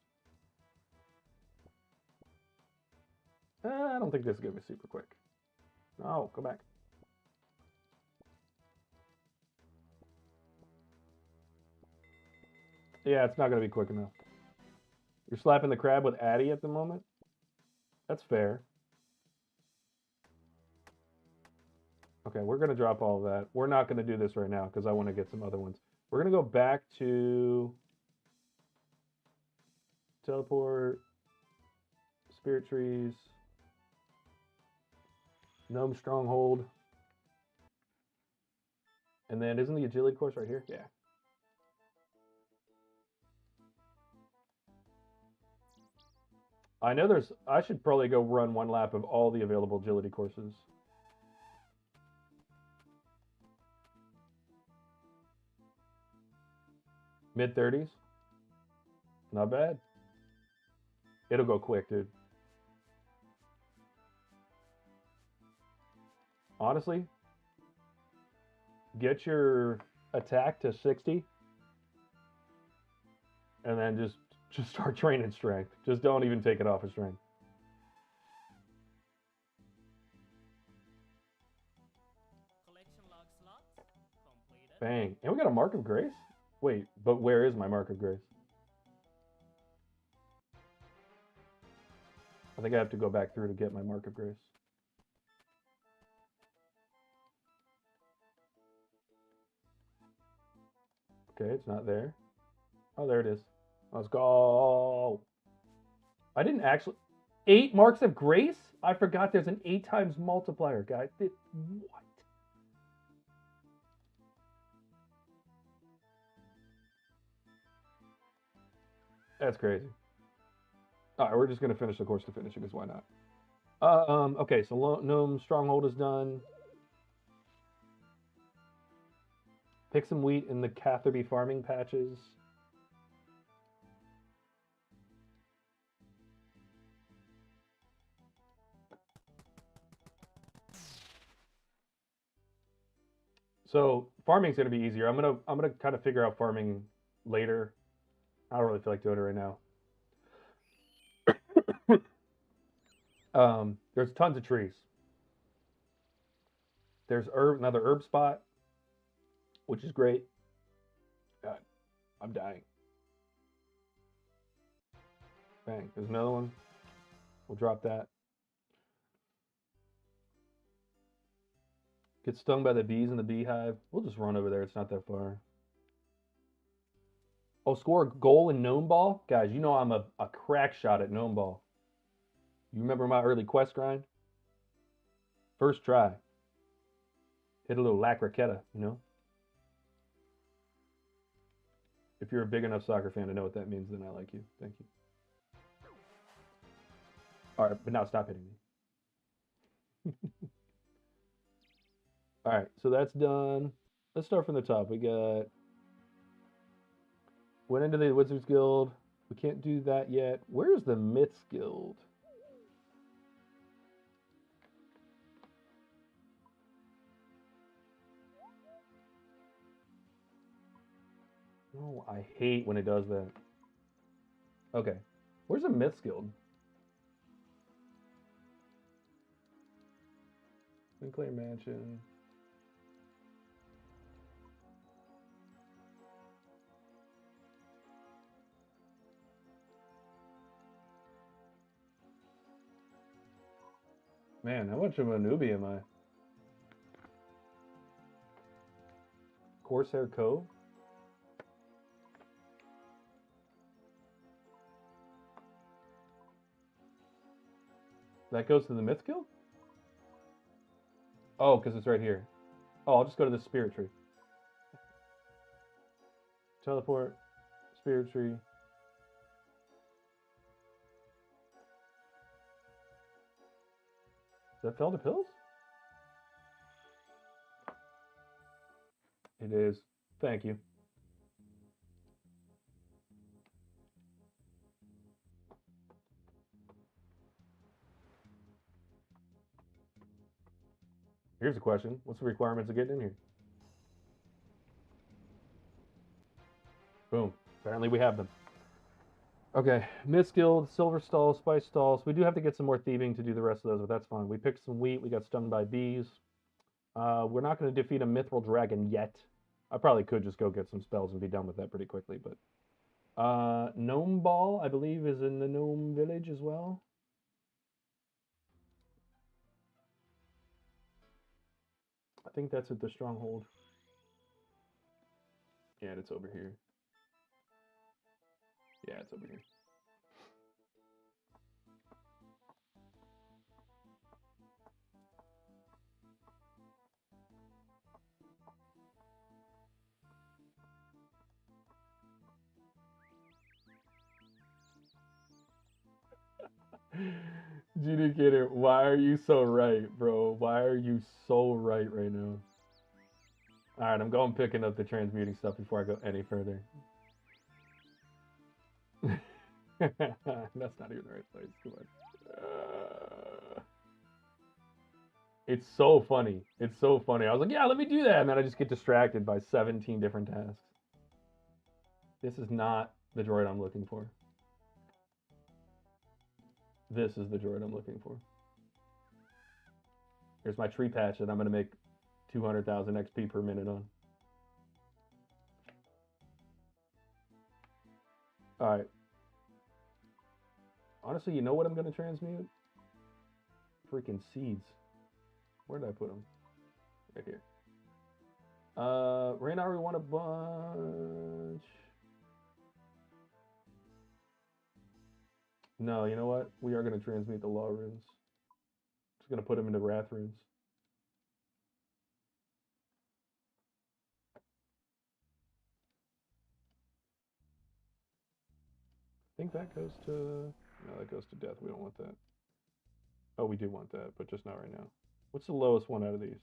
I don't think this is going to be super quick. No, go back. Yeah, it's not going to be quick enough. You're slapping the crab with Addy at the moment? That's fair. Okay, we're going to drop all of that. We're not going to do this right now because I want to get some other ones. We're going to go back to teleport, spirit trees, gnome stronghold. And then isn't the agility course right here? Yeah. I know I should probably go run one lap of all the available agility courses. Mid-30s. Not bad. It'll go quick, dude. Honestly, get your attack to 60 and then just start training strength. Just don't even take it off of strength. Collection log slot completed. Bang. And we got a Mark of Grace? Wait, but where is my Mark of Grace? I think I have to go back through to get my Mark of Grace. Okay, it's not there. Oh, there it is. Let's go. I didn't actually... 8 Marks of Grace? I forgot there's an 8 times multiplier, guys. What? That's crazy. All right, we're just going to finish the course to finish it because why not? Okay, so Gnome Stronghold is done. Pick some wheat in the Catherby farming patches. So farming's gonna be easier. I'm gonna kind of figure out farming later. I don't really feel like doing it right now. There's tons of trees. There's another herb spot, which is great. God, I'm dying. Bang, there's another one. We'll drop that. Get stung by the bees in the beehive. We'll just run over there. It's not that far. Oh, score a goal in Gnome Ball? Guys, you know I'm a crack shot at Gnome Ball. You remember my early quest grind? First try. Hit a little La Croqueta, you know? If you're a big enough soccer fan to know what that means, then I like you. Thank you. All right, but now stop hitting me. All right, so that's done. Let's start from the top. We got... Went into the Wizards Guild. We can't do that yet. Where's the Myths Guild? Oh, I hate when it does that. Okay. Where's the Myths Guild? Sinclair Mansion. Man, how much of a newbie am I? Corsair Cove? That goes to the Myth Guild? Oh, because it's right here. Oh, I'll just go to the Spirit Tree. Teleport, Spirit Tree. Is that Felder Pills? It is. Thank you. Here's a question. What's the requirements of getting in here? Boom. Apparently we have them. Okay. Mist Guild, Silver Stall, Spice Stall. So we do have to get some more thieving to do the rest of those, but that's fine. We picked some wheat. We got stung by bees. We're not going to defeat a Mithril Dragon yet. I probably could just go get some spells and be done with that pretty quickly, but... Gnome Ball, I believe, is in the Gnome Village as well. I think that's at the Stronghold. Yeah, it's over here. Yeah, it's over here. Judicator, why are you so right, bro? Why are you so right now? Alright, I'm going picking up the transmuting stuff before I go any further. That's not even the right place. Come on. It's so funny. It's so funny. I was like, yeah, let me do that. And then I just get distracted by 17 different tasks. This is not the droid I'm looking for. This is the droid I'm looking for. Here's my tree patch that I'm going to make 200,000 XP per minute on. Alright. Honestly, you know what I'm going to transmute? Freaking seeds. Where did I put them? Right here. Raynar, we want a bunch. No, you know what? We are going to transmute the law runes. Just going to put them into wrath runes. I think that goes to... No, that goes to death. We don't want that. Oh, we do want that, but just not right now. What's the lowest one out of these?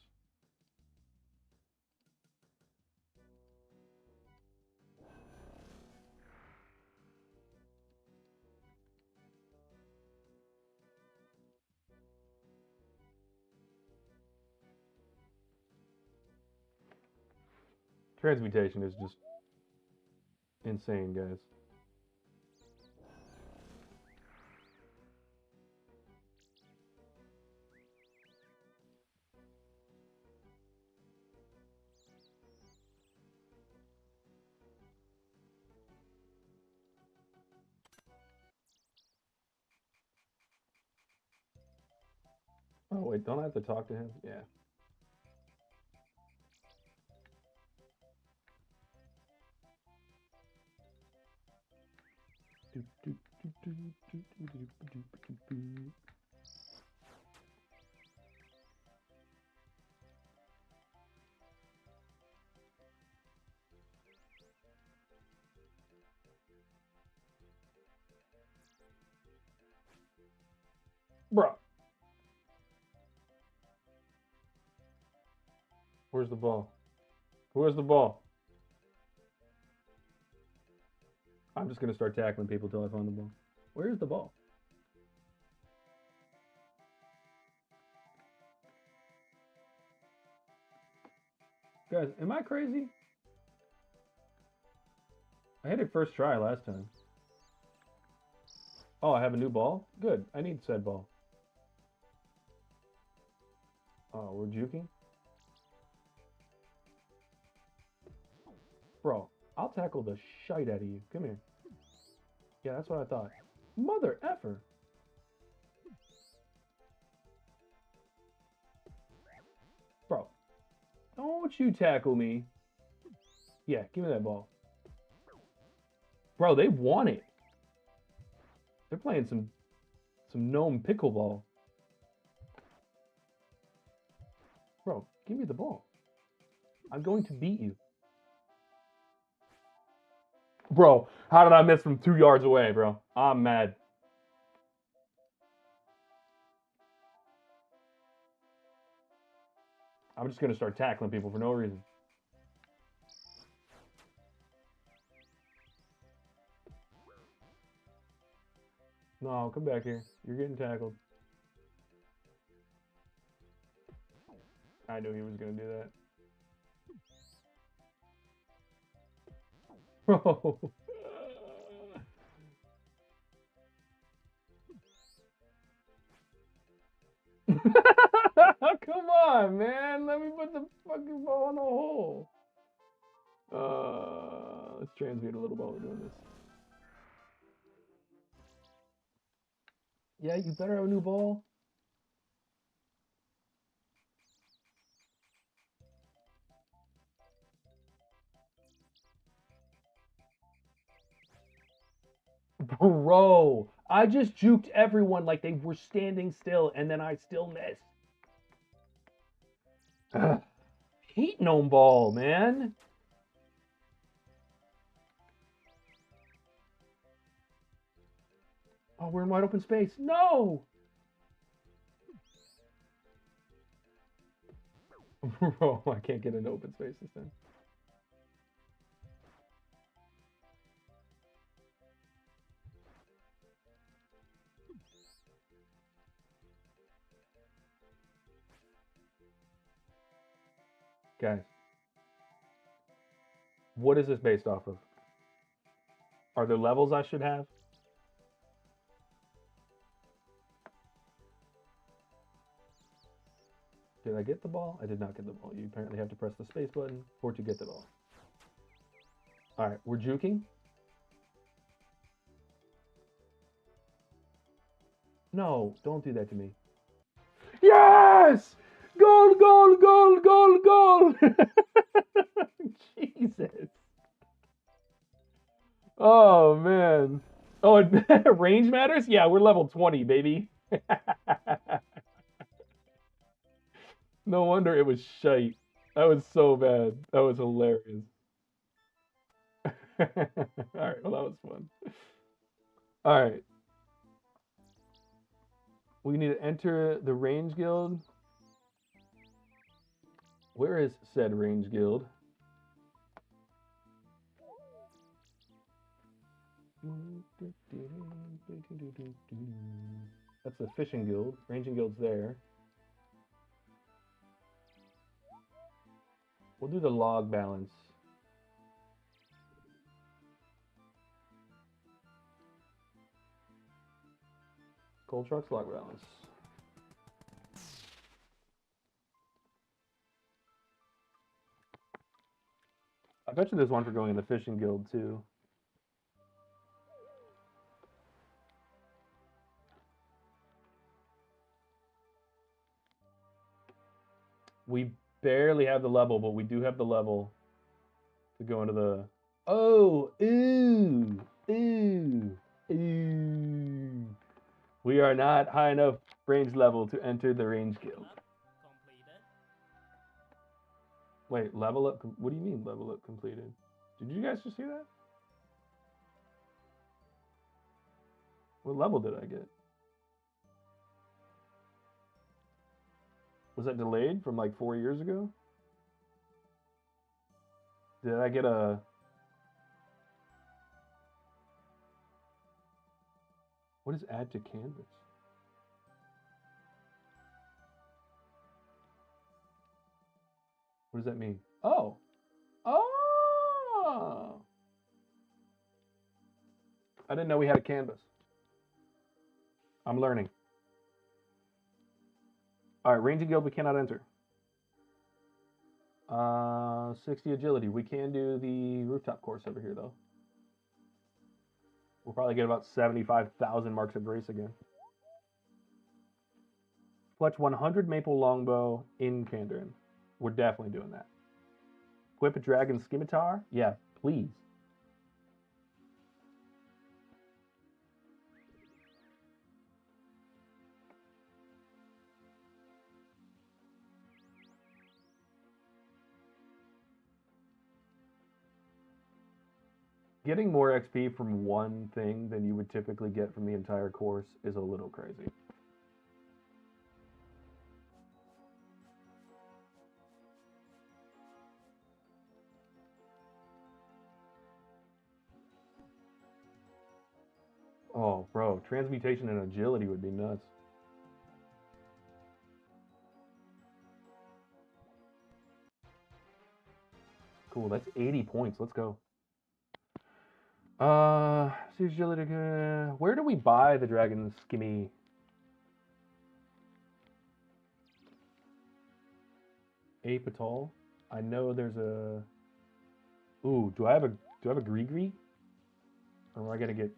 Transmutation is just insane, guys. Oh, wait, don't I have to talk to him? Yeah. Bro. Where's the ball? Where's the ball? I'm just going to start tackling people until I find the ball. Where's the ball? Guys, am I crazy? I hit it first try last time. Oh, I have a new ball? Good. I need said ball. Oh, we're juking? Bro, I'll tackle the shite out of you. Come here. Yeah, that's what I thought. Mother effer. Bro, don't you tackle me. Yeah, give me that ball. Bro, they want it. They're playing some gnome pickleball. Bro, give me the ball. I'm going to beat you. Bro, how did I miss from 2 yards away, bro? I'm mad. I'm just gonna start tackling people for no reason. No, come back here. You're getting tackled. I knew he was gonna do that. Bro. Come on, man. Let me put the fucking ball in the hole. Let's transmute a little while we're doing this. Yeah, you better have a new ball. Bro, I just juked everyone like they were standing still, and then I still missed. Heat gnome ball, man. Oh, we're in wide open space. No! Bro, I can't get into open space this time. Guys, what is this based off of? Are there levels I should have? Did I get the ball? I did not get the ball. You apparently have to press the space button for to get the ball. All right, we're juking. No, don't do that to me. Yes! Goal, goal, goal, goal, goal! Jesus. Oh, man. Oh, range matters? Yeah, we're level 20, baby. No wonder it was shite. That was so bad. That was hilarious. All right, well, that was fun. All right. We need to enter the range guild. Where is said range guild? That's the fishing guild. Ranging guild's there. We'll do the log balance. Coal trucks, log balance. I bet you there's one for going in the fishing guild too. We barely have the level, but we do have the level to go into the. Oh, ooh, ooh, ooh. We are not high enough range level to enter the range guild. Completed. Wait, level up? What do you mean level up completed? Did you guys just hear that? What level did I get? Was that delayed from like 4 years ago? Did I get a... What is add to canvas? What does that mean? Oh. Oh. I didn't know we had a canvas. I'm learning. All right, ranging guild we cannot enter. 60 agility. We can do the rooftop course over here though. We'll probably get about 75,000 marks of grace again. Fletch 100 maple longbow in Kandarin. We're definitely doing that. Equip a dragon scimitar? Yeah, please. Getting more XP from one thing than you would typically get from the entire course is a little crazy. Oh, bro, transmutation and agility would be nuts. Cool, that's 80 points. Let's go. See agility. Where do we buy the dragon skimmy? Apital. I know there's a. Ooh, do I have a Gree? Or am I gonna get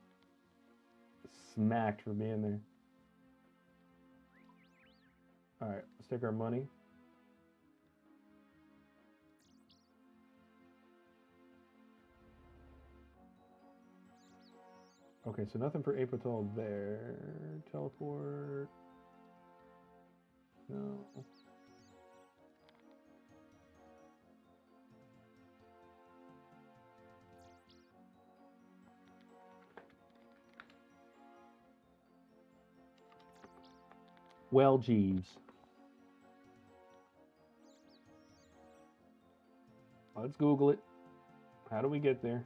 smacked for being there? All right, let's take our money. Okay, so nothing for Apital there. Teleport. No. Well, Jeeves. Let's Google it. How do we get there?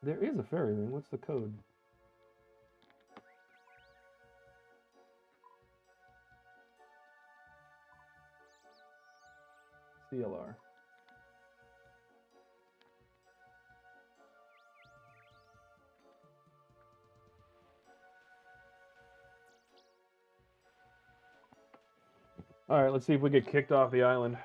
There is a fairy ring. What's the code? CLR. All right, let's see if we get kicked off the island.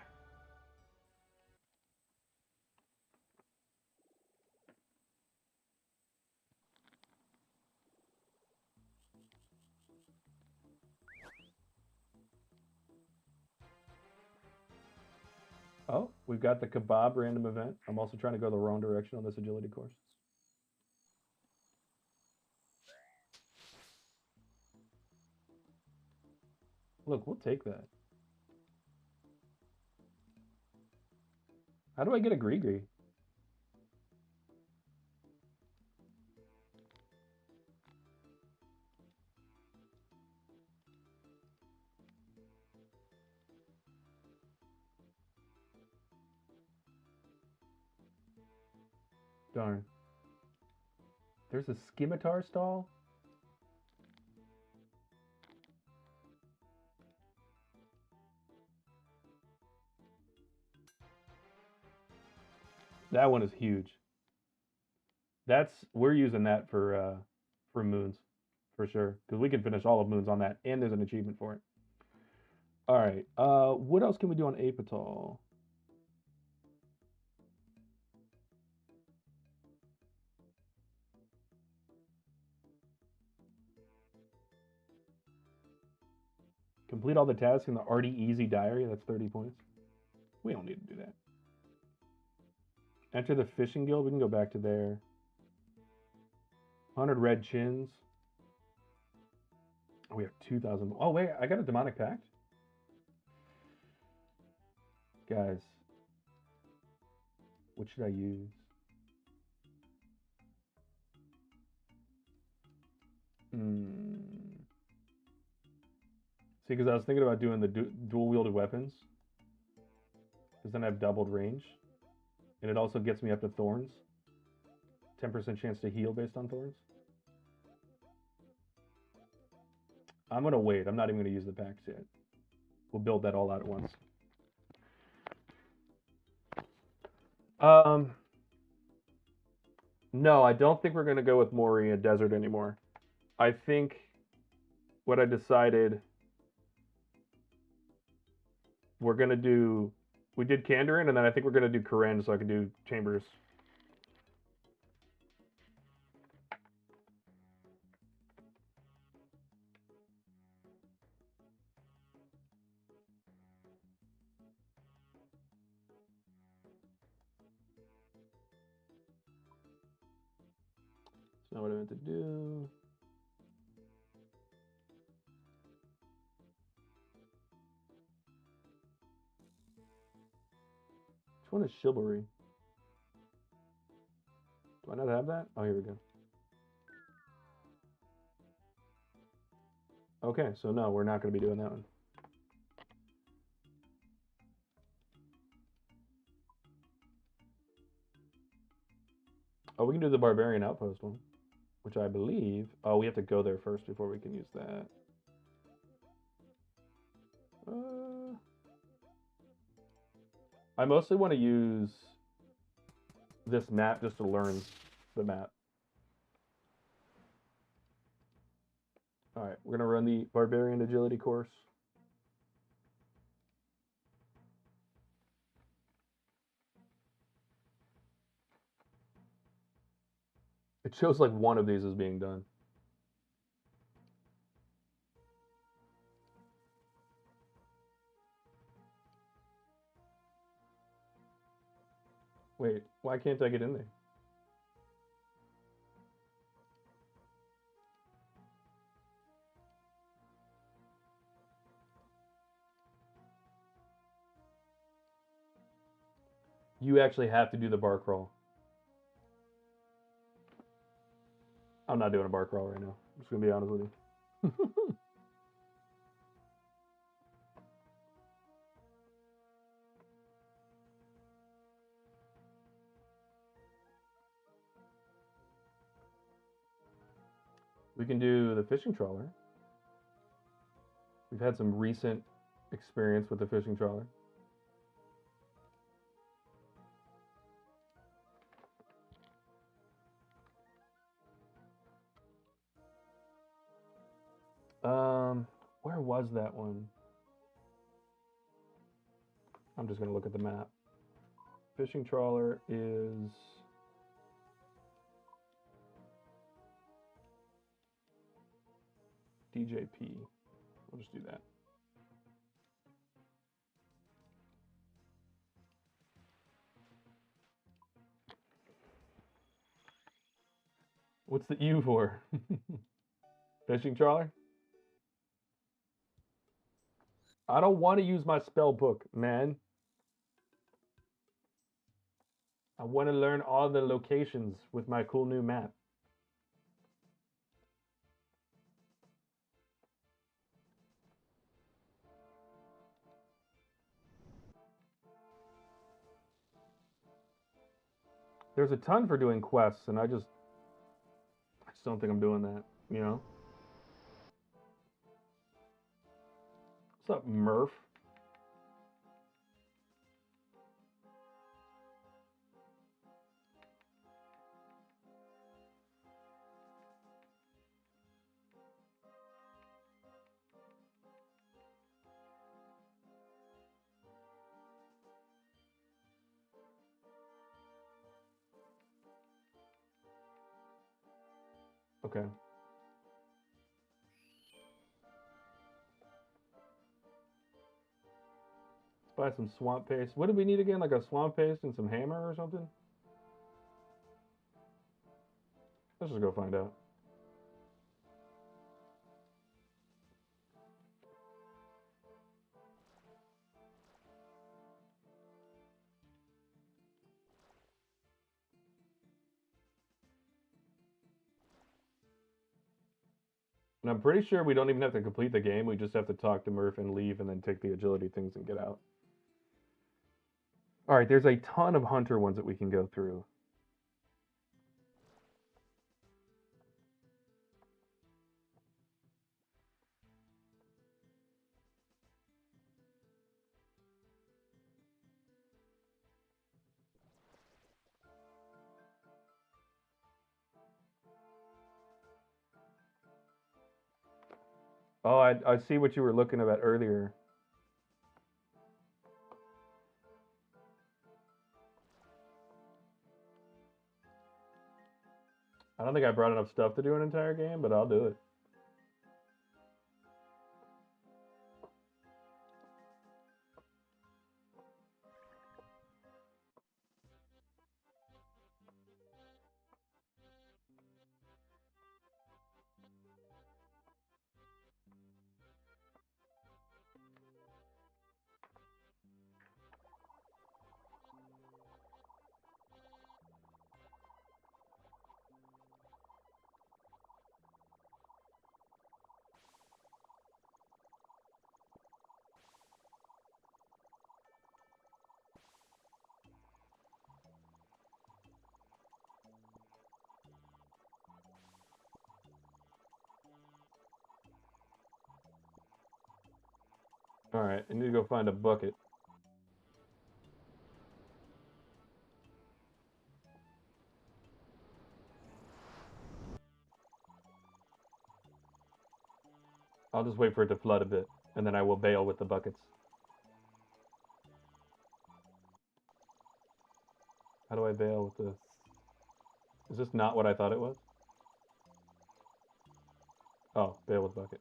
Oh, we've got the kebab random event. I'm also trying to go the wrong direction on this agility course. Look, we'll take that. How do I get a Gree? Darn. There's a scimitar stall? That one is huge. We're using that for moons for sure because we can finish all of moons on that, and there's an achievement for it. All right. What else can we do on Apital? Complete all the tasks in the Artie Easy Diary. That's 30 points. We don't need to do that. Enter the Fishing Guild. We can go back to there. 100 red chins. Oh, we have 2,000. Oh, wait. I got a demonic pact? Guys. What should I use? See, because I was thinking about doing the dual-wielded weapons. Because then I have doubled range. And it also gets me up to thorns. 10% chance to heal based on thorns. I'm going to wait. I'm not even going to use the packs yet. We'll build that all out at once. No, I don't think we're going to go with Moria Desert anymore. I think what I decided we're going to do... We did Kandarin, and then I think we're going to do Karen so I can do Chambers. That's not what I meant to do. one is chivalry? Do I not have that? Oh, here we go. Okay, so no, we're not going to be doing that one. Oh, we can do the Barbarian Outpost one, which I believe... Oh, we have to go there first before we can use that. I mostly want to use this map just to learn the map. All right, we're going to run the Barbarian Agility course. It shows like one of these is being done. Wait, why can't I get in there? You actually have to do the bar crawl. I'm not doing a bar crawl right now. I'm just going to be honest with you. We can do the fishing trawler. We've had some recent experience with the fishing trawler. Where was that one? I'm just gonna look at the map. Fishing trawler is DJP. We'll just do that. What's the U for? Fishing trawler? I don't want to use my spell book, man. I want to learn all the locations with my cool new map. There's a ton for doing quests, and I just don't think I'm doing that, you know? What's up, Murph? Okay. Let's buy some swamp paste. What do we need again? Like a swamp paste and some hammer or something? Let's just go find out. And I'm pretty sure we don't even have to complete the game. We just have to talk to Murph and leave and then take the agility things and get out. All right, there's a ton of hunter ones that we can go through. Oh, I see what you were looking at earlier. I don't think I brought enough stuff to do an entire game, but I'll do it. Alright, I need to go find a bucket. I'll just wait for it to flood a bit, and then I will bail with the buckets. How do I bail with the... Is this not what I thought it was? Oh, bail with bucket.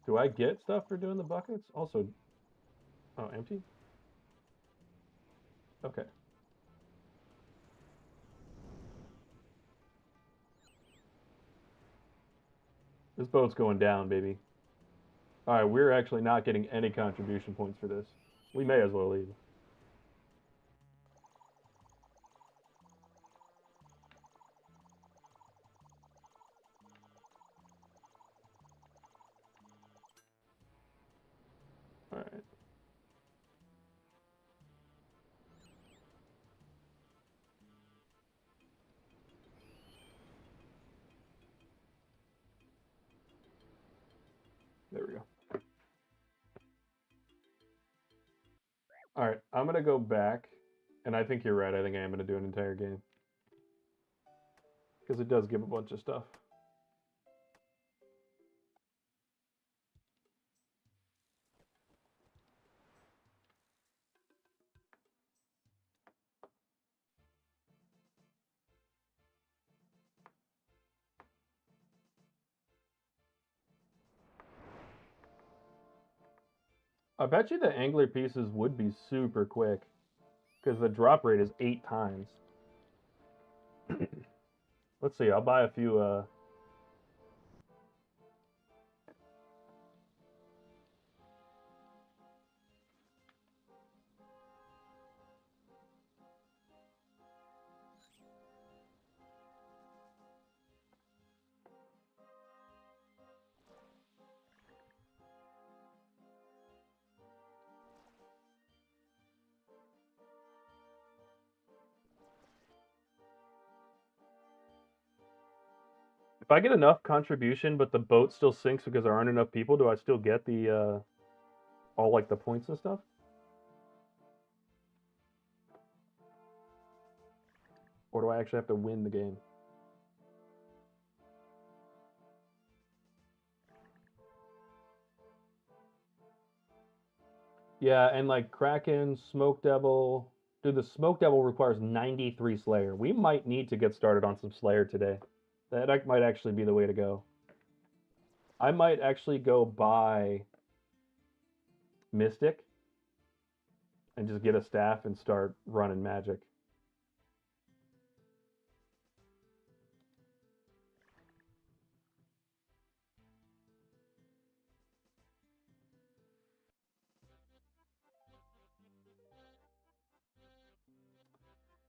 Do I get stuff for doing the buckets? Also, oh, empty? Okay. This boat's going down, baby. Alright, we're actually not getting any contribution points for this. We may as well leave. Alright. There we go. Alright, I'm going to go back, and I think you're right. I think I am going to do an entire game. Because it does give a bunch of stuff. I bet you the angler pieces would be super quick. Because the drop rate is 8 times. Let's see, I'll buy a few... If I get enough contribution, but the boat still sinks because there aren't enough people, do I still get the, all, like, the points and stuff? Or do I actually have to win the game? Yeah, and, like, Kraken, Smoke Devil... Dude, the Smoke Devil requires 93 Slayer. We might need to get started on some Slayer today. That might actually be the way to go. I might actually go buy Mystic and just get a staff and start running magic.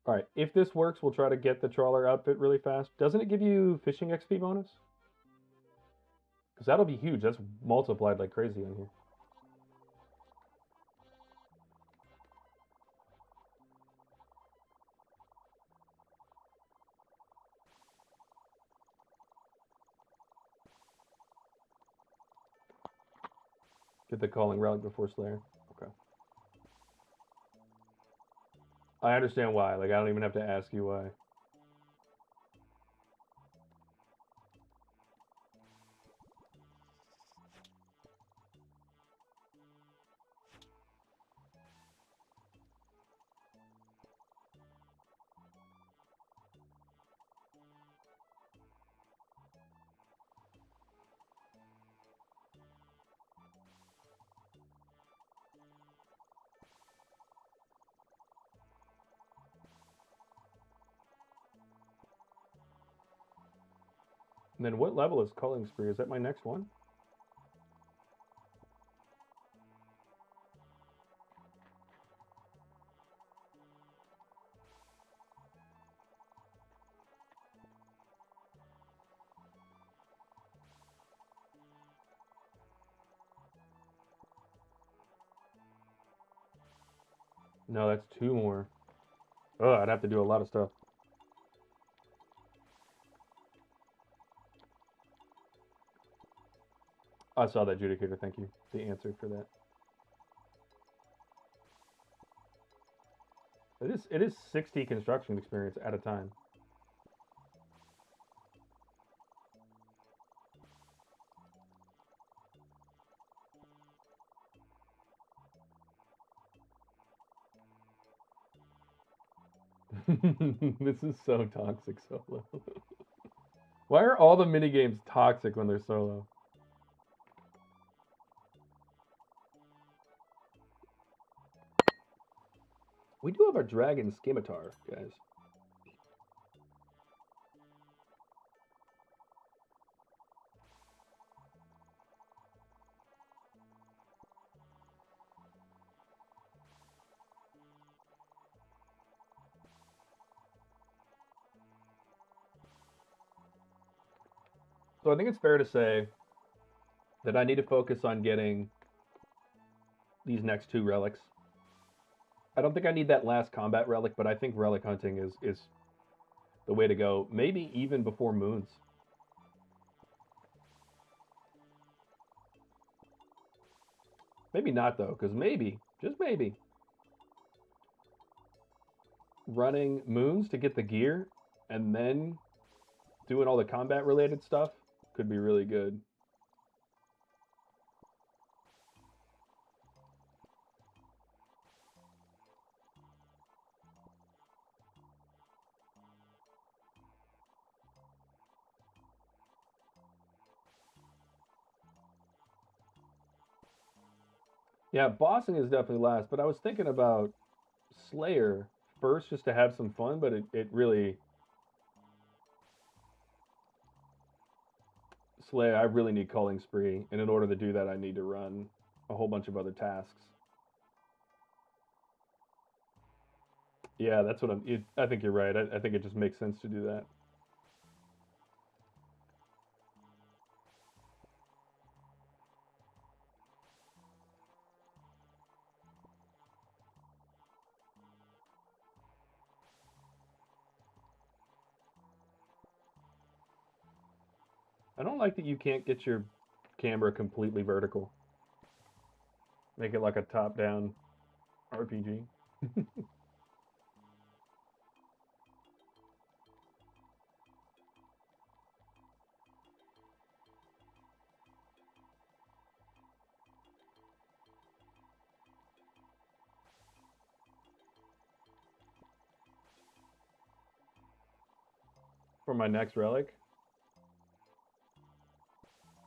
All right, if this works, we'll try to get the trawler outfit really fast. Doesn't it give you fishing XP bonus? Because that'll be huge. That's multiplied like crazy on here. Get the calling relic before Slayer. Okay. I understand why. Like, I don't even have to ask you why. And then what level is Culling Spree? Is that my next one? No, that's 2 more. Oh, I'd have to do a lot of stuff. I saw that, Judicator. Thank you. The answer for that. It is 60 construction experience at a time. This is so toxic solo. Why are all the minigames toxic when they're solo? We do have our dragon scimitar, guys. So I think it's fair to say that I need to focus on getting these next 2 relics. I don't think I need that last combat relic, but I think relic hunting is the way to go. Maybe even before moons. Maybe not though, because maybe, just maybe, running moons to get the gear and then doing all the combat related stuff could be really good. Yeah, bossing is definitely last, but I was thinking about Slayer first just to have some fun, but it really Slayer, I really need Culling Spree, and in order to do that I need to run a whole bunch of other tasks. Yeah, that's what I think you're right. I think it just makes sense to do that. I don't like that you can't get your camera completely vertical. Make it like a top-down RPG. For my next relic,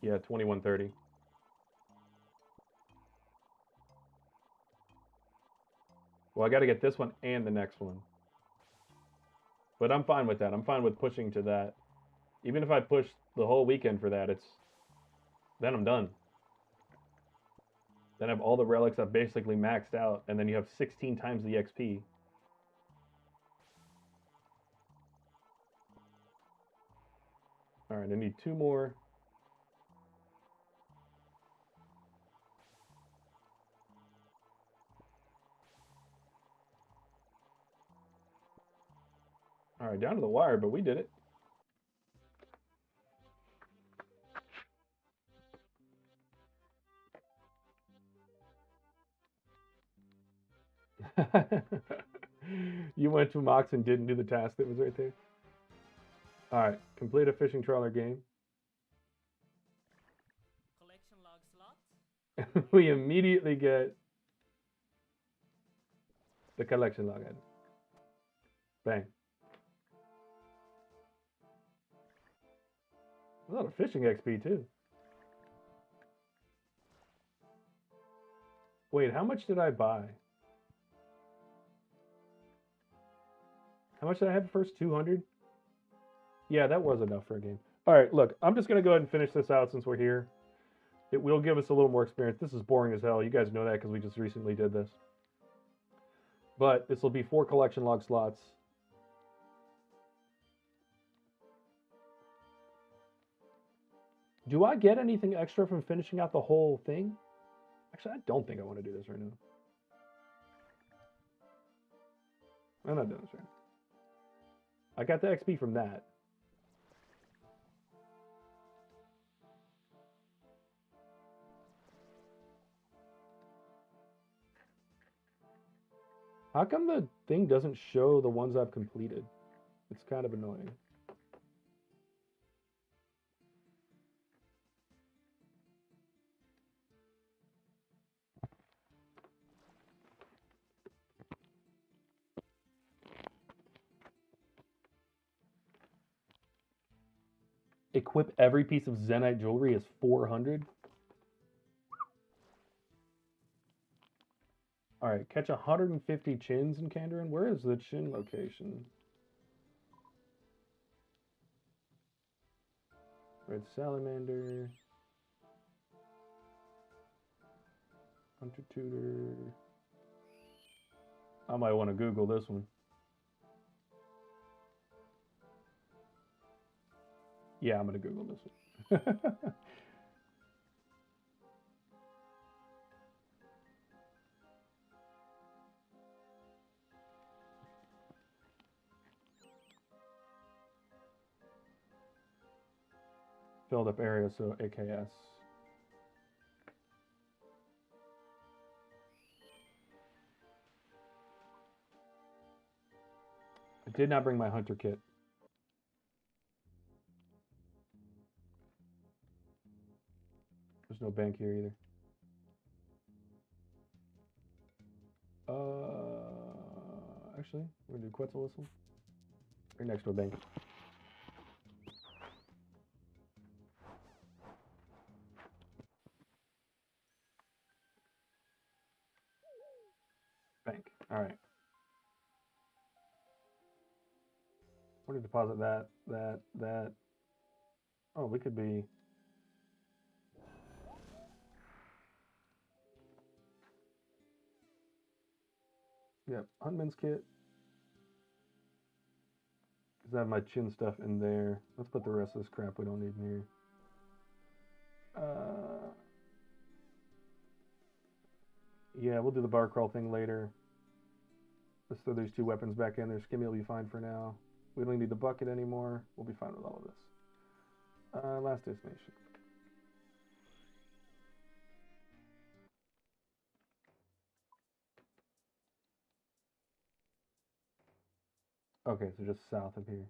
yeah, 2130. Well, I got to get this one and the next one. But I'm fine with that. I'm fine with pushing to that. Even if I push the whole weekend for that, then I'm done. Then I have all the relics I've basically maxed out, and then you have 16 times the XP. All right, I need 2 more. All right, down to the wire, but we did it. You went to Mox and didn't do the task that was right there. All right, complete a fishing trawler game. Collection log slot. We immediately get the collection log item. Bang. A lot of fishing XP too. Wait, how much did I buy? How much did I have first? 200? Yeah, that was enough for a game. All right, look, I'm just going to go ahead and finish this out since we're here. It will give us a little more experience. This is boring as hell. You guys know that because we just recently did this. But this will be 4 collection log slots. Do I get anything extra from finishing out the whole thing? Actually, I don't think I want to do this right now. I'm not demonstrating. I got the XP from that. How come the thing doesn't show the ones I've completed? It's kind of annoying. Equip every piece of Zenite jewelry is 400. All right, catch 150 chins in Kandarin. Where is the chin location? Red salamander. Hunter tutor. I might want to Google this one. Yeah, I'm gonna Google this one. Filled up area, so AKS. I did not bring my hunter kit. There's no bank here either. Actually, we're gonna do Quetzal Whistle. Right next to a bank. Bank. All right. We're gonna deposit that. Oh, we could be. Yep, Huntman's kit. Because I have my chin stuff in there. Let's put the rest of this crap we don't need in here. Yeah, we'll do the bar crawl thing later. Let's throw these two weapons back in there. Skimmy will be fine for now. We don't need the bucket anymore. We'll be fine with all of this. Last destination. Okay, so just south of here.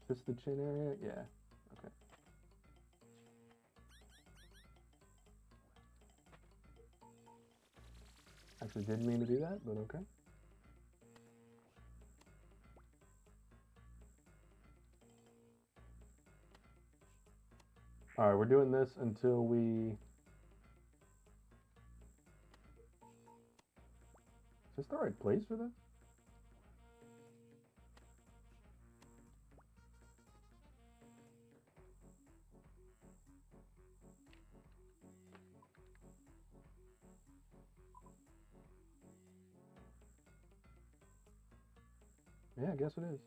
Just the chin area? Yeah. Okay. Actually didn't mean to do that, but okay. Alright, we're doing this until we... Is this the right place for this? Yeah, I guess it is.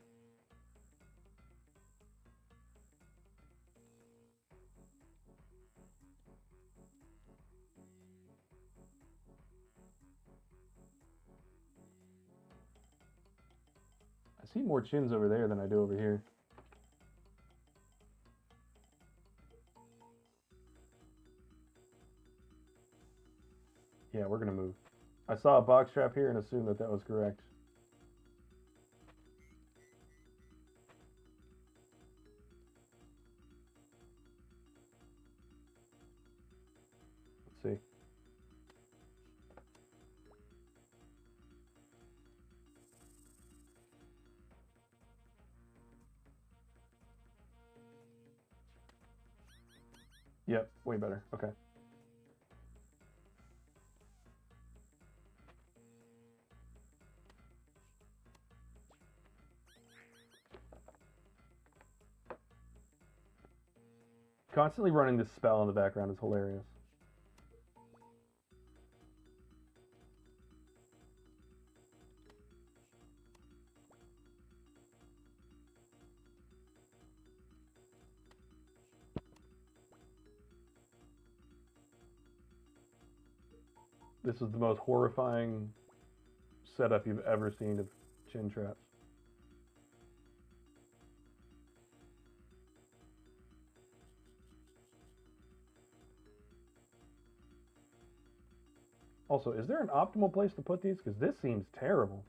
I see more chins over there than I do over here. Yeah, we're gonna move. I saw a box trap here and assumed that that was correct. Let's see. Yep, way better. Okay. Constantly running this spell in the background is hilarious. This is the most horrifying setup you've ever seen of chin traps. Also, is there an optimal place to put these? Because this seems terrible.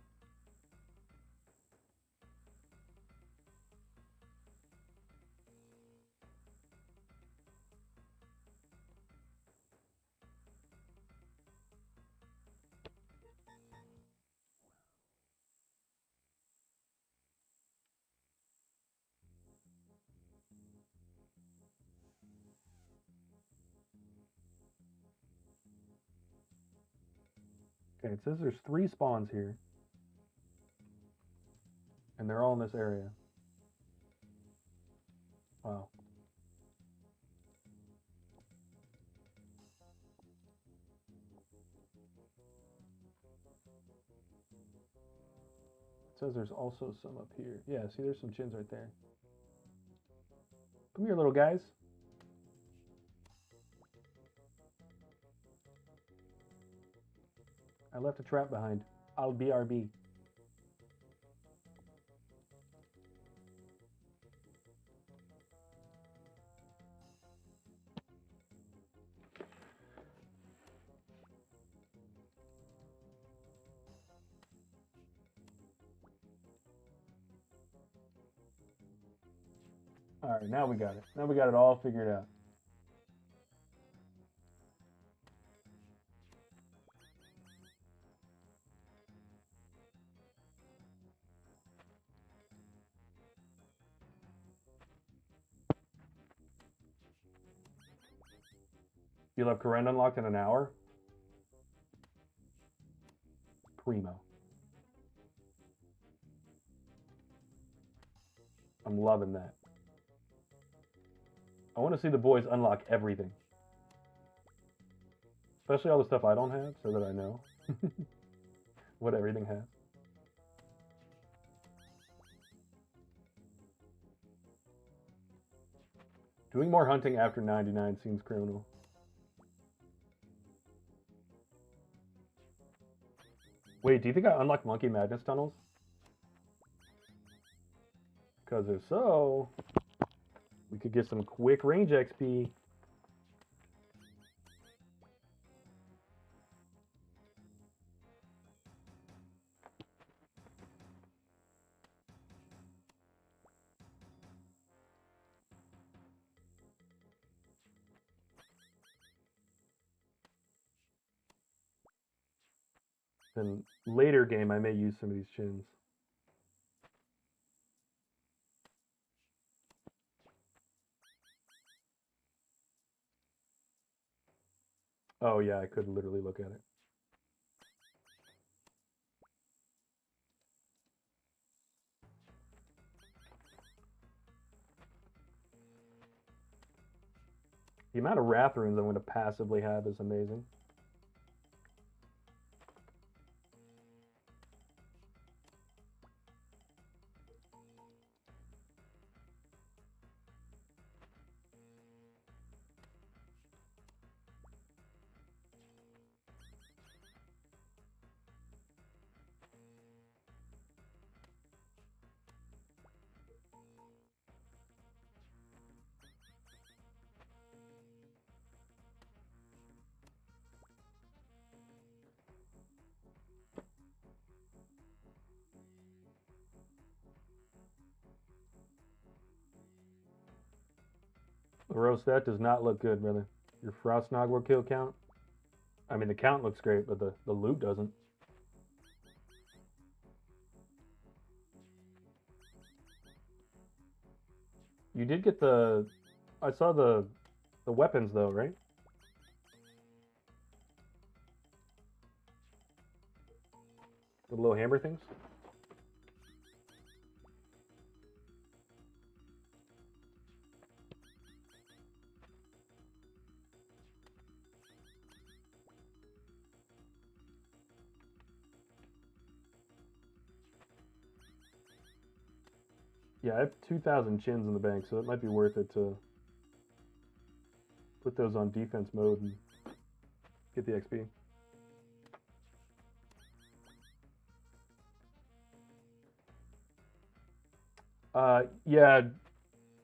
Okay, it says there's 3 spawns here. And they're all in this area. Wow. It says there's also some up here. Yeah, see, there's some chins right there. Come here, little guys. I left a trap behind. I'll BRB. All right, now we got it. Now we got it all figured out. You'll have Karen unlocked in an hour? Primo. I'm loving that. I want to see the boys unlock everything. Especially all the stuff I don't have, so that I know what everything has. Doing more hunting after 99 seems criminal. Wait, do you think I unlocked Monkey Madness tunnels? Because if so, we could get some quick range XP. Then later game, I may use some of these chins. Oh yeah, I could literally look at it. The amount of Wrath runes I'm going to passively have is amazing. Roast, that does not look good, brother. Your Frost Nogwar kill count? I mean, the count looks great, but the loot doesn't. You did get the... I saw the weapons, though, right? The little hammer things? Yeah, I have 2,000 chins in the bank, so it might be worth it to put those on defense mode and get the XP. Yeah,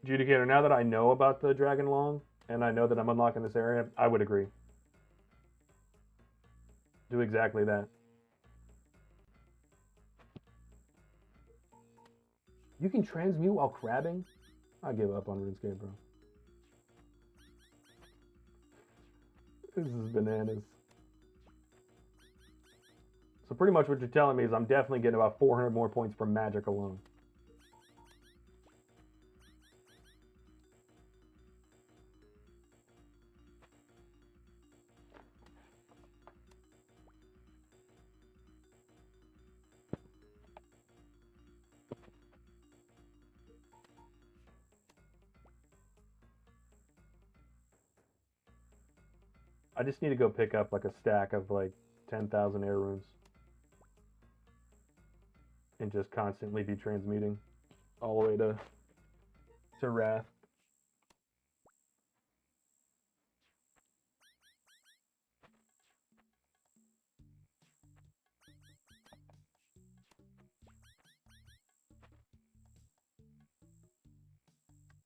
Judicator, now that I know about the Dragon Long, and I know that I'm unlocking this area, I would agree. Do exactly that. You can transmute while crabbing? I give up on RuneScape, bro. This is bananas. So pretty much what you're telling me is I'm definitely getting about 400 more points from magic alone. I just need to go pick up like a stack of like 10,000 air runes and just constantly be transmuting all the way to Wrath.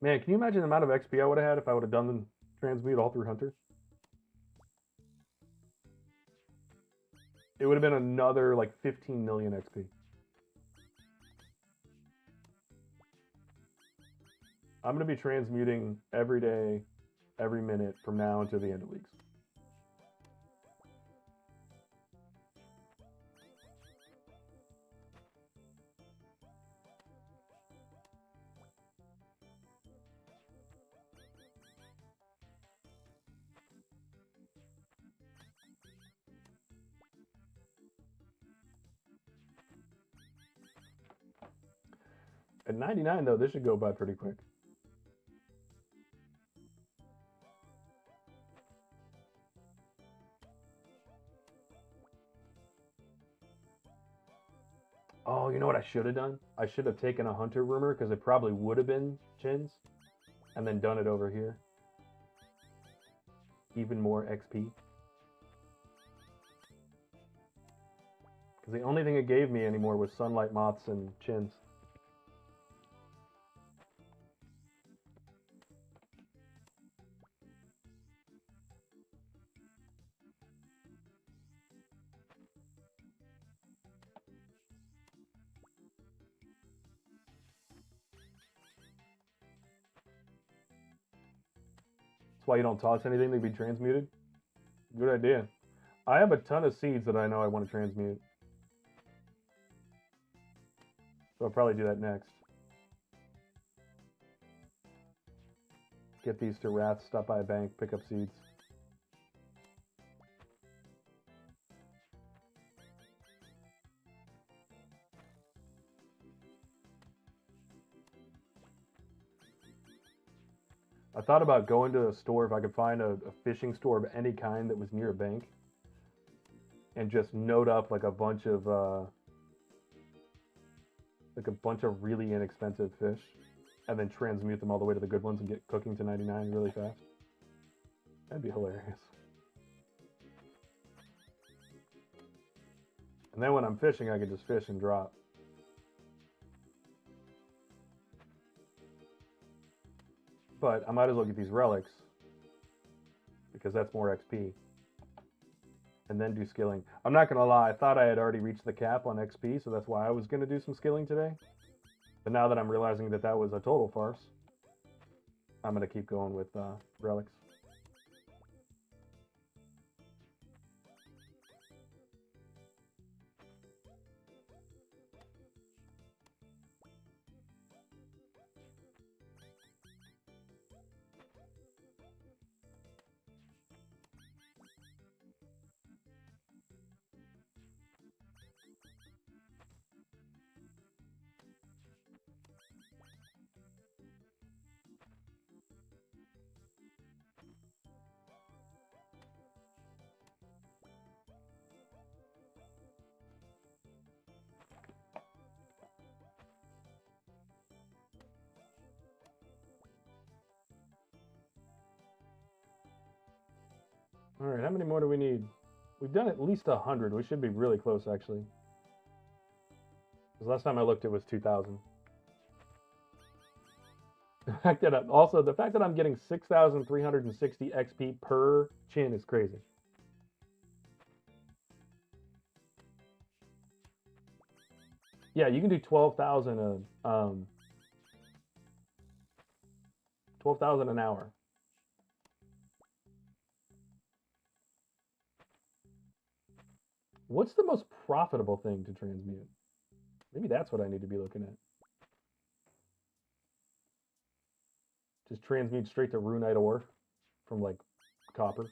Man, can you imagine the amount of XP I would have had if I would have done the transmute all through Hunter? It would have been another like 15 million XP. I'm going to be transmuting every day, every minute from now until the end of leagues. At 99, though, this should go by pretty quick. Oh, you know what I should have done? I should have taken a Hunter rumor because it probably would have been Chins and then done it over here. Even more XP. Because the only thing it gave me anymore was Sunlight Moths and Chins. That's why you don't toss anything to be transmuted. Good idea. I have a ton of seeds that I know I want to transmute. So I'll probably do that next. Get these to Wrath, stop by a bank, pick up seeds. I thought about going to a store if I could find a fishing store of any kind that was near a bank and just note up like a bunch of really inexpensive fish and then transmute them all the way to the good ones and get cooking to 99 really fast. That'd be hilarious. And then when I'm fishing, I could just fish and drop. But I might as well get these relics because that's more XP. And then do skilling. I'm not going to lie, I thought I had already reached the cap on XP, so that's why I was going to do some skilling today. But now that I'm realizing that that was a total farce, I'm going to keep going with relics. All right, how many more do we need? We've done at least 100. We should be really close, actually. Because last time I looked, it was 2,000. The fact that I'm getting 6,360 XP per chin is crazy. Yeah, you can do 12,000 12,000 an hour. What's the most profitable thing to transmute? Maybe that's what I need to be looking at. Just transmute straight to runite ore from like copper.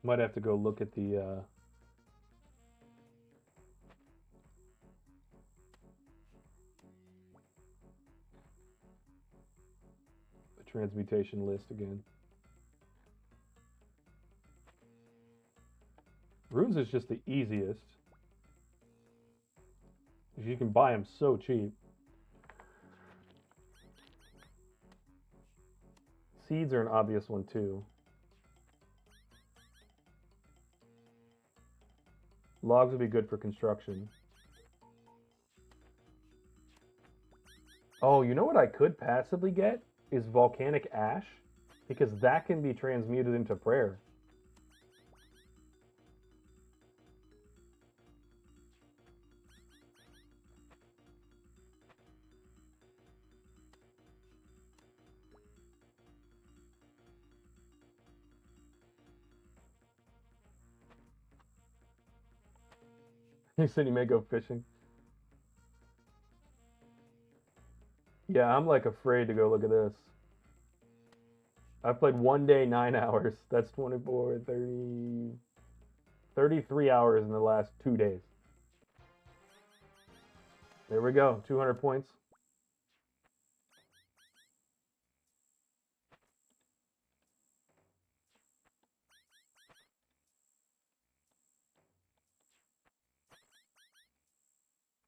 Might have to go look at the transmutation list again. Runes is just the easiest. You can buy them so cheap. Seeds are an obvious one too. Logs would be good for construction. Oh, you know what I could passively get? Is volcanic ash, because that can be transmuted into prayer. You said you may go fishing. Yeah, I'm like afraid to go look at this. I've played one day, 9 hours. That's 24, 30, 33 hours in the last 2 days. There we go, 200 points.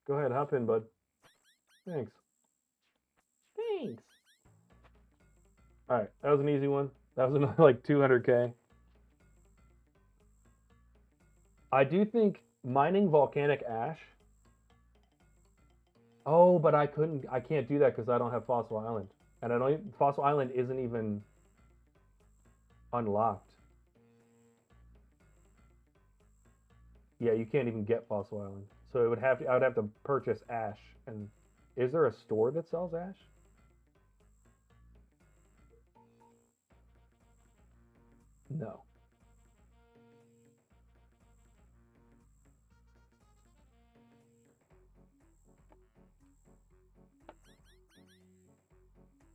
Go ahead, hop in, bud. Thanks. Thanks. All right, that was an easy one. That was another like 200K. I do think mining volcanic ash. Oh, but I can't do that because I don't have Fossil Island. And I don't, Fossil Island isn't even unlocked. Yeah, you can't even get Fossil Island. So I would have to purchase ash. And is there a store that sells ash? No.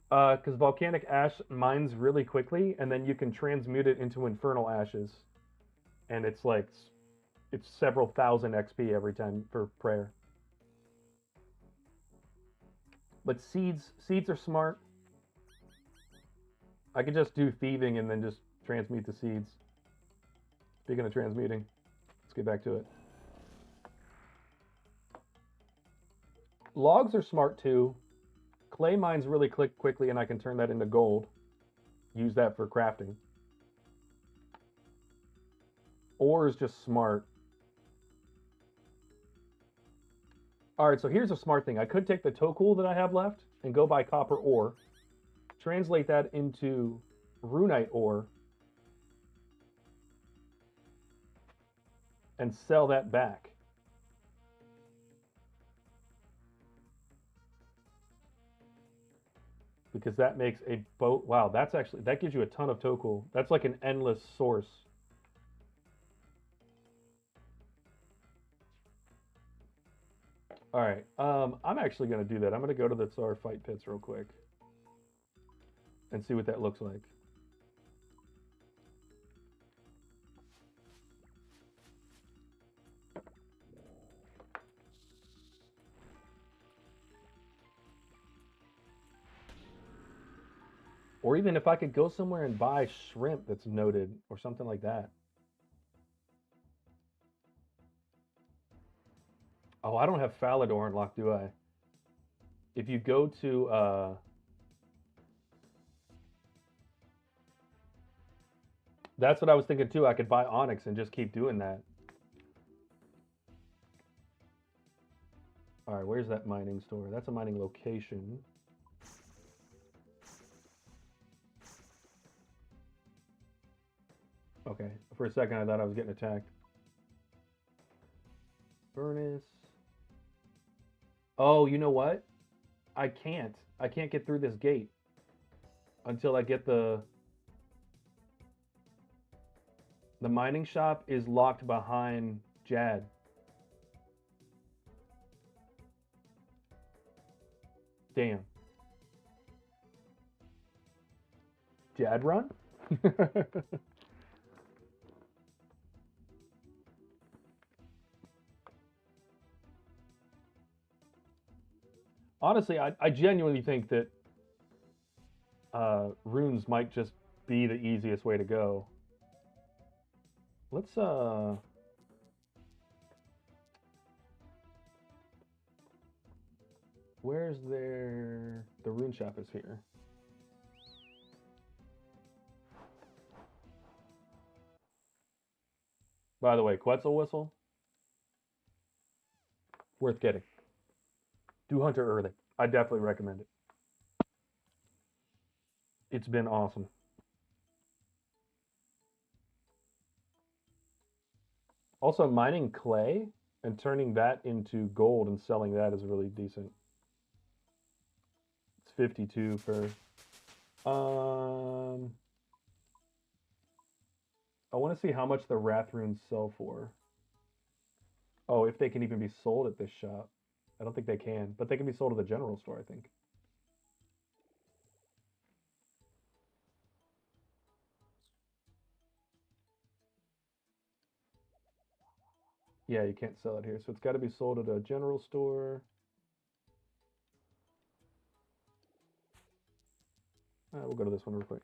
Because volcanic ash mines really quickly, and then you can transmute it into infernal ashes, and it's like it's several thousand XP every time for prayer. But seeds are smart. I could just do thieving and then just transmute the seeds. Speaking of transmuting, let's get back to it. Logs are smart too. Clay mines really click quickly, and I can turn that into gold. Use that for crafting. Ore is just smart. All right, so here's a smart thing. I could take the Tokul that I have left and go buy copper ore, translate that into runite ore, and sell that back. Because that makes a boat. Wow, that gives you a ton of Tokul. That's like an endless source. All right, I'm actually gonna do that. I'm gonna go to the Tsar fight pits real quick. and see what that looks like. Or even if I could go somewhere and buy shrimp that's noted or something like that. Oh, I don't have Falador unlocked, do I? If you go to that's what I was thinking too. I could buy Onyx and just keep doing that. All right, where's that mining store? That's a mining location. Okay, for a second I thought I was getting attacked. Furnace. Oh, you know what? I can't. I can't get through this gate until I get the mining shop is locked behind Jad. Damn. Jad run? Honestly, I genuinely think that runes might just be the easiest way to go. Let's where's there? The rune shop is here. By the way, Quetzal whistle, worth getting. Do Hunter early. I definitely recommend it. It's been awesome. Also, mining clay and turning that into gold and selling that is really decent. It's 52 for. I want to see how much the Wrath runes sell for. Oh, if they can even be sold at this shop. I don't think they can, but they can be sold at the general store, I think. Yeah, you can't sell it here, so it's got to be sold at a general store. We'll go to this one real quick.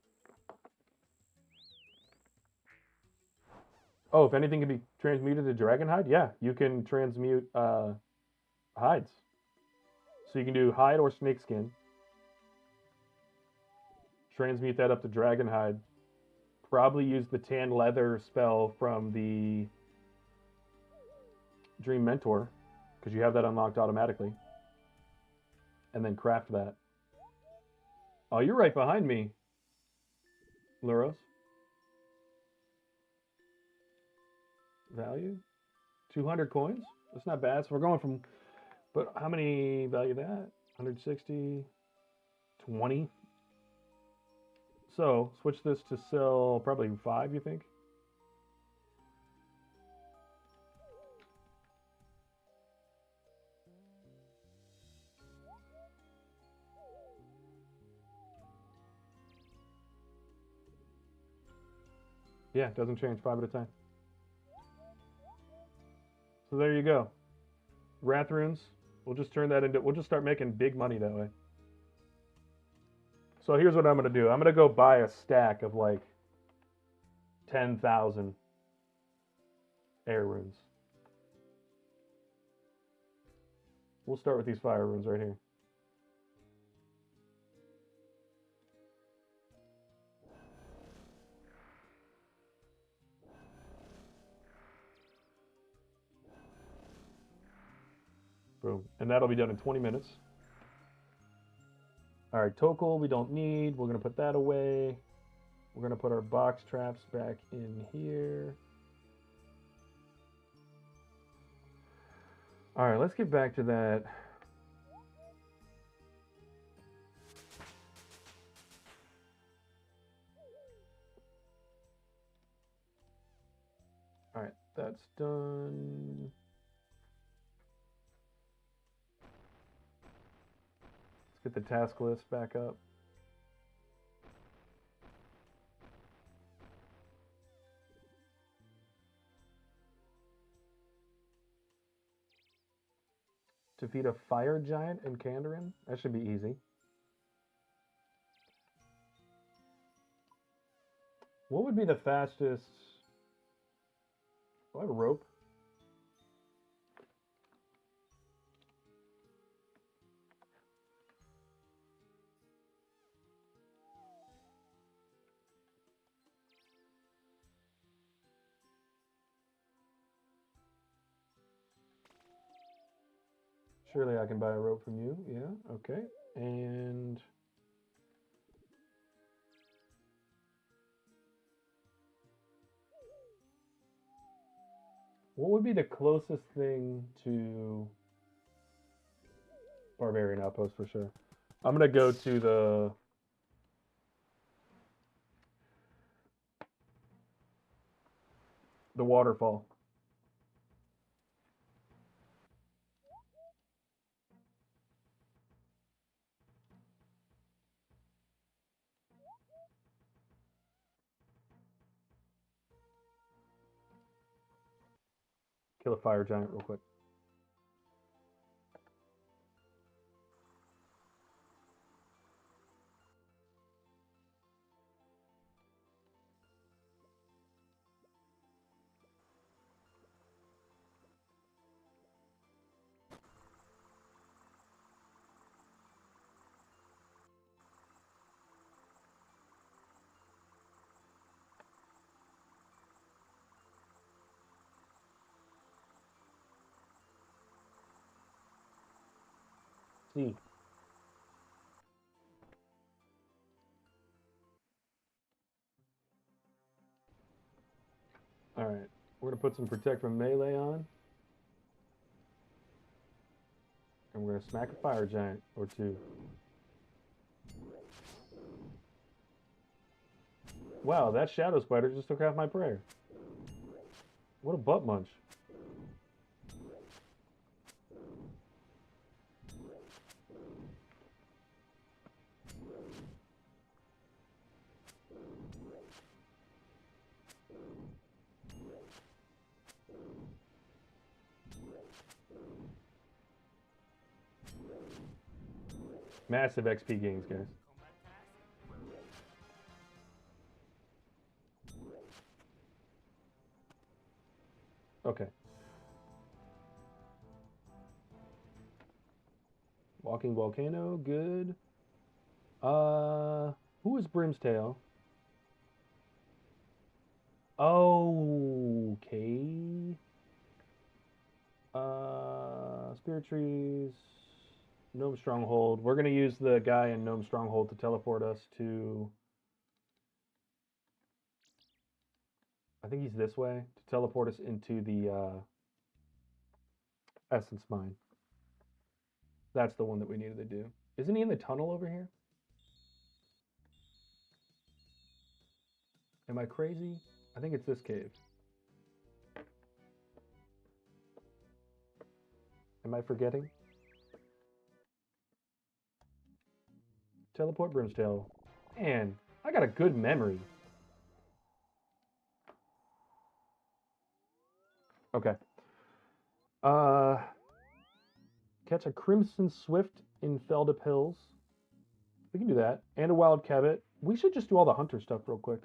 Oh, if anything can be transmuted to dragon hide, yeah, you can transmute hides. So you can do hide or snake skin. Transmute that up to dragon hide. Probably use the tan leather spell from the Dream Mentor, because you have that unlocked automatically. And then craft that. Oh, you're right behind me, Luros. Value? 200 coins? That's not bad. So we're going from, but how many value that? 160, 20. So switch this to sell probably 5, you think? Yeah, it doesn't change 5 at a time. So there you go. Wrath runes. We'll just turn that into, we'll just start making big money that way. So here's what I'm going to do. I'm going to go buy a stack of like 10,000 air runes. We'll start with these fire runes right here. Boom. And that'll be done in 20 minutes. All right, Tokal we don't need. We're going to put that away. We're going to put our box traps back in here. All right, let's get back to that. All right, that's done. Let's get the task list back up. Defeat a fire giant in Kandarin? That should be easy. What would be the fastest? Do I have a rope? Surely I can buy a rope from you. Yeah, okay. And what would be the closest thing to Barbarian Outpost for sure? I'm gonna go to the waterfall. Kill a fire giant real quick. See. All right, we're gonna put some protect from melee on, and we're gonna smack a fire giant or two. Wow, that shadow spider just took half my prayer. What a butt munch. Massive XP gains, guys. Combat task. Okay. Walking volcano, good. Who is Brimstail? Okay. Spirit trees, Gnome Stronghold. We're gonna use the guy in Gnome Stronghold to teleport us to. I think he's this way to teleport us into the Essence Mine. That's the one that we needed to do. Isn't he in the tunnel over here? Am I crazy? I think it's this cave. Am I forgetting? Teleport Brimstail. Man, I got a good memory. Okay. Catch a Crimson Swift in Feldip Hills. We can do that. And a Wild Cabot. We should just do all the hunter stuff real quick.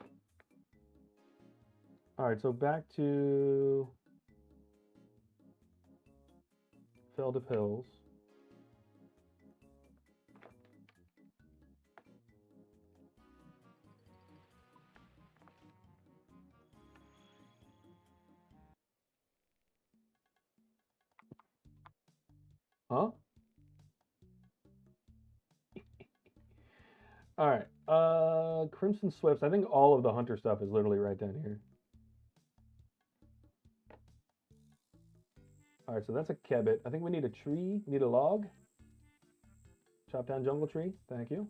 Alright, so back to Feldip Hills. Huh? Alright. Crimson Swifts. I think all of the hunter stuff is literally right down here. Alright, so that's a Cabot. I think we need a tree. We need a log. Chop down jungle tree. Thank you.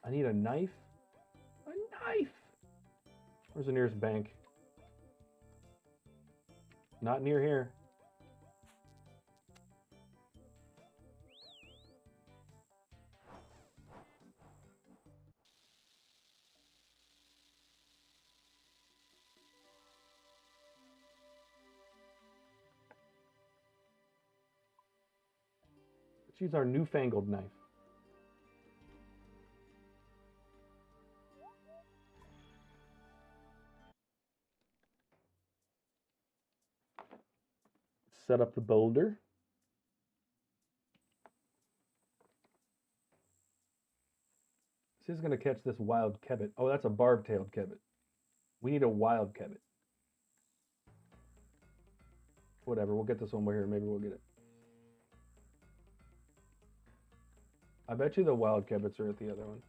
I need a knife. A knife! Where's the nearest bank? Not near here. use our newfangled knife. Set up the boulder. This is going to catch this wild kebbit. Oh, that's a barb-tailed kebbit. We need a wild kebbit. Whatever, we'll get this one over here. Maybe we'll get it. I bet you the wild kebbits are at the other one.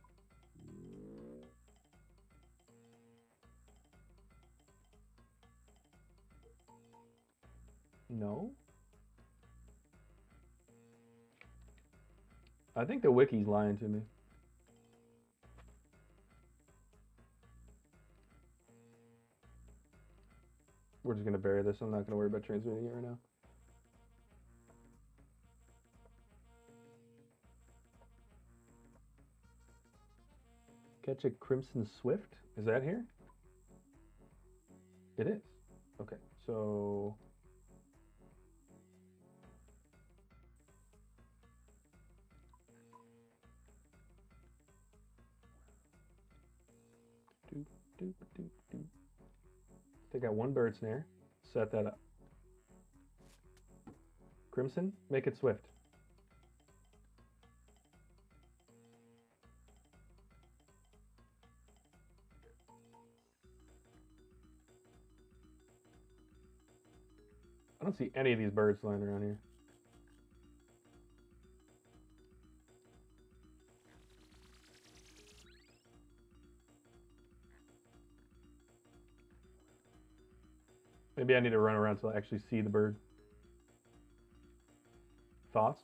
No? I think the wiki's lying to me. We're just going to bury this. I'm not going to worry about transmitting it right now. Catch a Crimson Swift? Is that here? It is. Okay, so... Doop, doop, doop, doop. Take out one bird snare. Set that up. Crimson, make it swift. I don't see any of these birds flying around here. Maybe I need to run around till I actually see the bird. Thoughts?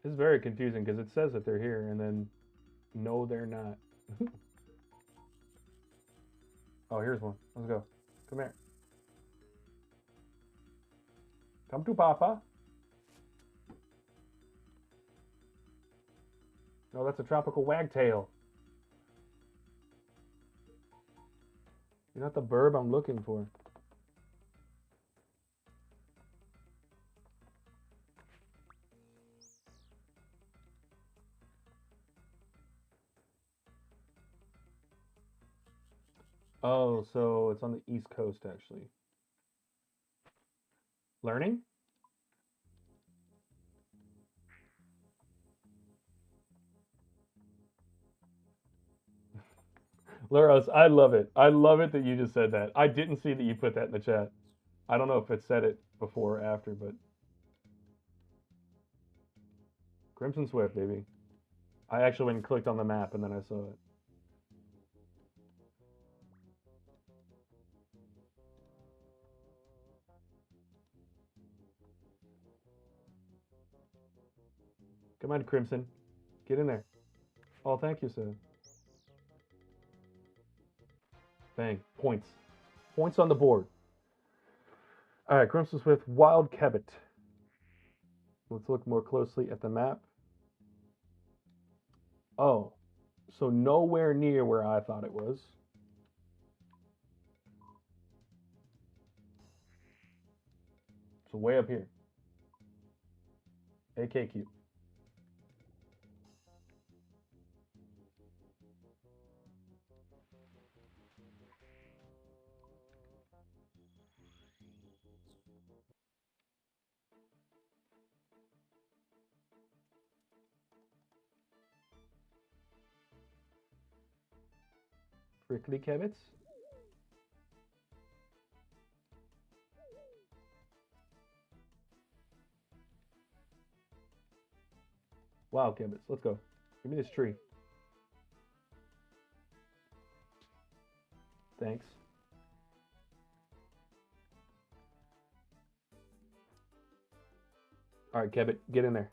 This is very confusing because it says that they're here and then no, they're not. Oh, here's one. Let's go. Come here. Come to Papa. No, that's a tropical wagtail. You're not the burb I'm looking for. Oh, so it's on the East Coast, actually. Learning? Laros, I love it. I love it that you just said that. I didn't see that you put that in the chat. I don't know if it said it before or after, but... Crimson Swift, baby. I actually went and clicked on the map and then I saw it. Come on, Crimson. Get in there. Oh, thank you, sir. Bang. Points. Points on the board. All right, Crimson Swift, Wild Kebbit. Let's look more closely at the map. Oh, so nowhere near where I thought it was. So way up here. AKQ. Prickly Kebbits. Wild Kebbits. Let's go. Give me this tree. Thanks. All right, Kebbit, get in there.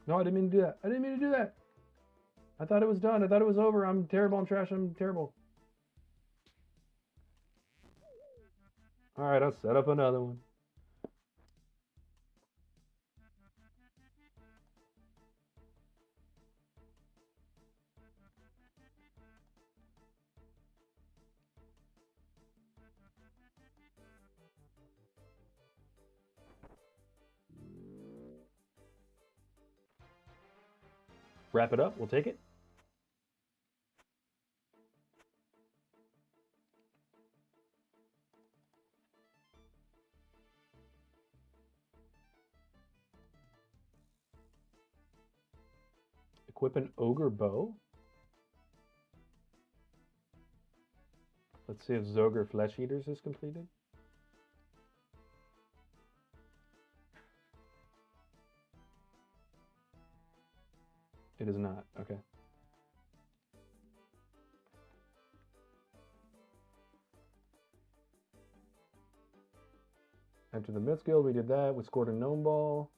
No, I didn't mean to do that. I didn't mean to do that. I thought it was done. I thought it was over. I'm terrible. I'm trash. I'm terrible. All right, I'll set up another one. Wrap it up. We'll take it. Equip an ogre bow. Let's see if Zogre Flesh Eaters is completed. It is not. Okay. Enter the Myth Guild. We did that. We scored a Gnome Ball.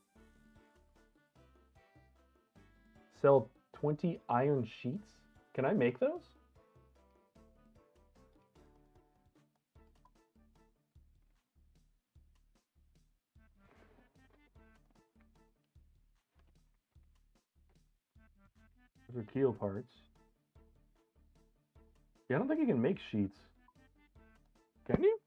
Sell 20 iron sheets. Can I make those? For keel parts. Yeah, I don't think you can make sheets. Can you?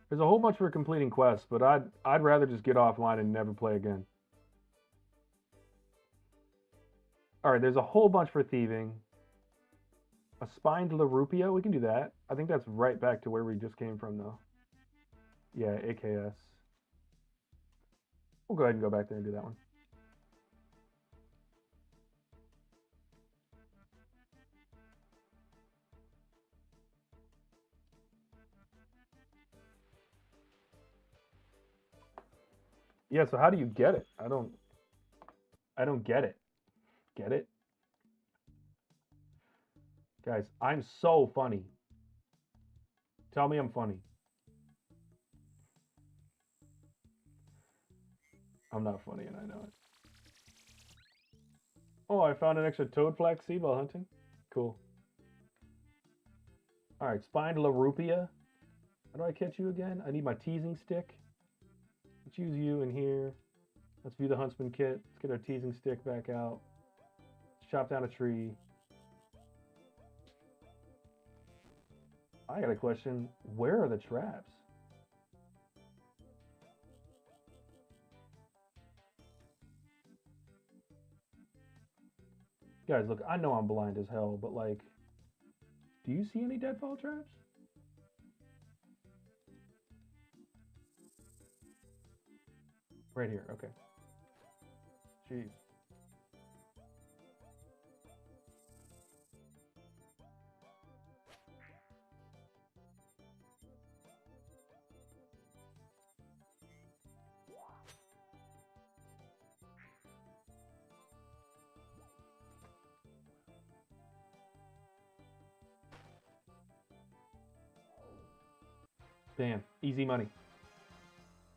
There's a whole bunch for completing quests, but I'd rather just get offline and never play again. All right, there's a whole bunch for thieving. A spined Larupia, we can do that. I think that's right back to where we just came from, though. Yeah, AKS. We'll go ahead and go back there and do that one. Yeah, so how do you get it? I don't get it. Get it? Guys, I'm so funny. Tell me I'm funny. I'm not funny and I know it. Oh, I found an extra toad flax seed while hunting. Cool. All right, spined Larupia. How do I catch you again? I need my teasing stick. Let's use you in here. Let's view the huntsman kit. Let's get our teasing stick back out. Let's chop down a tree. I got a question. Where are the traps? Guys, look, I know I'm blind as hell, but like, do you see any deadfall traps? Right here, okay. Jeez. Damn, easy money.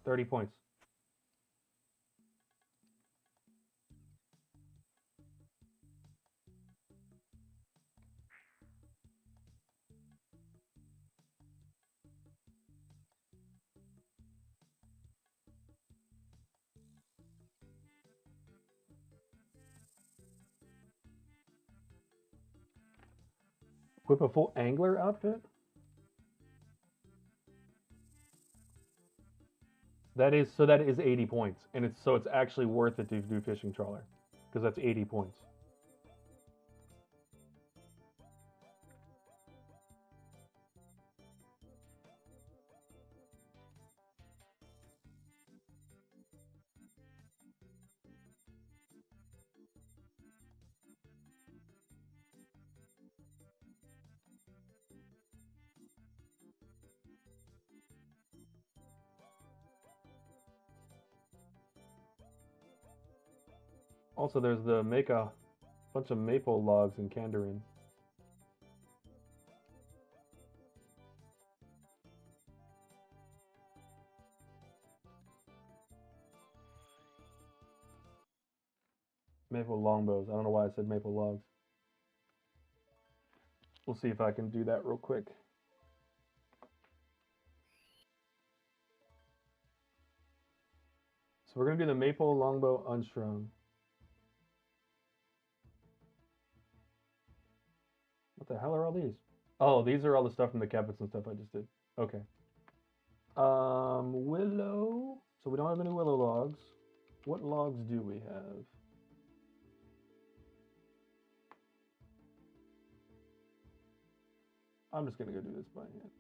30 points. Equip a full angler outfit? That is 80 points, and it's actually worth it to do fishing trawler, because that's 80 points. Also, there's the make a bunch of maple logs in Kandarin. Maple longbows. I don't know why I said maple logs. We'll see if I can do that real quick. So we're going to do the maple longbow unstrung. What the hell are all these? Oh, these are all the stuff from the cabinets and stuff I just did. Okay. Willow. So we don't have any willow logs. What logs do we have? I'm just going to go do this by hand.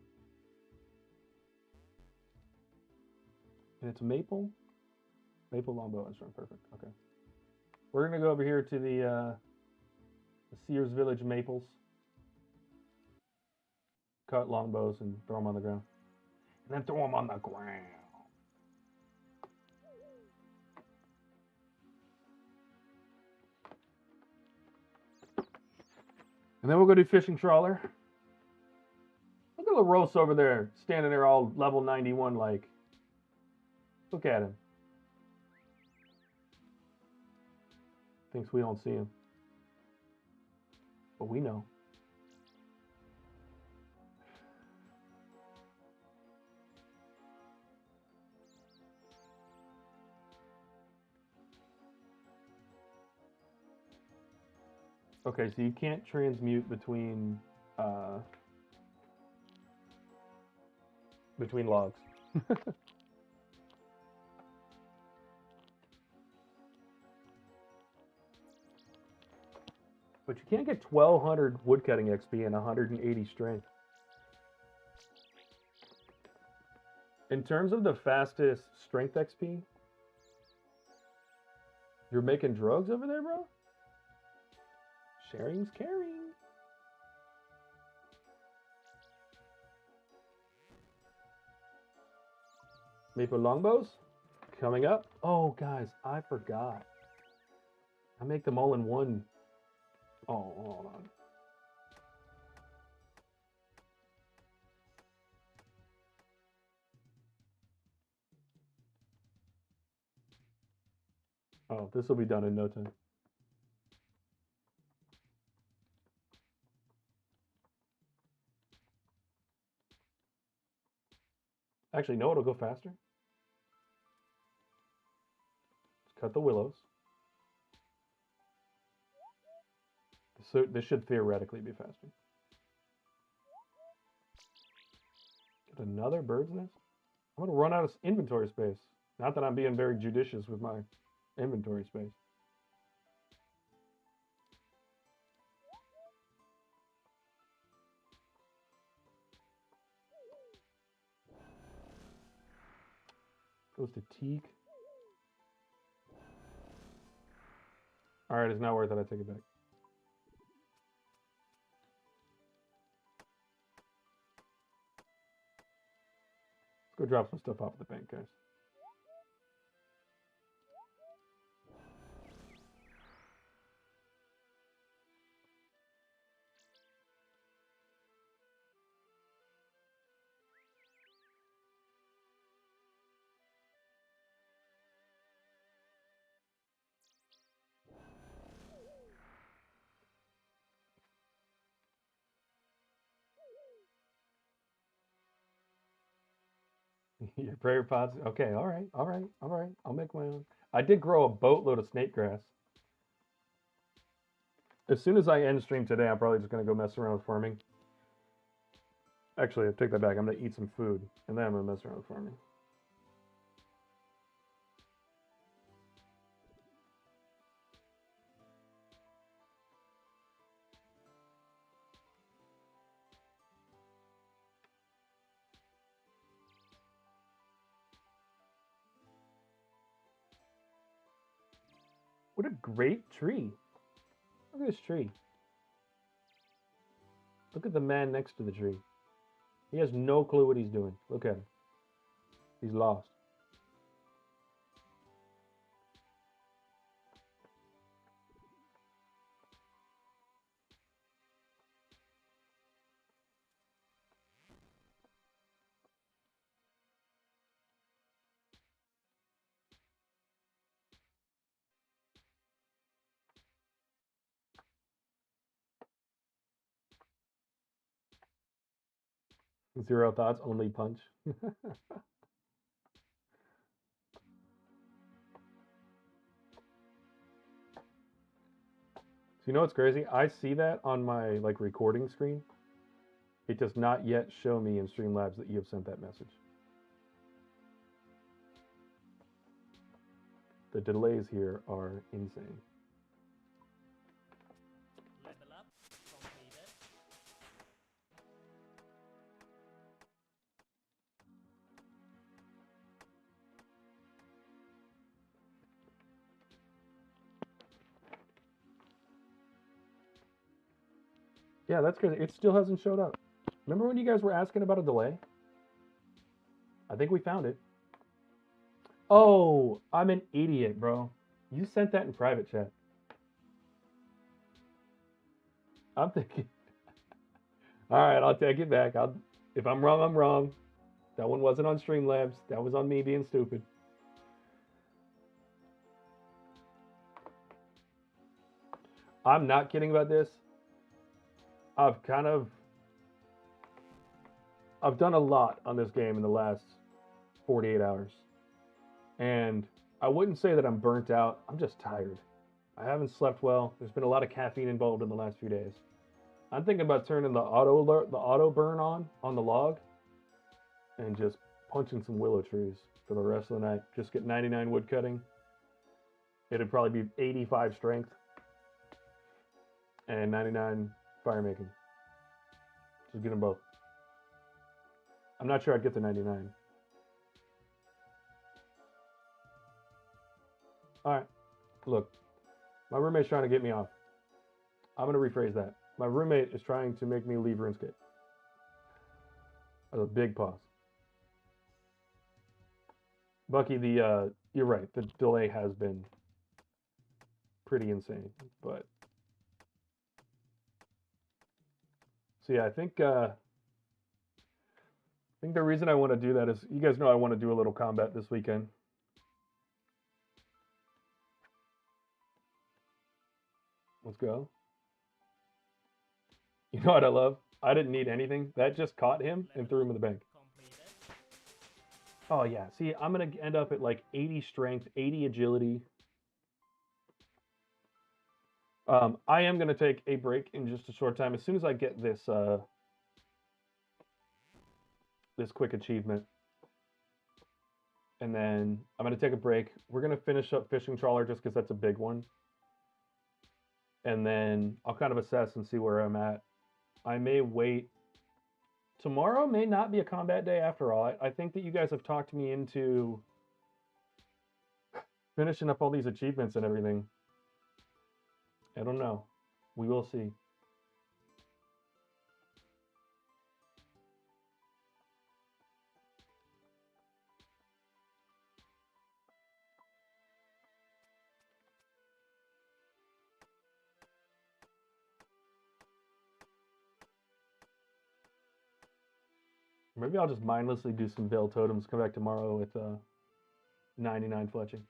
And it's maple? Maple longbow unstrung. Perfect. Okay. We're going to go over here to the Sears Village maples. Cut longbows and throw them on the ground. And then throw them on the ground. And then we'll go do fishing trawler. Look at LaRose over there, standing there all level 91 like. Look at him. Thinks we don't see him. But we know. Okay, so you can't transmute between logs. But you can't get 1200 woodcutting XP and 180 strength. In terms of the fastest strength XP, you're making drugs over there, bro? Sharing's caring. Maple longbows coming up. Oh, guys, I forgot. I make them all in one. Oh, hold on. Oh, this will be done in no time. Actually, no, it'll go faster. Let's cut the willows. So this should theoretically be faster. Get another bird's nest? I'm gonna run out of inventory space. Not that I'm being very judicious with my inventory space. Goes to teak. All right, it's not worth it. I take it back. Let's go drop some stuff off at the bank, guys. Your prayer pots. Okay, all right, all right, all right. I'll make my own. I did grow a boatload of snake grass. As soon as I end stream today, I'm probably just gonna go mess around with farming. Actually, I take that back. I'm gonna eat some food, and then I'm gonna mess around with farming. What a great tree. Look at this tree. Look at the man next to the tree. He has no clue what he's doing. Look at him. He's lost. Zero thoughts, only punch. So you know what's crazy? I see that on my like recording screen. It does not yet show me in Streamlabs that you have sent that message. The delays here are insane. Level up completed. Yeah, that's crazy. It still hasn't showed up. Remember when you guys were asking about a delay? I think we found it. Oh, I'm an idiot, bro. You sent that in private chat. I'm thinking. All right, I'll take it back. If I'm wrong, I'm wrong. That one wasn't on Streamlabs. That was on me being stupid. I'm not kidding about this. I've done a lot on this game in the last 48 hours. And I wouldn't say that I'm burnt out. I'm just tired. I haven't slept well. There's been a lot of caffeine involved in the last few days. I'm thinking about turning the auto alert, the auto burn on the log, and just punching some willow trees for the rest of the night. Just get 99 wood cutting. It'd probably be 85 strength and 99 fire making. Just get them both. I'm not sure I'd get the 99. All right, look, my roommate's trying to get me off. I'm gonna rephrase that. My roommate is trying to make me leave RuneScape. That's a big pause. Bucky, you're right. The delay has been pretty insane, but so yeah, I think the reason I want to do that is you guys know I want to do a little combat this weekend. Let's go. You know what I love? I didn't need anything. That just caught him and threw him in the bank. Completed. Oh yeah. See, I'm gonna end up at like 80 strength, 80 agility. I am gonna take a break in just a short time. As soon as I get this this quick achievement, and then I'm gonna take a break. We're gonna finish up fishing trawler just because that's a big one, and then I'll kind of assess and see where I'm at. I may wait. Tomorrow may not be a combat day after all. I think that you guys have talked me into finishing up all these achievements and everything. I don't know. We will see. Maybe I'll just mindlessly do some veil totems. Come back tomorrow with 99 fletching.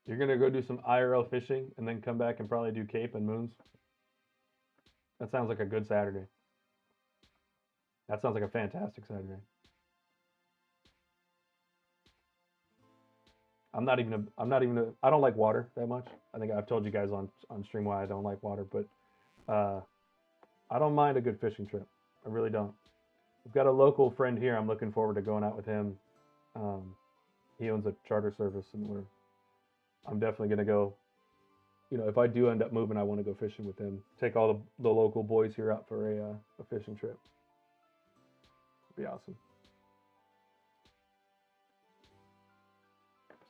You're gonna go do some IRL fishing and then come back and probably do Cape and Moons. That sounds like a good Saturday. That sounds like a fantastic Saturday. I don't like water that much. I think I've told you guys on stream why I don't like water, but I don't mind a good fishing trip. I really don't. I've got a local friend here. I'm looking forward to going out with him. He owns a charter service, and I'm definitely gonna go. You know, if I do end up moving, I want to go fishing with him. Take all the local boys here out for a fishing trip. It'd be awesome.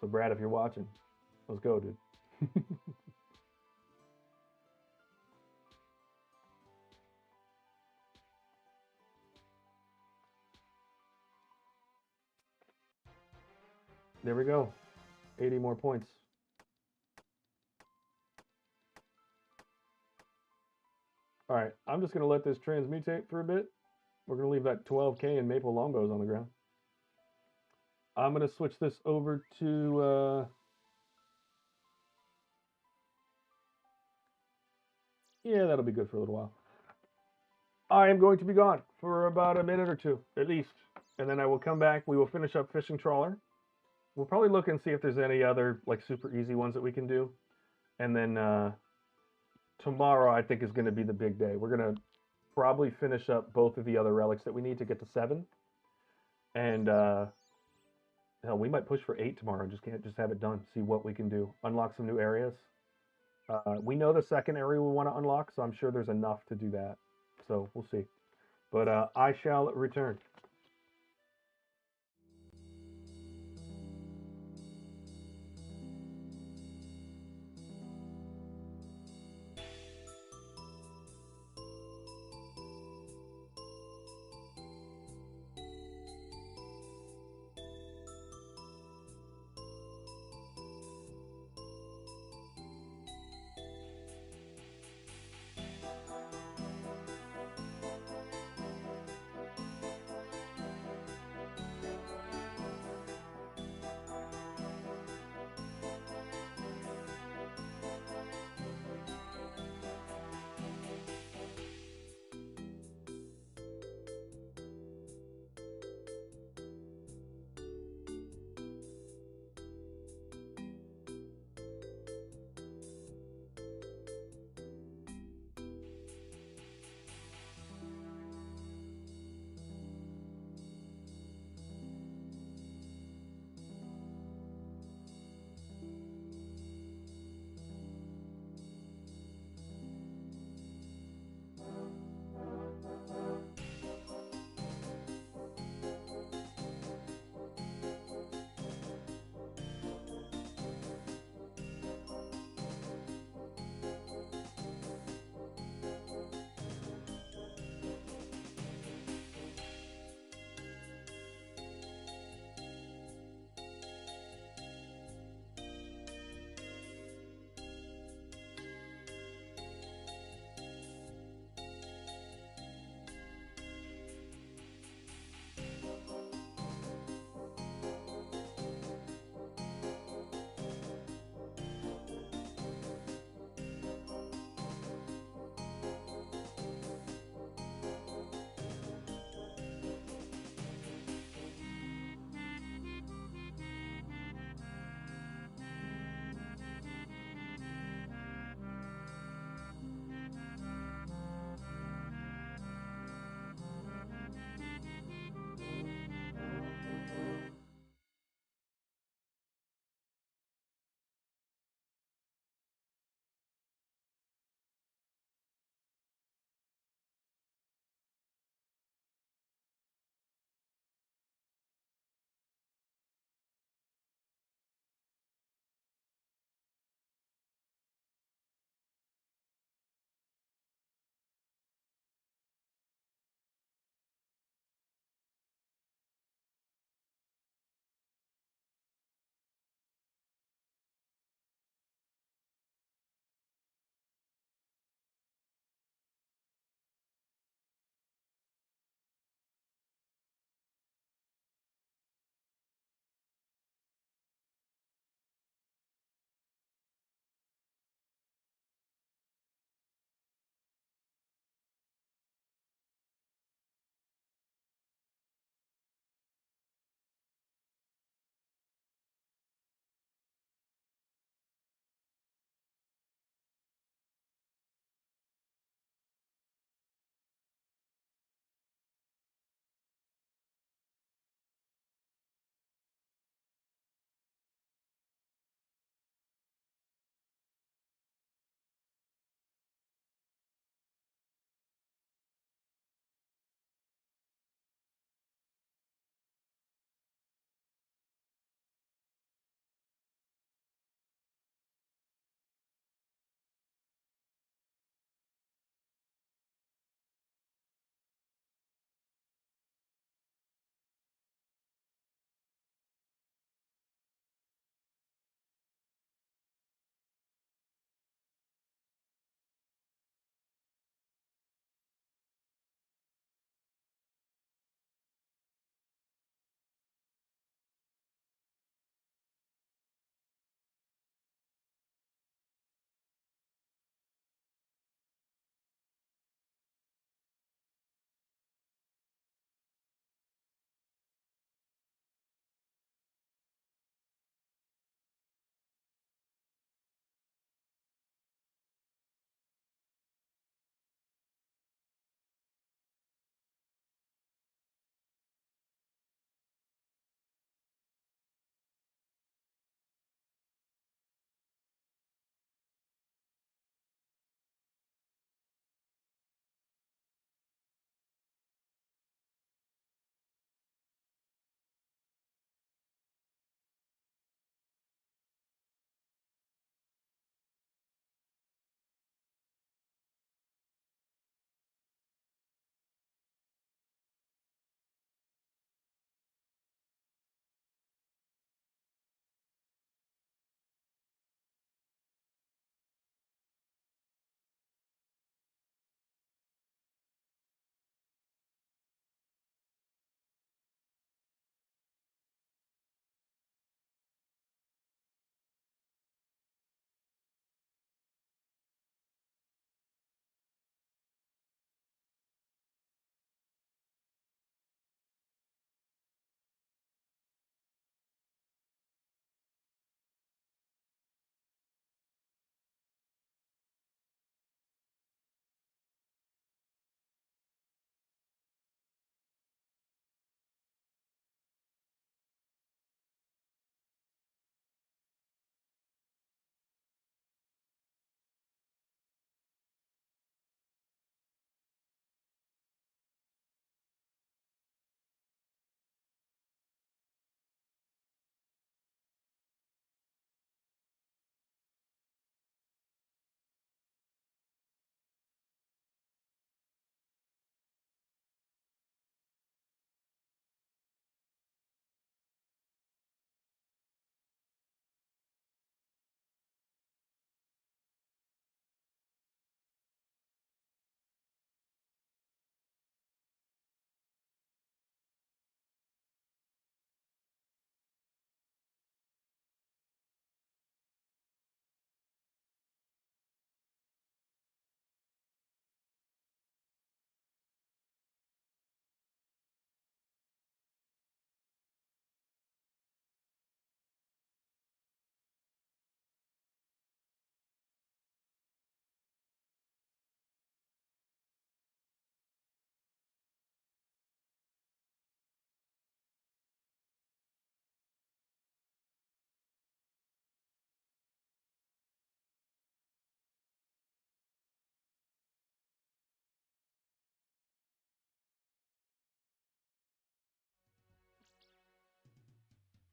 So Brad, if you're watching, let's go, dude. There we go. 80 more points. All right, I'm just gonna let this transmutate for a bit. We're gonna leave that 12K and maple longbows on the ground. I'm going to switch this over to, yeah, that'll be good for a little while. I am going to be gone for about a minute or two, at least. And then I will come back. We will finish up fishing trawler. We'll probably look and see if there's any other like super easy ones that we can do. And then tomorrow I think is going to be the big day. We're going to probably finish up both of the other relics that we need to get to 7. And hell, we might push for 8 tomorrow. Just have it done. See what we can do. Unlock some new areas. We know the second area we want to unlock, so I'm sure there's enough to do that. So we'll see. But I shall return.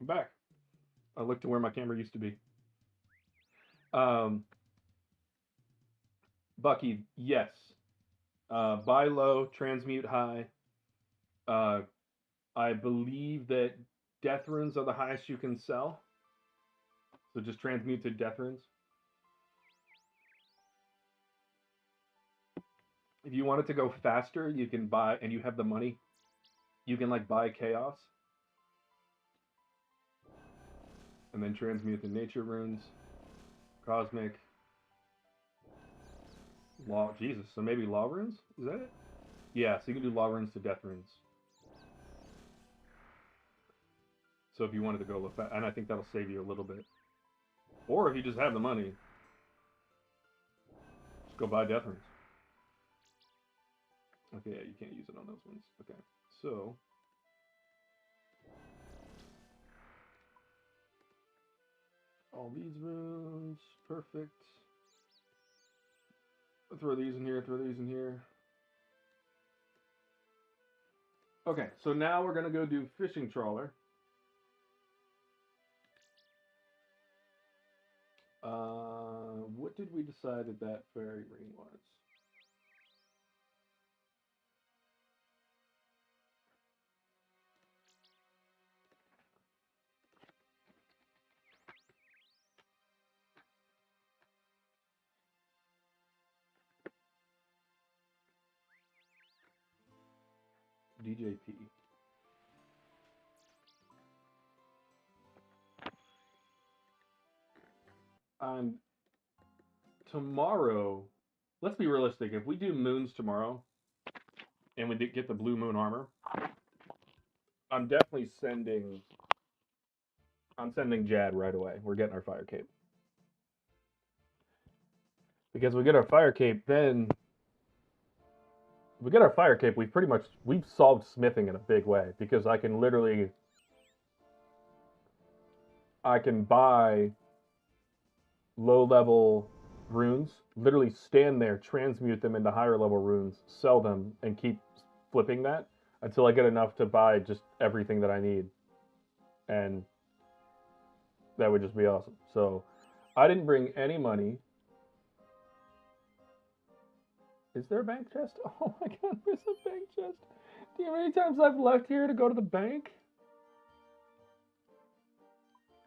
I'm back. I looked to where my camera used to be. Um, Bucky, yes. Buy low, transmute high. Uh, I believe that death runes are the highest you can sell. So just transmute to death runes. If you want it to go faster, you can buy, and you have the money, you can like buy chaos. And then transmute to nature runes. Cosmic. Law, Jesus, so maybe law runes? Is that it? Yeah, so you can do law runes to death runes. So if you wanted to go with that, and I think that'll save you a little bit. Or if you just have the money, just go buy death runes. Okay, yeah, you can't use it on those ones. Okay, so all these runes, perfect. I'll throw these in here, throw these in here. Okay, so now we're gonna go do fishing trawler. What did we decide that fairy ring was? DJP. Tomorrow, let's be realistic. If we do moons tomorrow, and we get the blue moon armor, I'm definitely sending. I'm sending Jad right away. We're getting our fire cape because we get our fire cape, then we get our fire cape. We've solved smithing in a big way because I can buy low level runes, literally stand there, transmute them into higher level runes, sell them, and keep flipping that until I get enough to buy just everything that I need. And that would just be awesome. So I didn't bring any money. Is there a bank chest? Oh my god, there's a bank chest. Do you know how many times I've left here to go to the bank?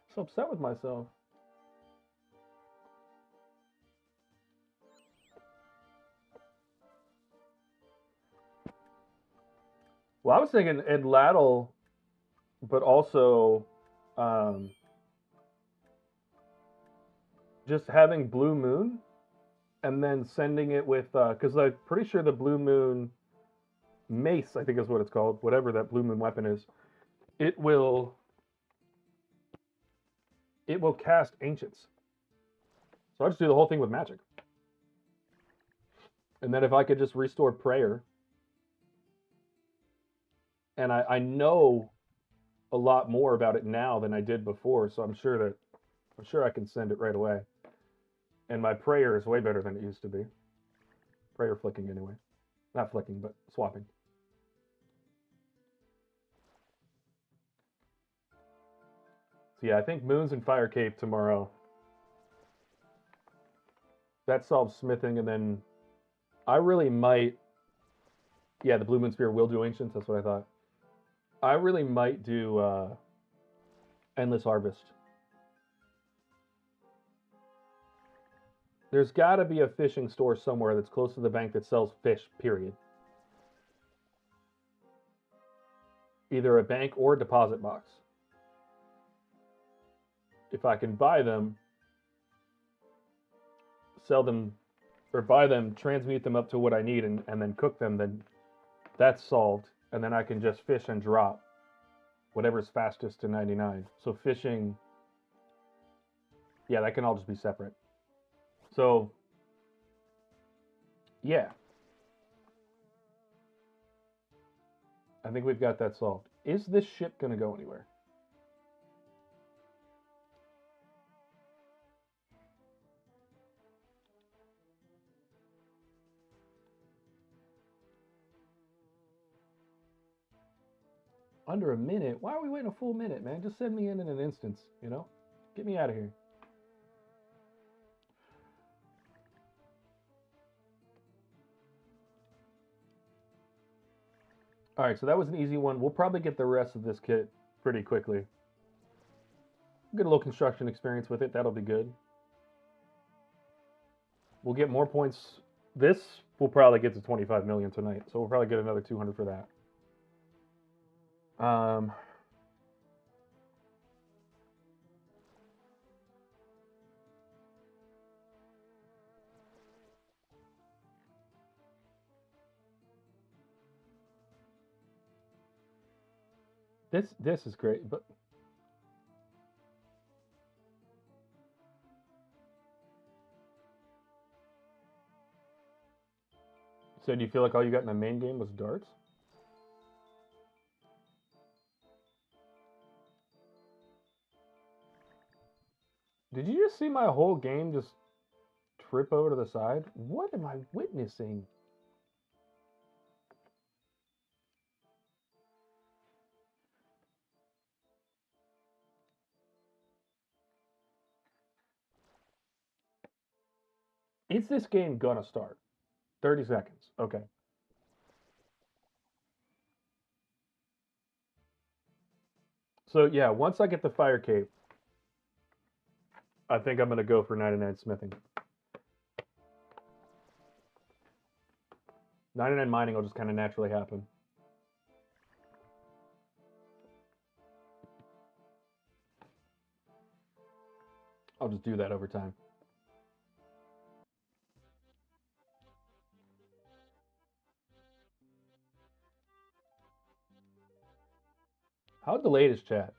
I'm so upset with myself. Well, I was thinking Ed Laddle, but also just having Blue Moon and then sending it with, because I'm pretty sure the Blue Moon mace, I think is what it's called, whatever that Blue Moon weapon is, it will cast Ancients. So I just do the whole thing with magic. And then if I could just restore prayer, and I know a lot more about it now than I did before, so I'm sure I can send it right away. And my prayer is way better than it used to be. Prayer flicking anyway. Not flicking, but swapping. So yeah, I think Moons and Fire Cape tomorrow. That solves smithing, and then I really might. Yeah, the Blue Moon Spear will do Ancients. That's what I thought. I really might do Endless Harvest. There's got to be a fishing store somewhere that's close to the bank that sells fish, period. Either a bank or a deposit box. If I can buy them, sell them, or buy them, transmute them up to what I need, and then cook them, then that's solved. And then I can just fish and drop whatever's fastest to 99. So fishing, yeah, that can all just be separate. So, yeah. I think we've got that solved. Is this ship going to go anywhere? Under a minute? Why are we waiting a full minute, man? Just send me in an instance, you know? Get me out of here. All right, so that was an easy one. We'll probably get the rest of this kit pretty quickly. Get a little construction experience with it. That'll be good. We'll get more points. This will probably get to 25 million tonight, so we'll probably get another 200 for that. This is great, but so do you feel like all you got in the main game was darts? Did you just see my whole game just trip over to the side? What am I witnessing? Is this game gonna start? 30 seconds. Okay. So yeah, once I get the fire cape, I think I'm gonna go for 99 smithing. 99 mining will just kind of naturally happen. I'll just do that over time. How delayed is chat?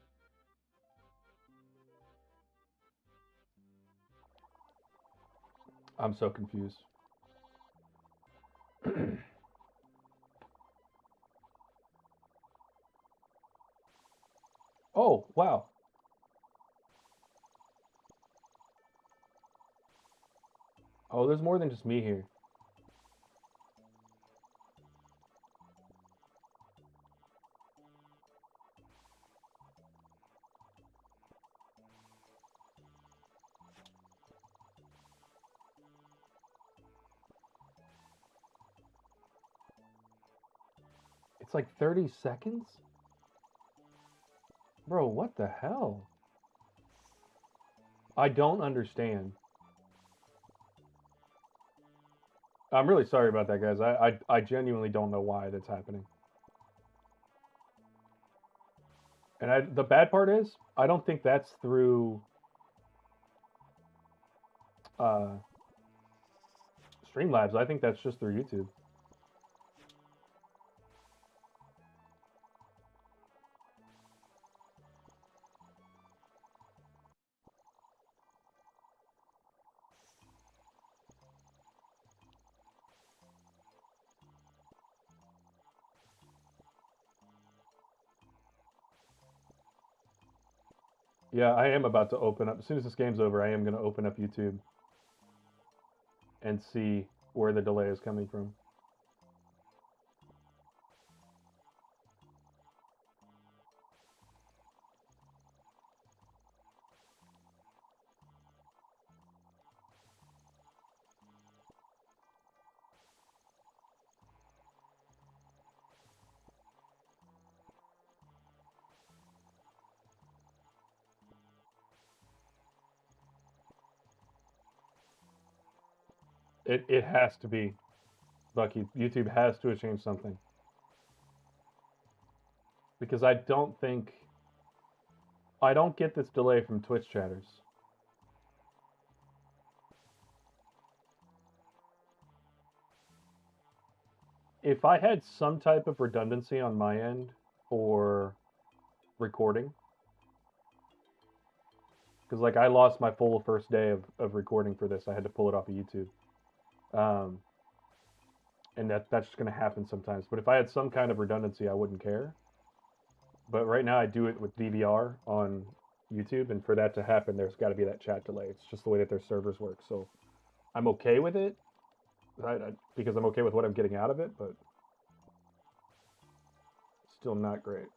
I'm so confused. Oh, wow. Oh, there's more than just me here. It's like 30 seconds? Bro, what the hell? I don't understand. I'm really sorry about that, guys. I genuinely don't know why that's happening. And the bad part is, I don't think that's through Streamlabs. I think that's just through YouTube. Yeah, I am about to open up. As soon as this game's over, I am going to open up YouTube and see where the delay is coming from. It has to be, Bucky. YouTube has to have changed something. Because I don't get this delay from Twitch chatters. If I had some type of redundancy on my end for recording, because like I lost my full first day of recording for this, I had to pull it off of YouTube. And that's just going to happen sometimes. But if I had some kind of redundancy, I wouldn't care. But right now I do it with DVR on YouTube, and for that to happen, there's got to be that chat delay. It's just the way that their servers work. So I'm okay with it because I'm okay with what I'm getting out of it, but still not great.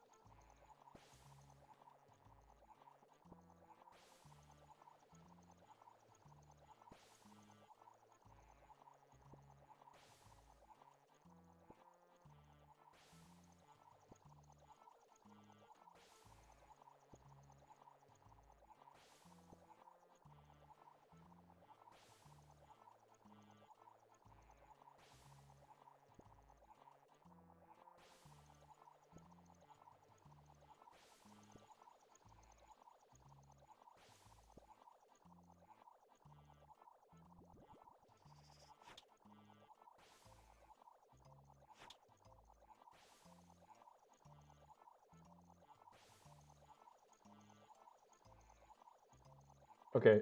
Okay.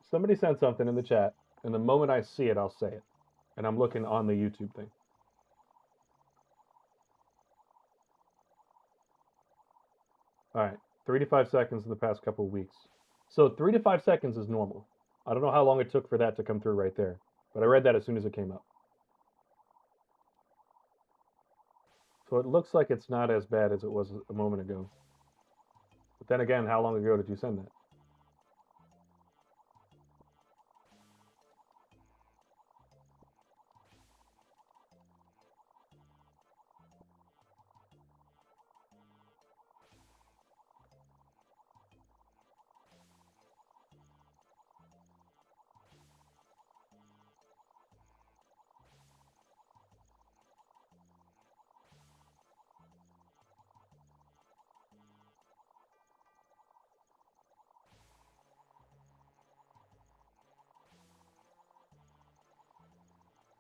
Somebody sent something in the chat, and the moment I see it, I'll say it. And I'm looking on the YouTube thing. All right, 3 to 5 seconds in the past couple of weeks. So 3 to 5 seconds is normal. I don't know how long it took for that to come through right there, but I read that as soon as it came up. So it looks like it's not as bad as it was a moment ago. But then again, how long ago did you send that?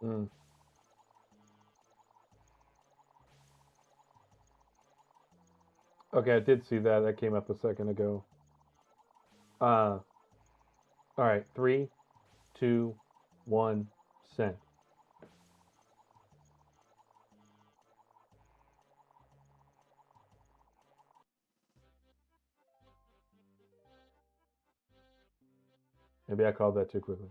Mm. Okay, I did see that. That came up a second ago. All right, 3, 2, 1, send. Maybe I called that too quickly.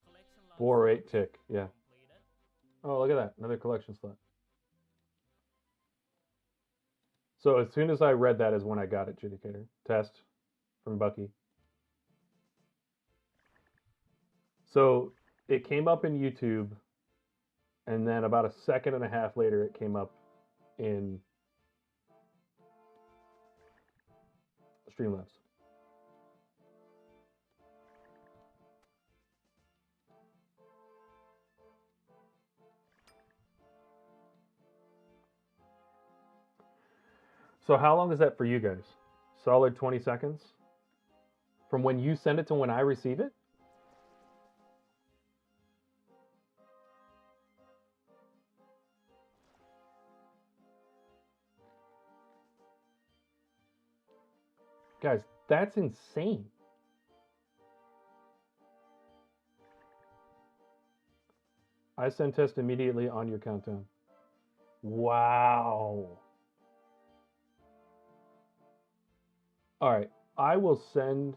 Collection log 4 or 8 slot tick. Yeah. completed. Oh, look at that. Another collection slot. So as soon as I read that is when I got it, Judicator. Test from Bucky. So it came up in YouTube, and then about a second and a half later, it came up in Streamlabs. So how long is that for you guys? Solid 20 seconds? From when you send it to when I receive it? Guys, that's insane. I send test immediately on your countdown. Wow. All right. I will send.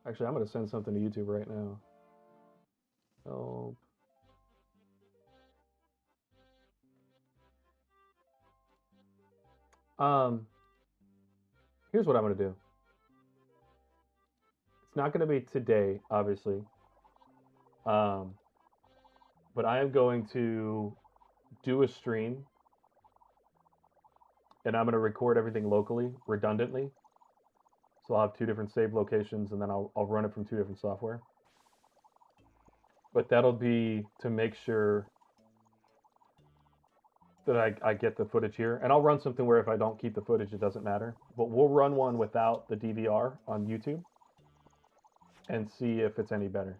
Actually, I'm going to send something to YouTube right now. Oh. Here's what I'm going to do. It's not going to be today, obviously. But I am going to do a stream, and I'm going to record everything locally, redundantly. So I'll have 2 different save locations, and then I'll run it from 2 different software. But that'll be to make sure that I get the footage here. And I'll run something where if I don't keep the footage, it doesn't matter. But we'll run one without the DVR on YouTube and see if it's any better.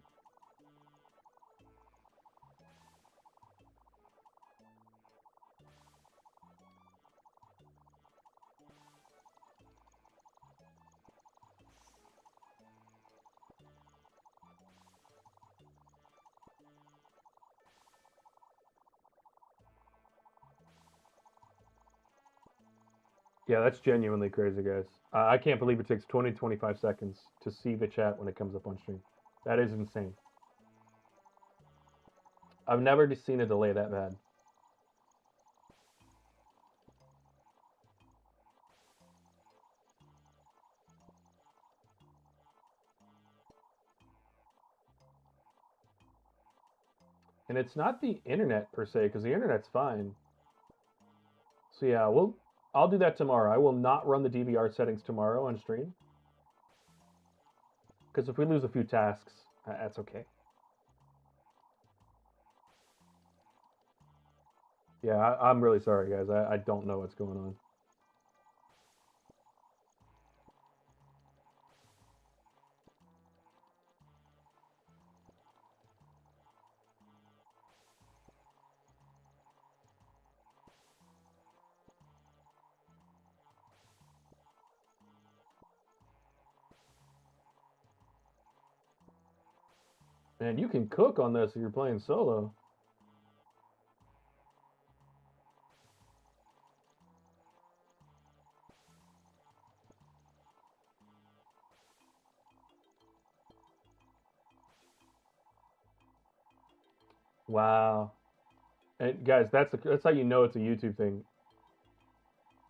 Yeah, that's genuinely crazy, guys. I can't believe it takes 20 to 25 seconds to see the chat when it comes up on stream. That is insane. I've never seen a delay that bad. And it's not the internet per se, because the internet's fine. So yeah, I'll do that tomorrow. I will not run the DVR settings tomorrow on stream. Because if we lose a few tasks, that's okay. Yeah, I'm really sorry, guys. I don't know what's going on. And you can cook on this if you're playing solo. Wow. And guys, that's how you know it's a YouTube thing.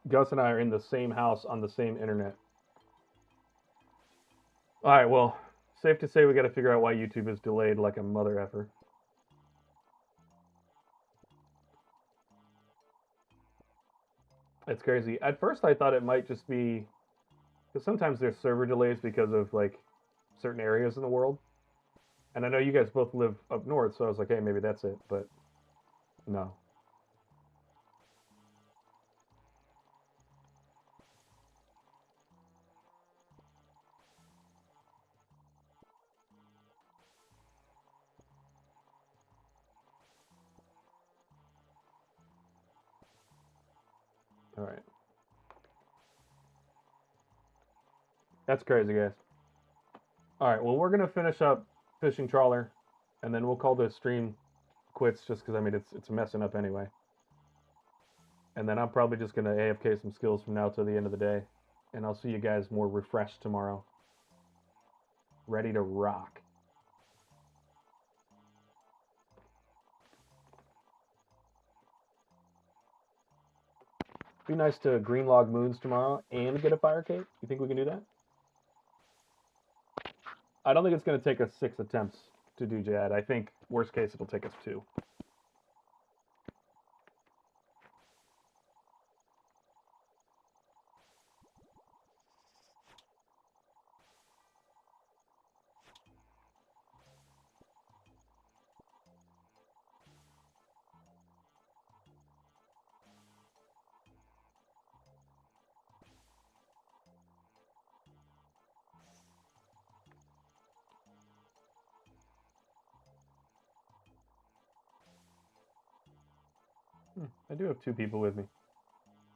Gus and I are in the same house on the same internet. All right, well, safe to say we got to figure out why YouTube is delayed like a mother effer. It's crazy. At first, I thought it might just be because sometimes there's server delays because of like certain areas in the world. And I know you guys both live up north, so I was like, hey, maybe that's it. But no. All right. That's crazy, guys. All right. Well, we're gonna finish up fishing trawler, and then we'll call this stream quits just because I mean it's messing up anyway. And then I'm probably just gonna AFK some skills from now till the end of the day, and I'll see you guys more refreshed tomorrow, ready to rock. Be nice to green log moons tomorrow and get a fire cake. You think we can do that? I don't think it's going to take us 6 attempts to do Jad. I think worst case it'll take us 2. I do have 2 people with me.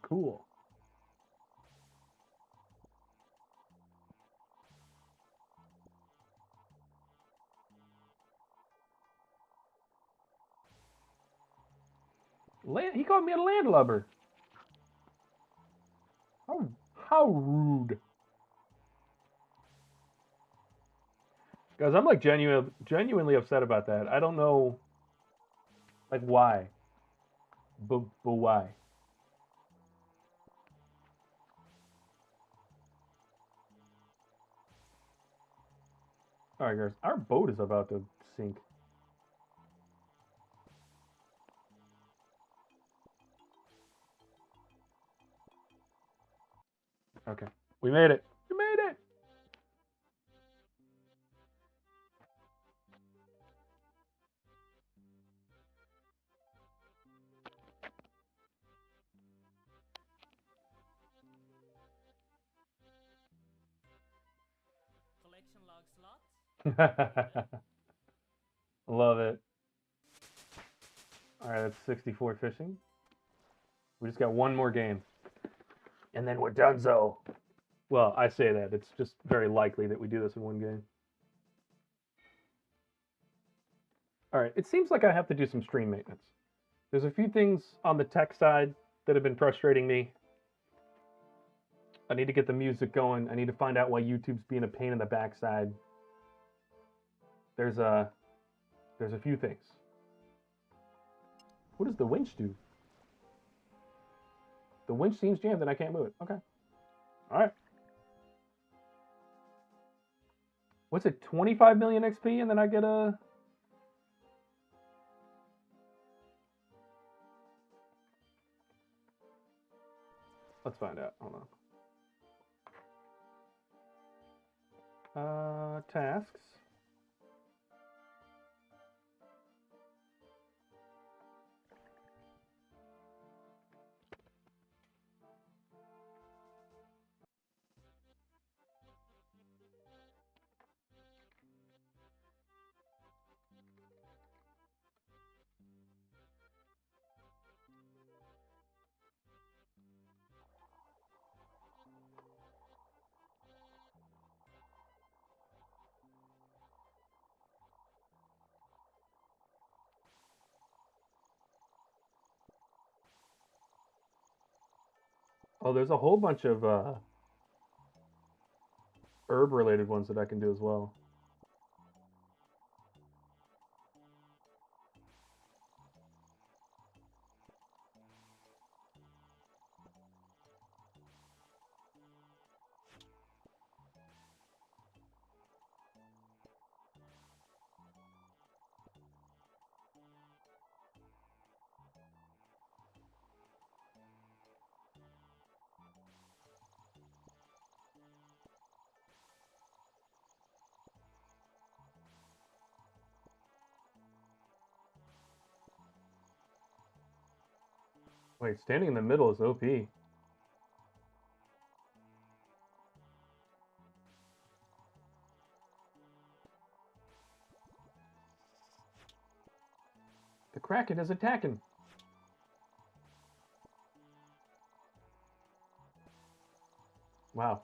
Cool. He called me a landlubber. How rude. Guys, I'm like genuinely upset about that. I don't know, like, why. But why? All right, guys. Our boat is about to sink. Okay. We made it. We made it. Collection log slot. Love it. All right, that's 64 fishing. We just got one more game. And then we're done, so. Well, I say that. It's just very likely that we do this in one game. All right, it seems like I have to do some stream maintenance. There's a few things on the tech side that have been frustrating me. I need to get the music going. I need to find out why YouTube's being a pain in the backside. There's a few things. What does the winch do? The winch seems jammed and I can't move it. Okay. All right. What's it? 25 million XP and then I get a... Let's find out. Hold on. Tasks. Oh, there's a whole bunch of herb related ones that I can do as well. Wait, standing in the middle is OP. The Kraken is attacking. Wow.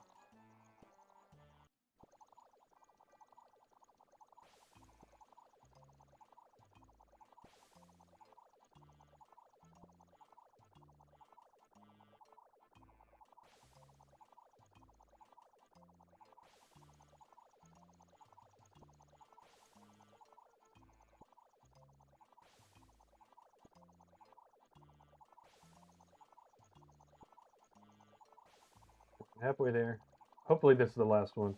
Halfway there. Hopefully this is the last one.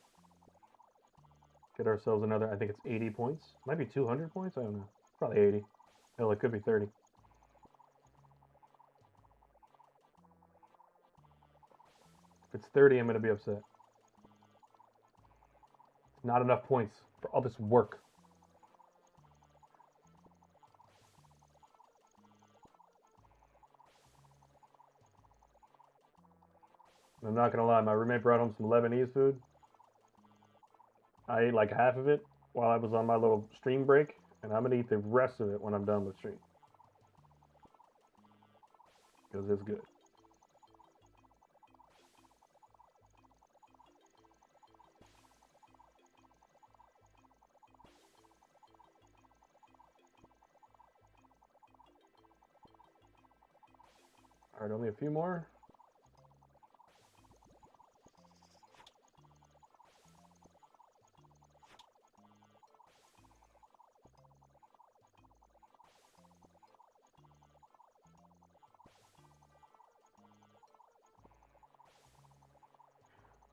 Get ourselves another, I think it's 80 points. Might be 200 points, I don't know. Probably 80. Hell, it could be 30. If it's 30, I'm going to be upset. It's not enough points for all this work. I'm not going to lie, my roommate brought home some Lebanese food. I ate like half of it while I was on my little stream break, and I'm going to eat the rest of it when I'm done with stream. Because it's good. All right, only a few more.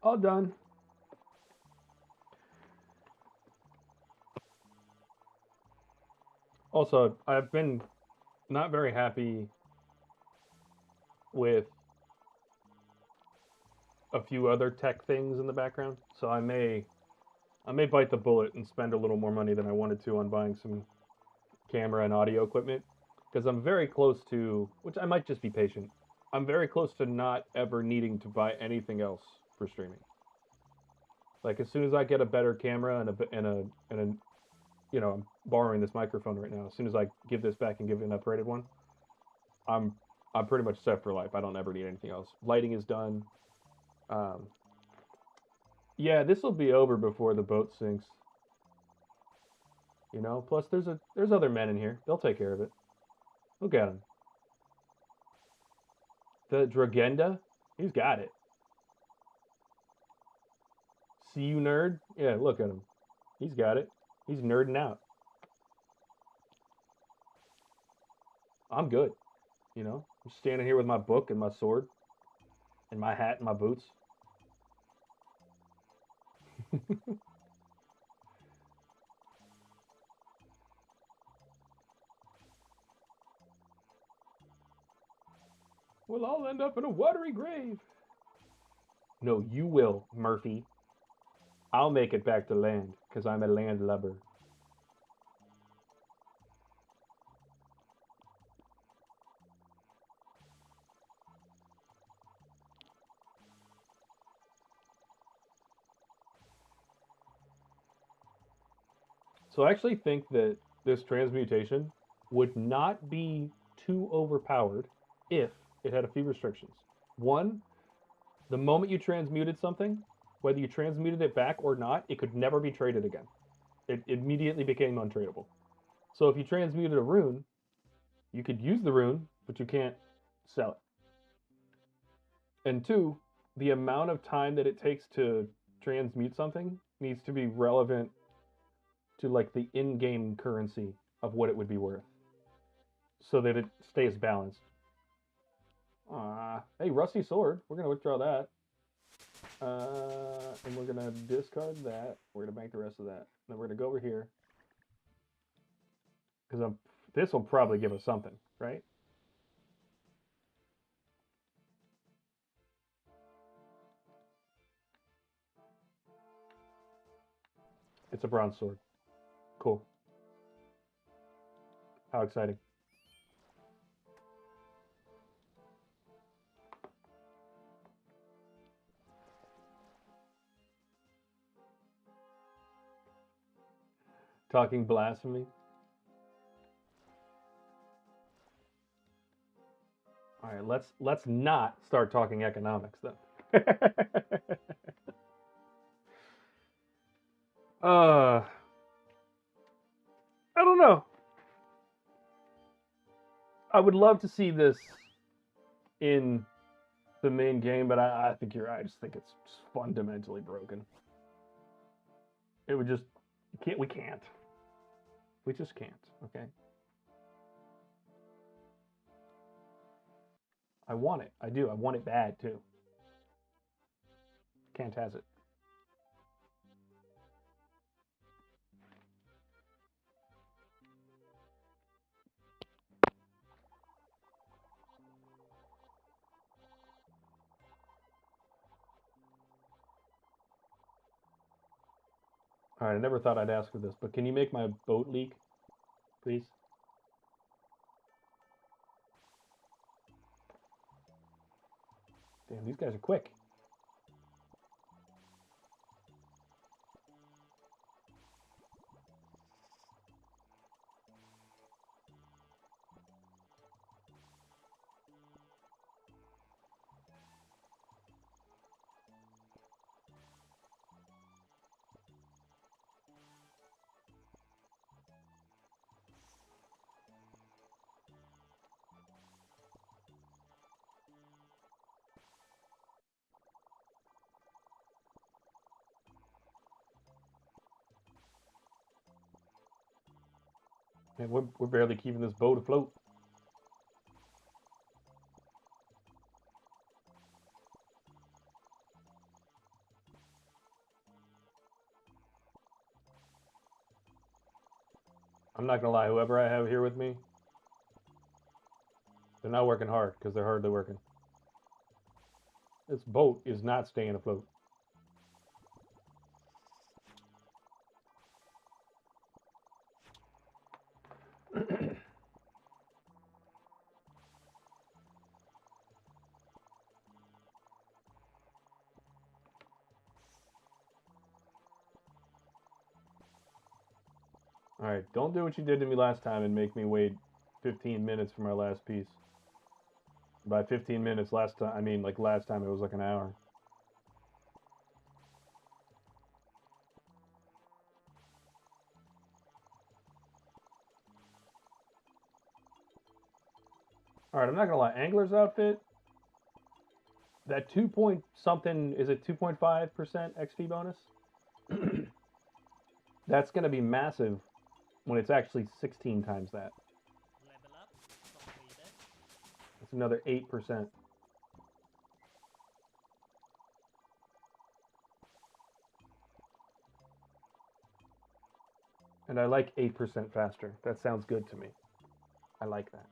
All done. Also, I've been not very happy with a few other tech things in the background, so I may bite the bullet and spend a little more money than I wanted to on buying some camera and audio equipment because I'm very close to, which I might just be patient. I'm very close to not ever needing to buy anything else for streaming. Like as soon as I get a better camera and a you know, I'm borrowing this microphone right now. As soon as I give this back and give it an upgraded one, I'm I'm pretty much set for life. I don't ever need anything else. Lighting is done. Um, yeah, this will be over before the boat sinks. You know. Plus, there's other men in here. They'll take care of it. Look at him. The Dragenda, he's got it. See you, nerd. Yeah, look at him. He's got it. He's nerding out. I'm good. You know, I'm standing here with my book and my sword and my hat and my boots. We'll all end up in a watery grave. No, you will, Murphy. I'll make it back to land because I'm a landlubber. So I actually think that this transmutation would not be too overpowered if it had a few restrictions. One, the moment you transmuted something, whether you transmuted it back or not, it could never be traded again. It immediately became untradeable. So if you transmuted a rune, you could use the rune, but you can't sell it. And two, the amount of time that it takes to transmute something needs to be relevant to like the in-game currency of what it would be worth, so that it stays balanced. Hey, rusty sword. We're gonna withdraw that, and we're gonna discard that. We're gonna bank the rest of that. Then we're gonna go over here because this will probably give us something, right? It's a bronze sword. Cool. How exciting. Talking blasphemy. All right, let's not start talking economics though. I don't know. I would love to see this in the main game, but I think you're right. I just think it's just fundamentally broken. It would just we can't. We just can't, okay? I want it. I do. I want it bad too. Can't has it. All right, I never thought I'd ask for this, but can you make my boat leak, please? Damn, these guys are quick. Man, we're barely keeping this boat afloat. I'm not gonna lie, whoever I have here with me, they're not working hard because they're hardly working. This boat is not staying afloat. All right, don't do what you did to me last time and make me wait 15 minutes for my last piece. By 15 minutes last time, I mean like last time it was like an hour. All right, I'm not gonna lie, Angler's outfit, that 2 point something, is it 2.5% XP bonus? That's gonna be massive when it's actually 16 times that. Level up completed. It's another 8%. And I like 8% faster. That sounds good to me. I like that.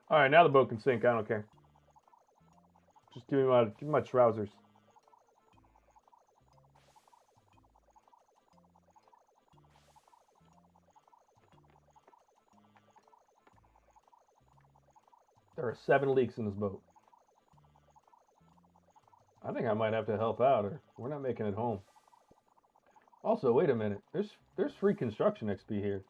All right, now the boat can sink. I don't care. Just give me my trousers. There are 7 leaks in this boat. I think I might have to help out, or we're not making it home. Also, wait a minute. There's free construction XP here.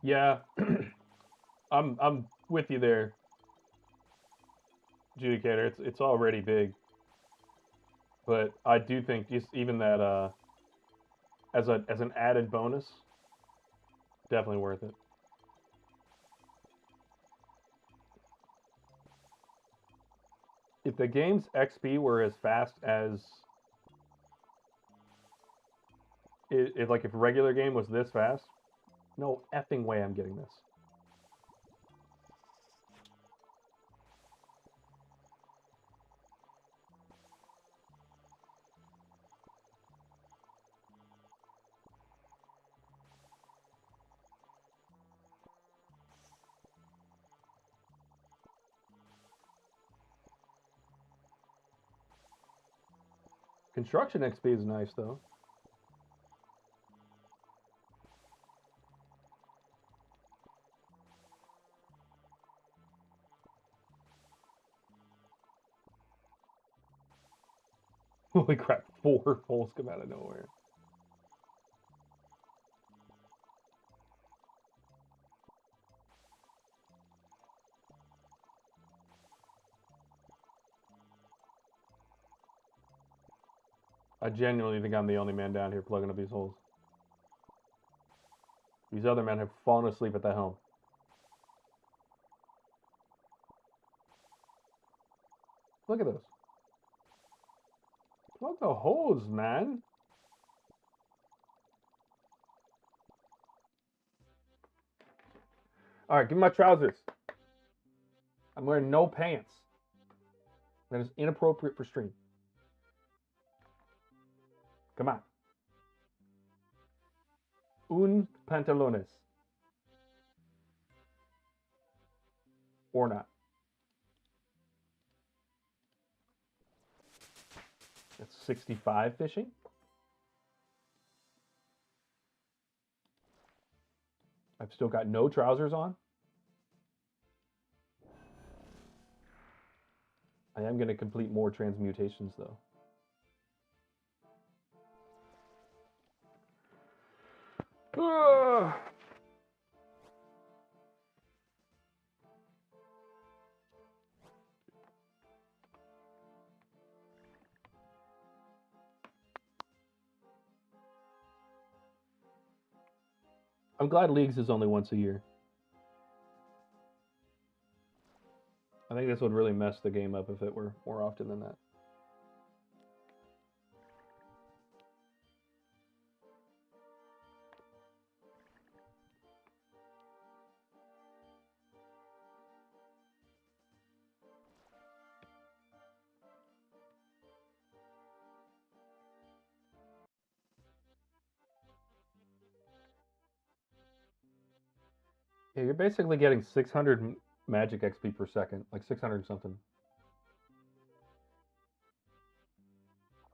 Yeah, I'm with you there, Judicator. It's already big, but I do think just even that as an added bonus, definitely worth it. If the game's XP were as fast as if like if a regular game was this fast, no effing way I'm getting this. Construction XP is nice though. Holy crap, 4 holes come out of nowhere. I genuinely think I'm the only man down here plugging up these holes. These other men have fallen asleep at the helm. Look at this. Plug the holes, man. All right, give me my trousers. I'm wearing no pants. That is inappropriate for stream. Come on. Un pantalones. Or not. That's 65 fishing. I've still got no trousers on. I am going to complete more transmutations though. Ugh. I'm glad Leagues is only once a year. I think this would really mess the game up if it were more often than that. Yeah, you're basically getting 600 magic XP per second, like 600 something.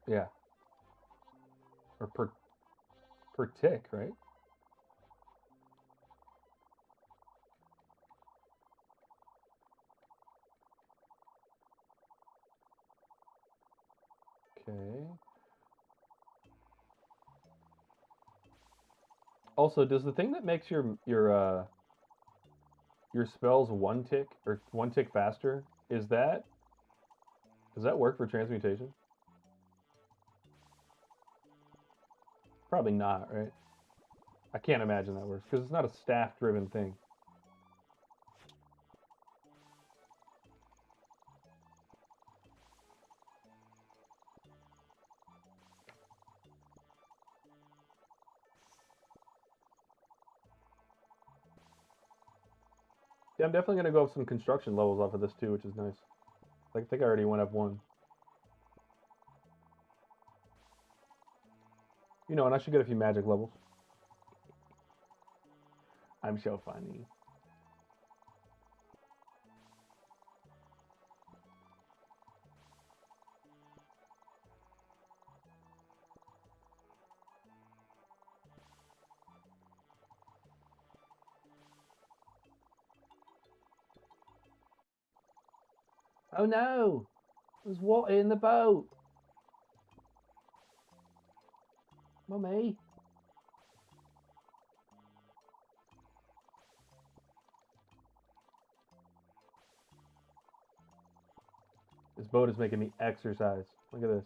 Yeah. Or per tick, right? Okay. Also, does the thing that makes your spells one tick or one tick faster, does that work for transmutation? Probably not, right? I can't imagine that works because it's not a staff driven thing. Yeah, I'm definitely gonna go up some construction levels off of this too, which is nice. Like, I think I already went up one. You know, and I should get a few magic levels. I'm so funny. Oh no! There's water in the boat! Mummy! This boat is making me exercise. Look at this.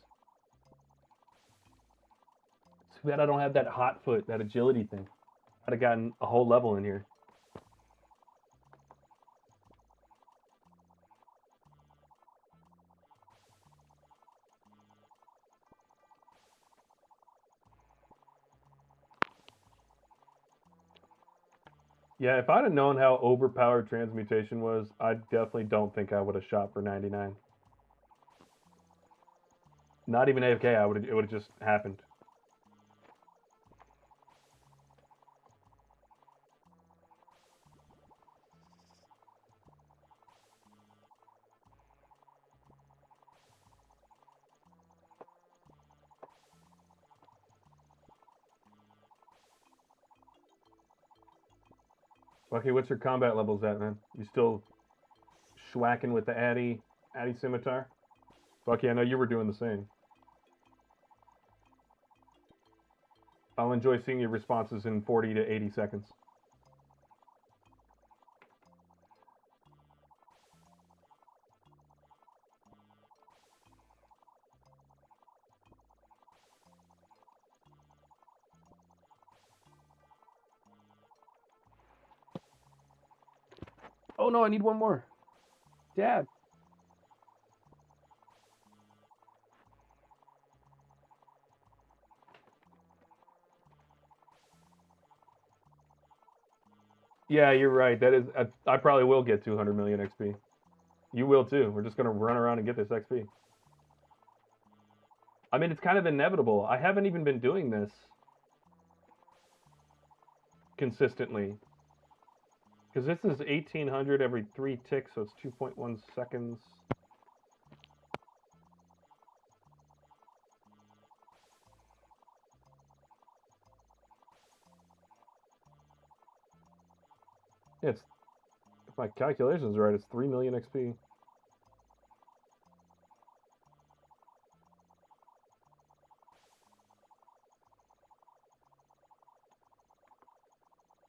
Too bad I don't have that hot foot, that agility thing. I'd have gotten a whole level in here. Yeah, if I'd have known how overpowered transmutation was, I definitely don't think I would have shot for 99. Not even AFK, it would have just happened. Okay, what's your combat levels at, man? You still schwacking with the Addy scimitar? Bucky, I know you were doing the same. I'll enjoy seeing your responses in 40 to 80 seconds. Oh no, I need one more. Dad. Yeah, you're right. That is, I probably will get 200 million XP. You will too. We're just gonna run around and get this XP. I mean, it's kind of inevitable. I haven't even been doing this consistently. Because this is 1800 every 3 ticks, so it's 2.1 seconds. Yeah, it's, if my calculations are right, it's 3 million XP.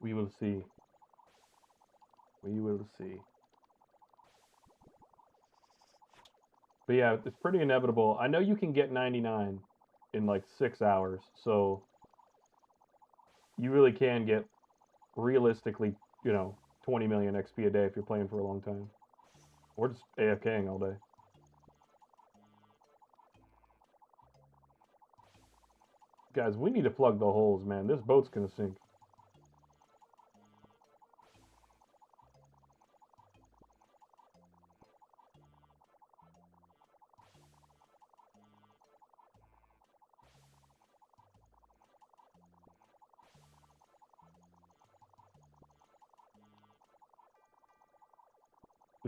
We will see. We will see. But yeah, it's pretty inevitable. I know you can get 99 in like 6 hours, so you really can get realistically, 20 million XP a day if you're playing for a long time. Or just AFKing all day. Guys, we need to plug the holes, man. This boat's gonna sink.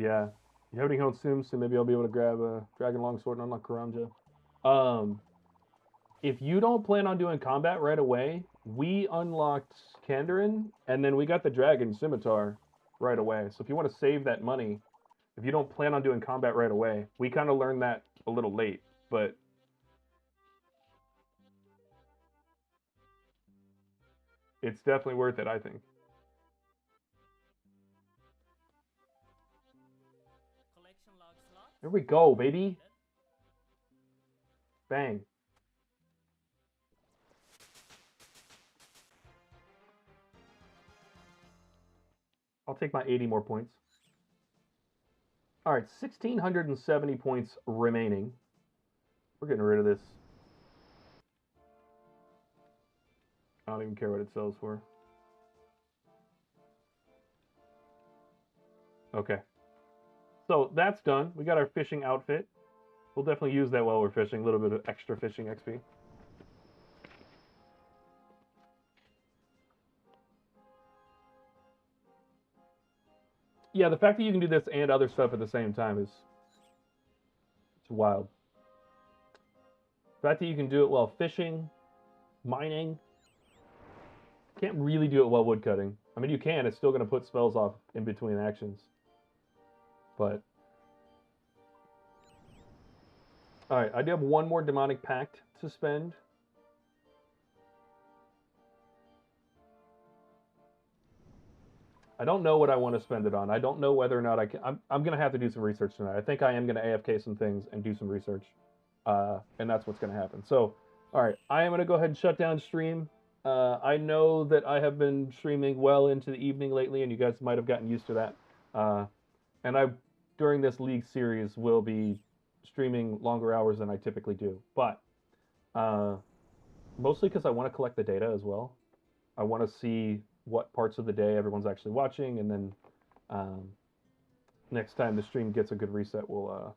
Yeah. You heading home soon, so maybe I'll be able to grab a Dragon Longsword and unlock Karanja. Um, if you don't plan on doing combat right away, we unlocked Kandarin, and then we got the Dragon Scimitar right away. So if you want to save that money, if you don't plan on doing combat right away, we kind of learned that a little late, but it's definitely worth it, I think. Collection log slot. There we go, baby. Bang. I'll take my 80 more points. All right, 1,670 points remaining. We're getting rid of this. I don't even care what it sells for. Okay. So that's done. We got our fishing outfit. We'll definitely use that while we're fishing. A little bit of extra fishing XP. Yeah, the fact that you can do this and other stuff at the same time is it's wild. The fact that you can do it while fishing, mining. Can't really do it while woodcutting. I mean, you can. It's still going to put spells off in between actions. But all right, I do have one more demonic pact to spend. I don't know what I want to spend it on. I don't know whether or not I can. I'm gonna have to do some research tonight. I think I am gonna AFK some things and do some research, and that's what's gonna happen. So, all right, I am gonna go ahead and shut down stream. I know that I have been streaming well into the evening lately, and you guys might have gotten used to that. And I, during this league series, will be streaming longer hours than I typically do, but uh, mostly because I want to collect the data as well. I want to see what parts of the day everyone's actually watching, and then um, next time the stream gets a good reset, we'll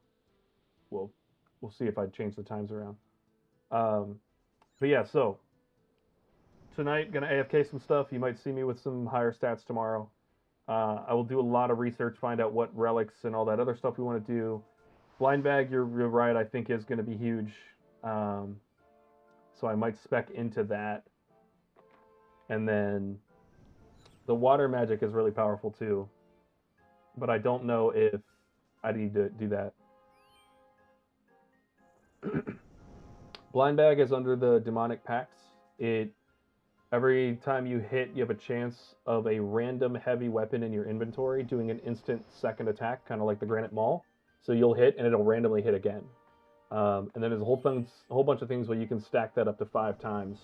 we'll see if I change the times around. Um, but yeah, so tonight gonna AFK some stuff. You might see me with some higher stats tomorrow. I will do a lot of research, find out what relics and all that other stuff we want to do. Blind bag, you're right. I think is going to be huge. So I might spec into that, and then the water magic is really powerful too. But I don't know if I need to do that. Blind bag is under the demonic pacts. It every time you hit, you have a chance of a random heavy weapon in your inventory doing an instant second attack, kind of like the Granite Maul. So you'll hit and it'll randomly hit again. And then there's a whole bunch of things where you can stack that up to 5 times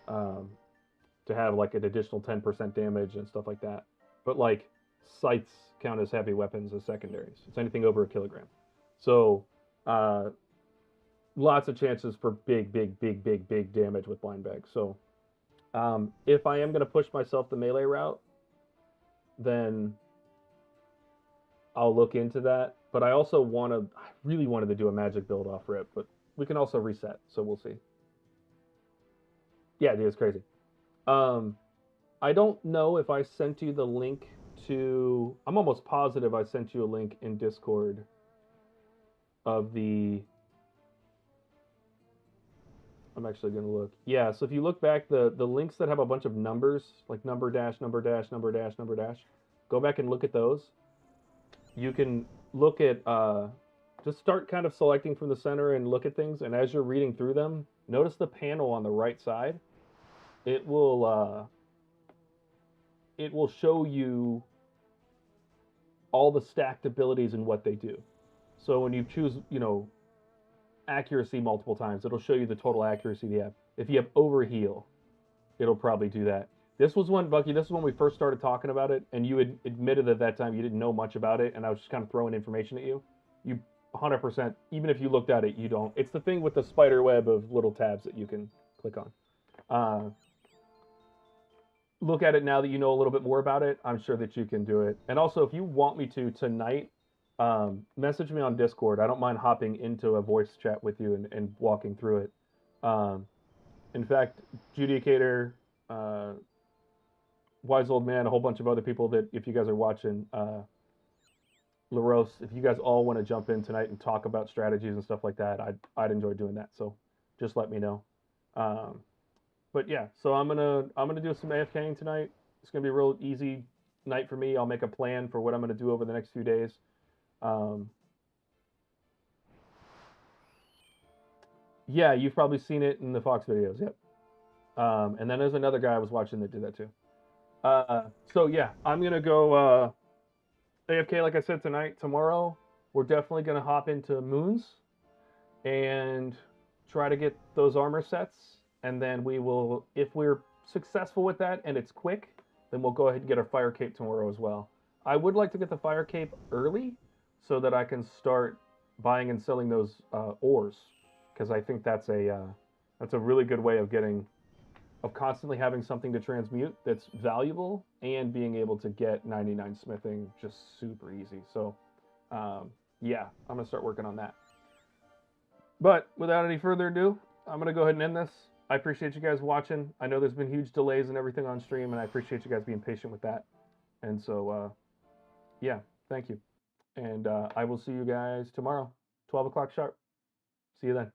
to have like an additional 10% damage and stuff like that. But like scythes count as heavy weapons as secondaries. It's anything over a kilogram. So lots of chances for big damage with blind bag. So if I am going to push myself the melee route, then I'll look into that. But I also I really wanted to do a magic build off rip, but we can also reset, so we'll see. Yeah, dude, it's crazy. I don't know if I sent you the link to. I'm almost positive I sent you a link in Discord of the. I'm actually going to look. Yeah, so if you look back, the links that have a bunch of numbers, like number dash, number dash, number dash, number dash, go back and look at those. You can look at, just start kind of selecting from the center and look at things. And as you're reading through them, notice the panel on the right side. It will show you all the stacked abilities and what they do. So when you choose, accuracy multiple times, it'll show you the total accuracy you have. If you have overheal, it'll probably do that. This was when, Bucky, this is when we first started talking about it, and you had admitted at that time you didn't know much about it, and I was just kind of throwing information at you. You 100%, even if you looked at it, you don't. It's the thing with the spider web of little tabs that you can click on. Look at it now that you know a little bit more about it. I'm sure that you can do it. And also, if you want me to tonight, message me on Discord. I don't mind hopping into a voice chat with you and walking through it. In fact, Judicator, Wise Old Man, a whole bunch of other people that, if you guys are watching, LaRose, if you guys all want to jump in tonight and talk about strategies and stuff like that, I'd enjoy doing that. So just let me know. But yeah, so I'm gonna do some AFKing tonight. It's gonna be a real easy night for me. I'll make a plan for what I'm gonna do over the next few days. Yeah, you've probably seen it in the Fox videos. Yep. And then there's another guy I was watching that did that too. So yeah, I'm gonna go AFK like I said tonight. Tomorrow we're definitely gonna hop into Moons and try to get those armor sets, and then we will, if we're successful with that and it's quick, then we'll go ahead and get our fire cape tomorrow as well. I would like to get the fire cape early so that I can start buying and selling those ores, because I think that's a really good way of constantly having something to transmute that's valuable and being able to get 99 smithing just super easy. So yeah, I'm gonna start working on that. But without any further ado, I'm gonna go ahead and end this. I appreciate you guys watching. I know there's been huge delays and everything on stream, and I appreciate you guys being patient with that. And so yeah, thank you. And I will see you guys tomorrow, 12 o'clock sharp. See you then.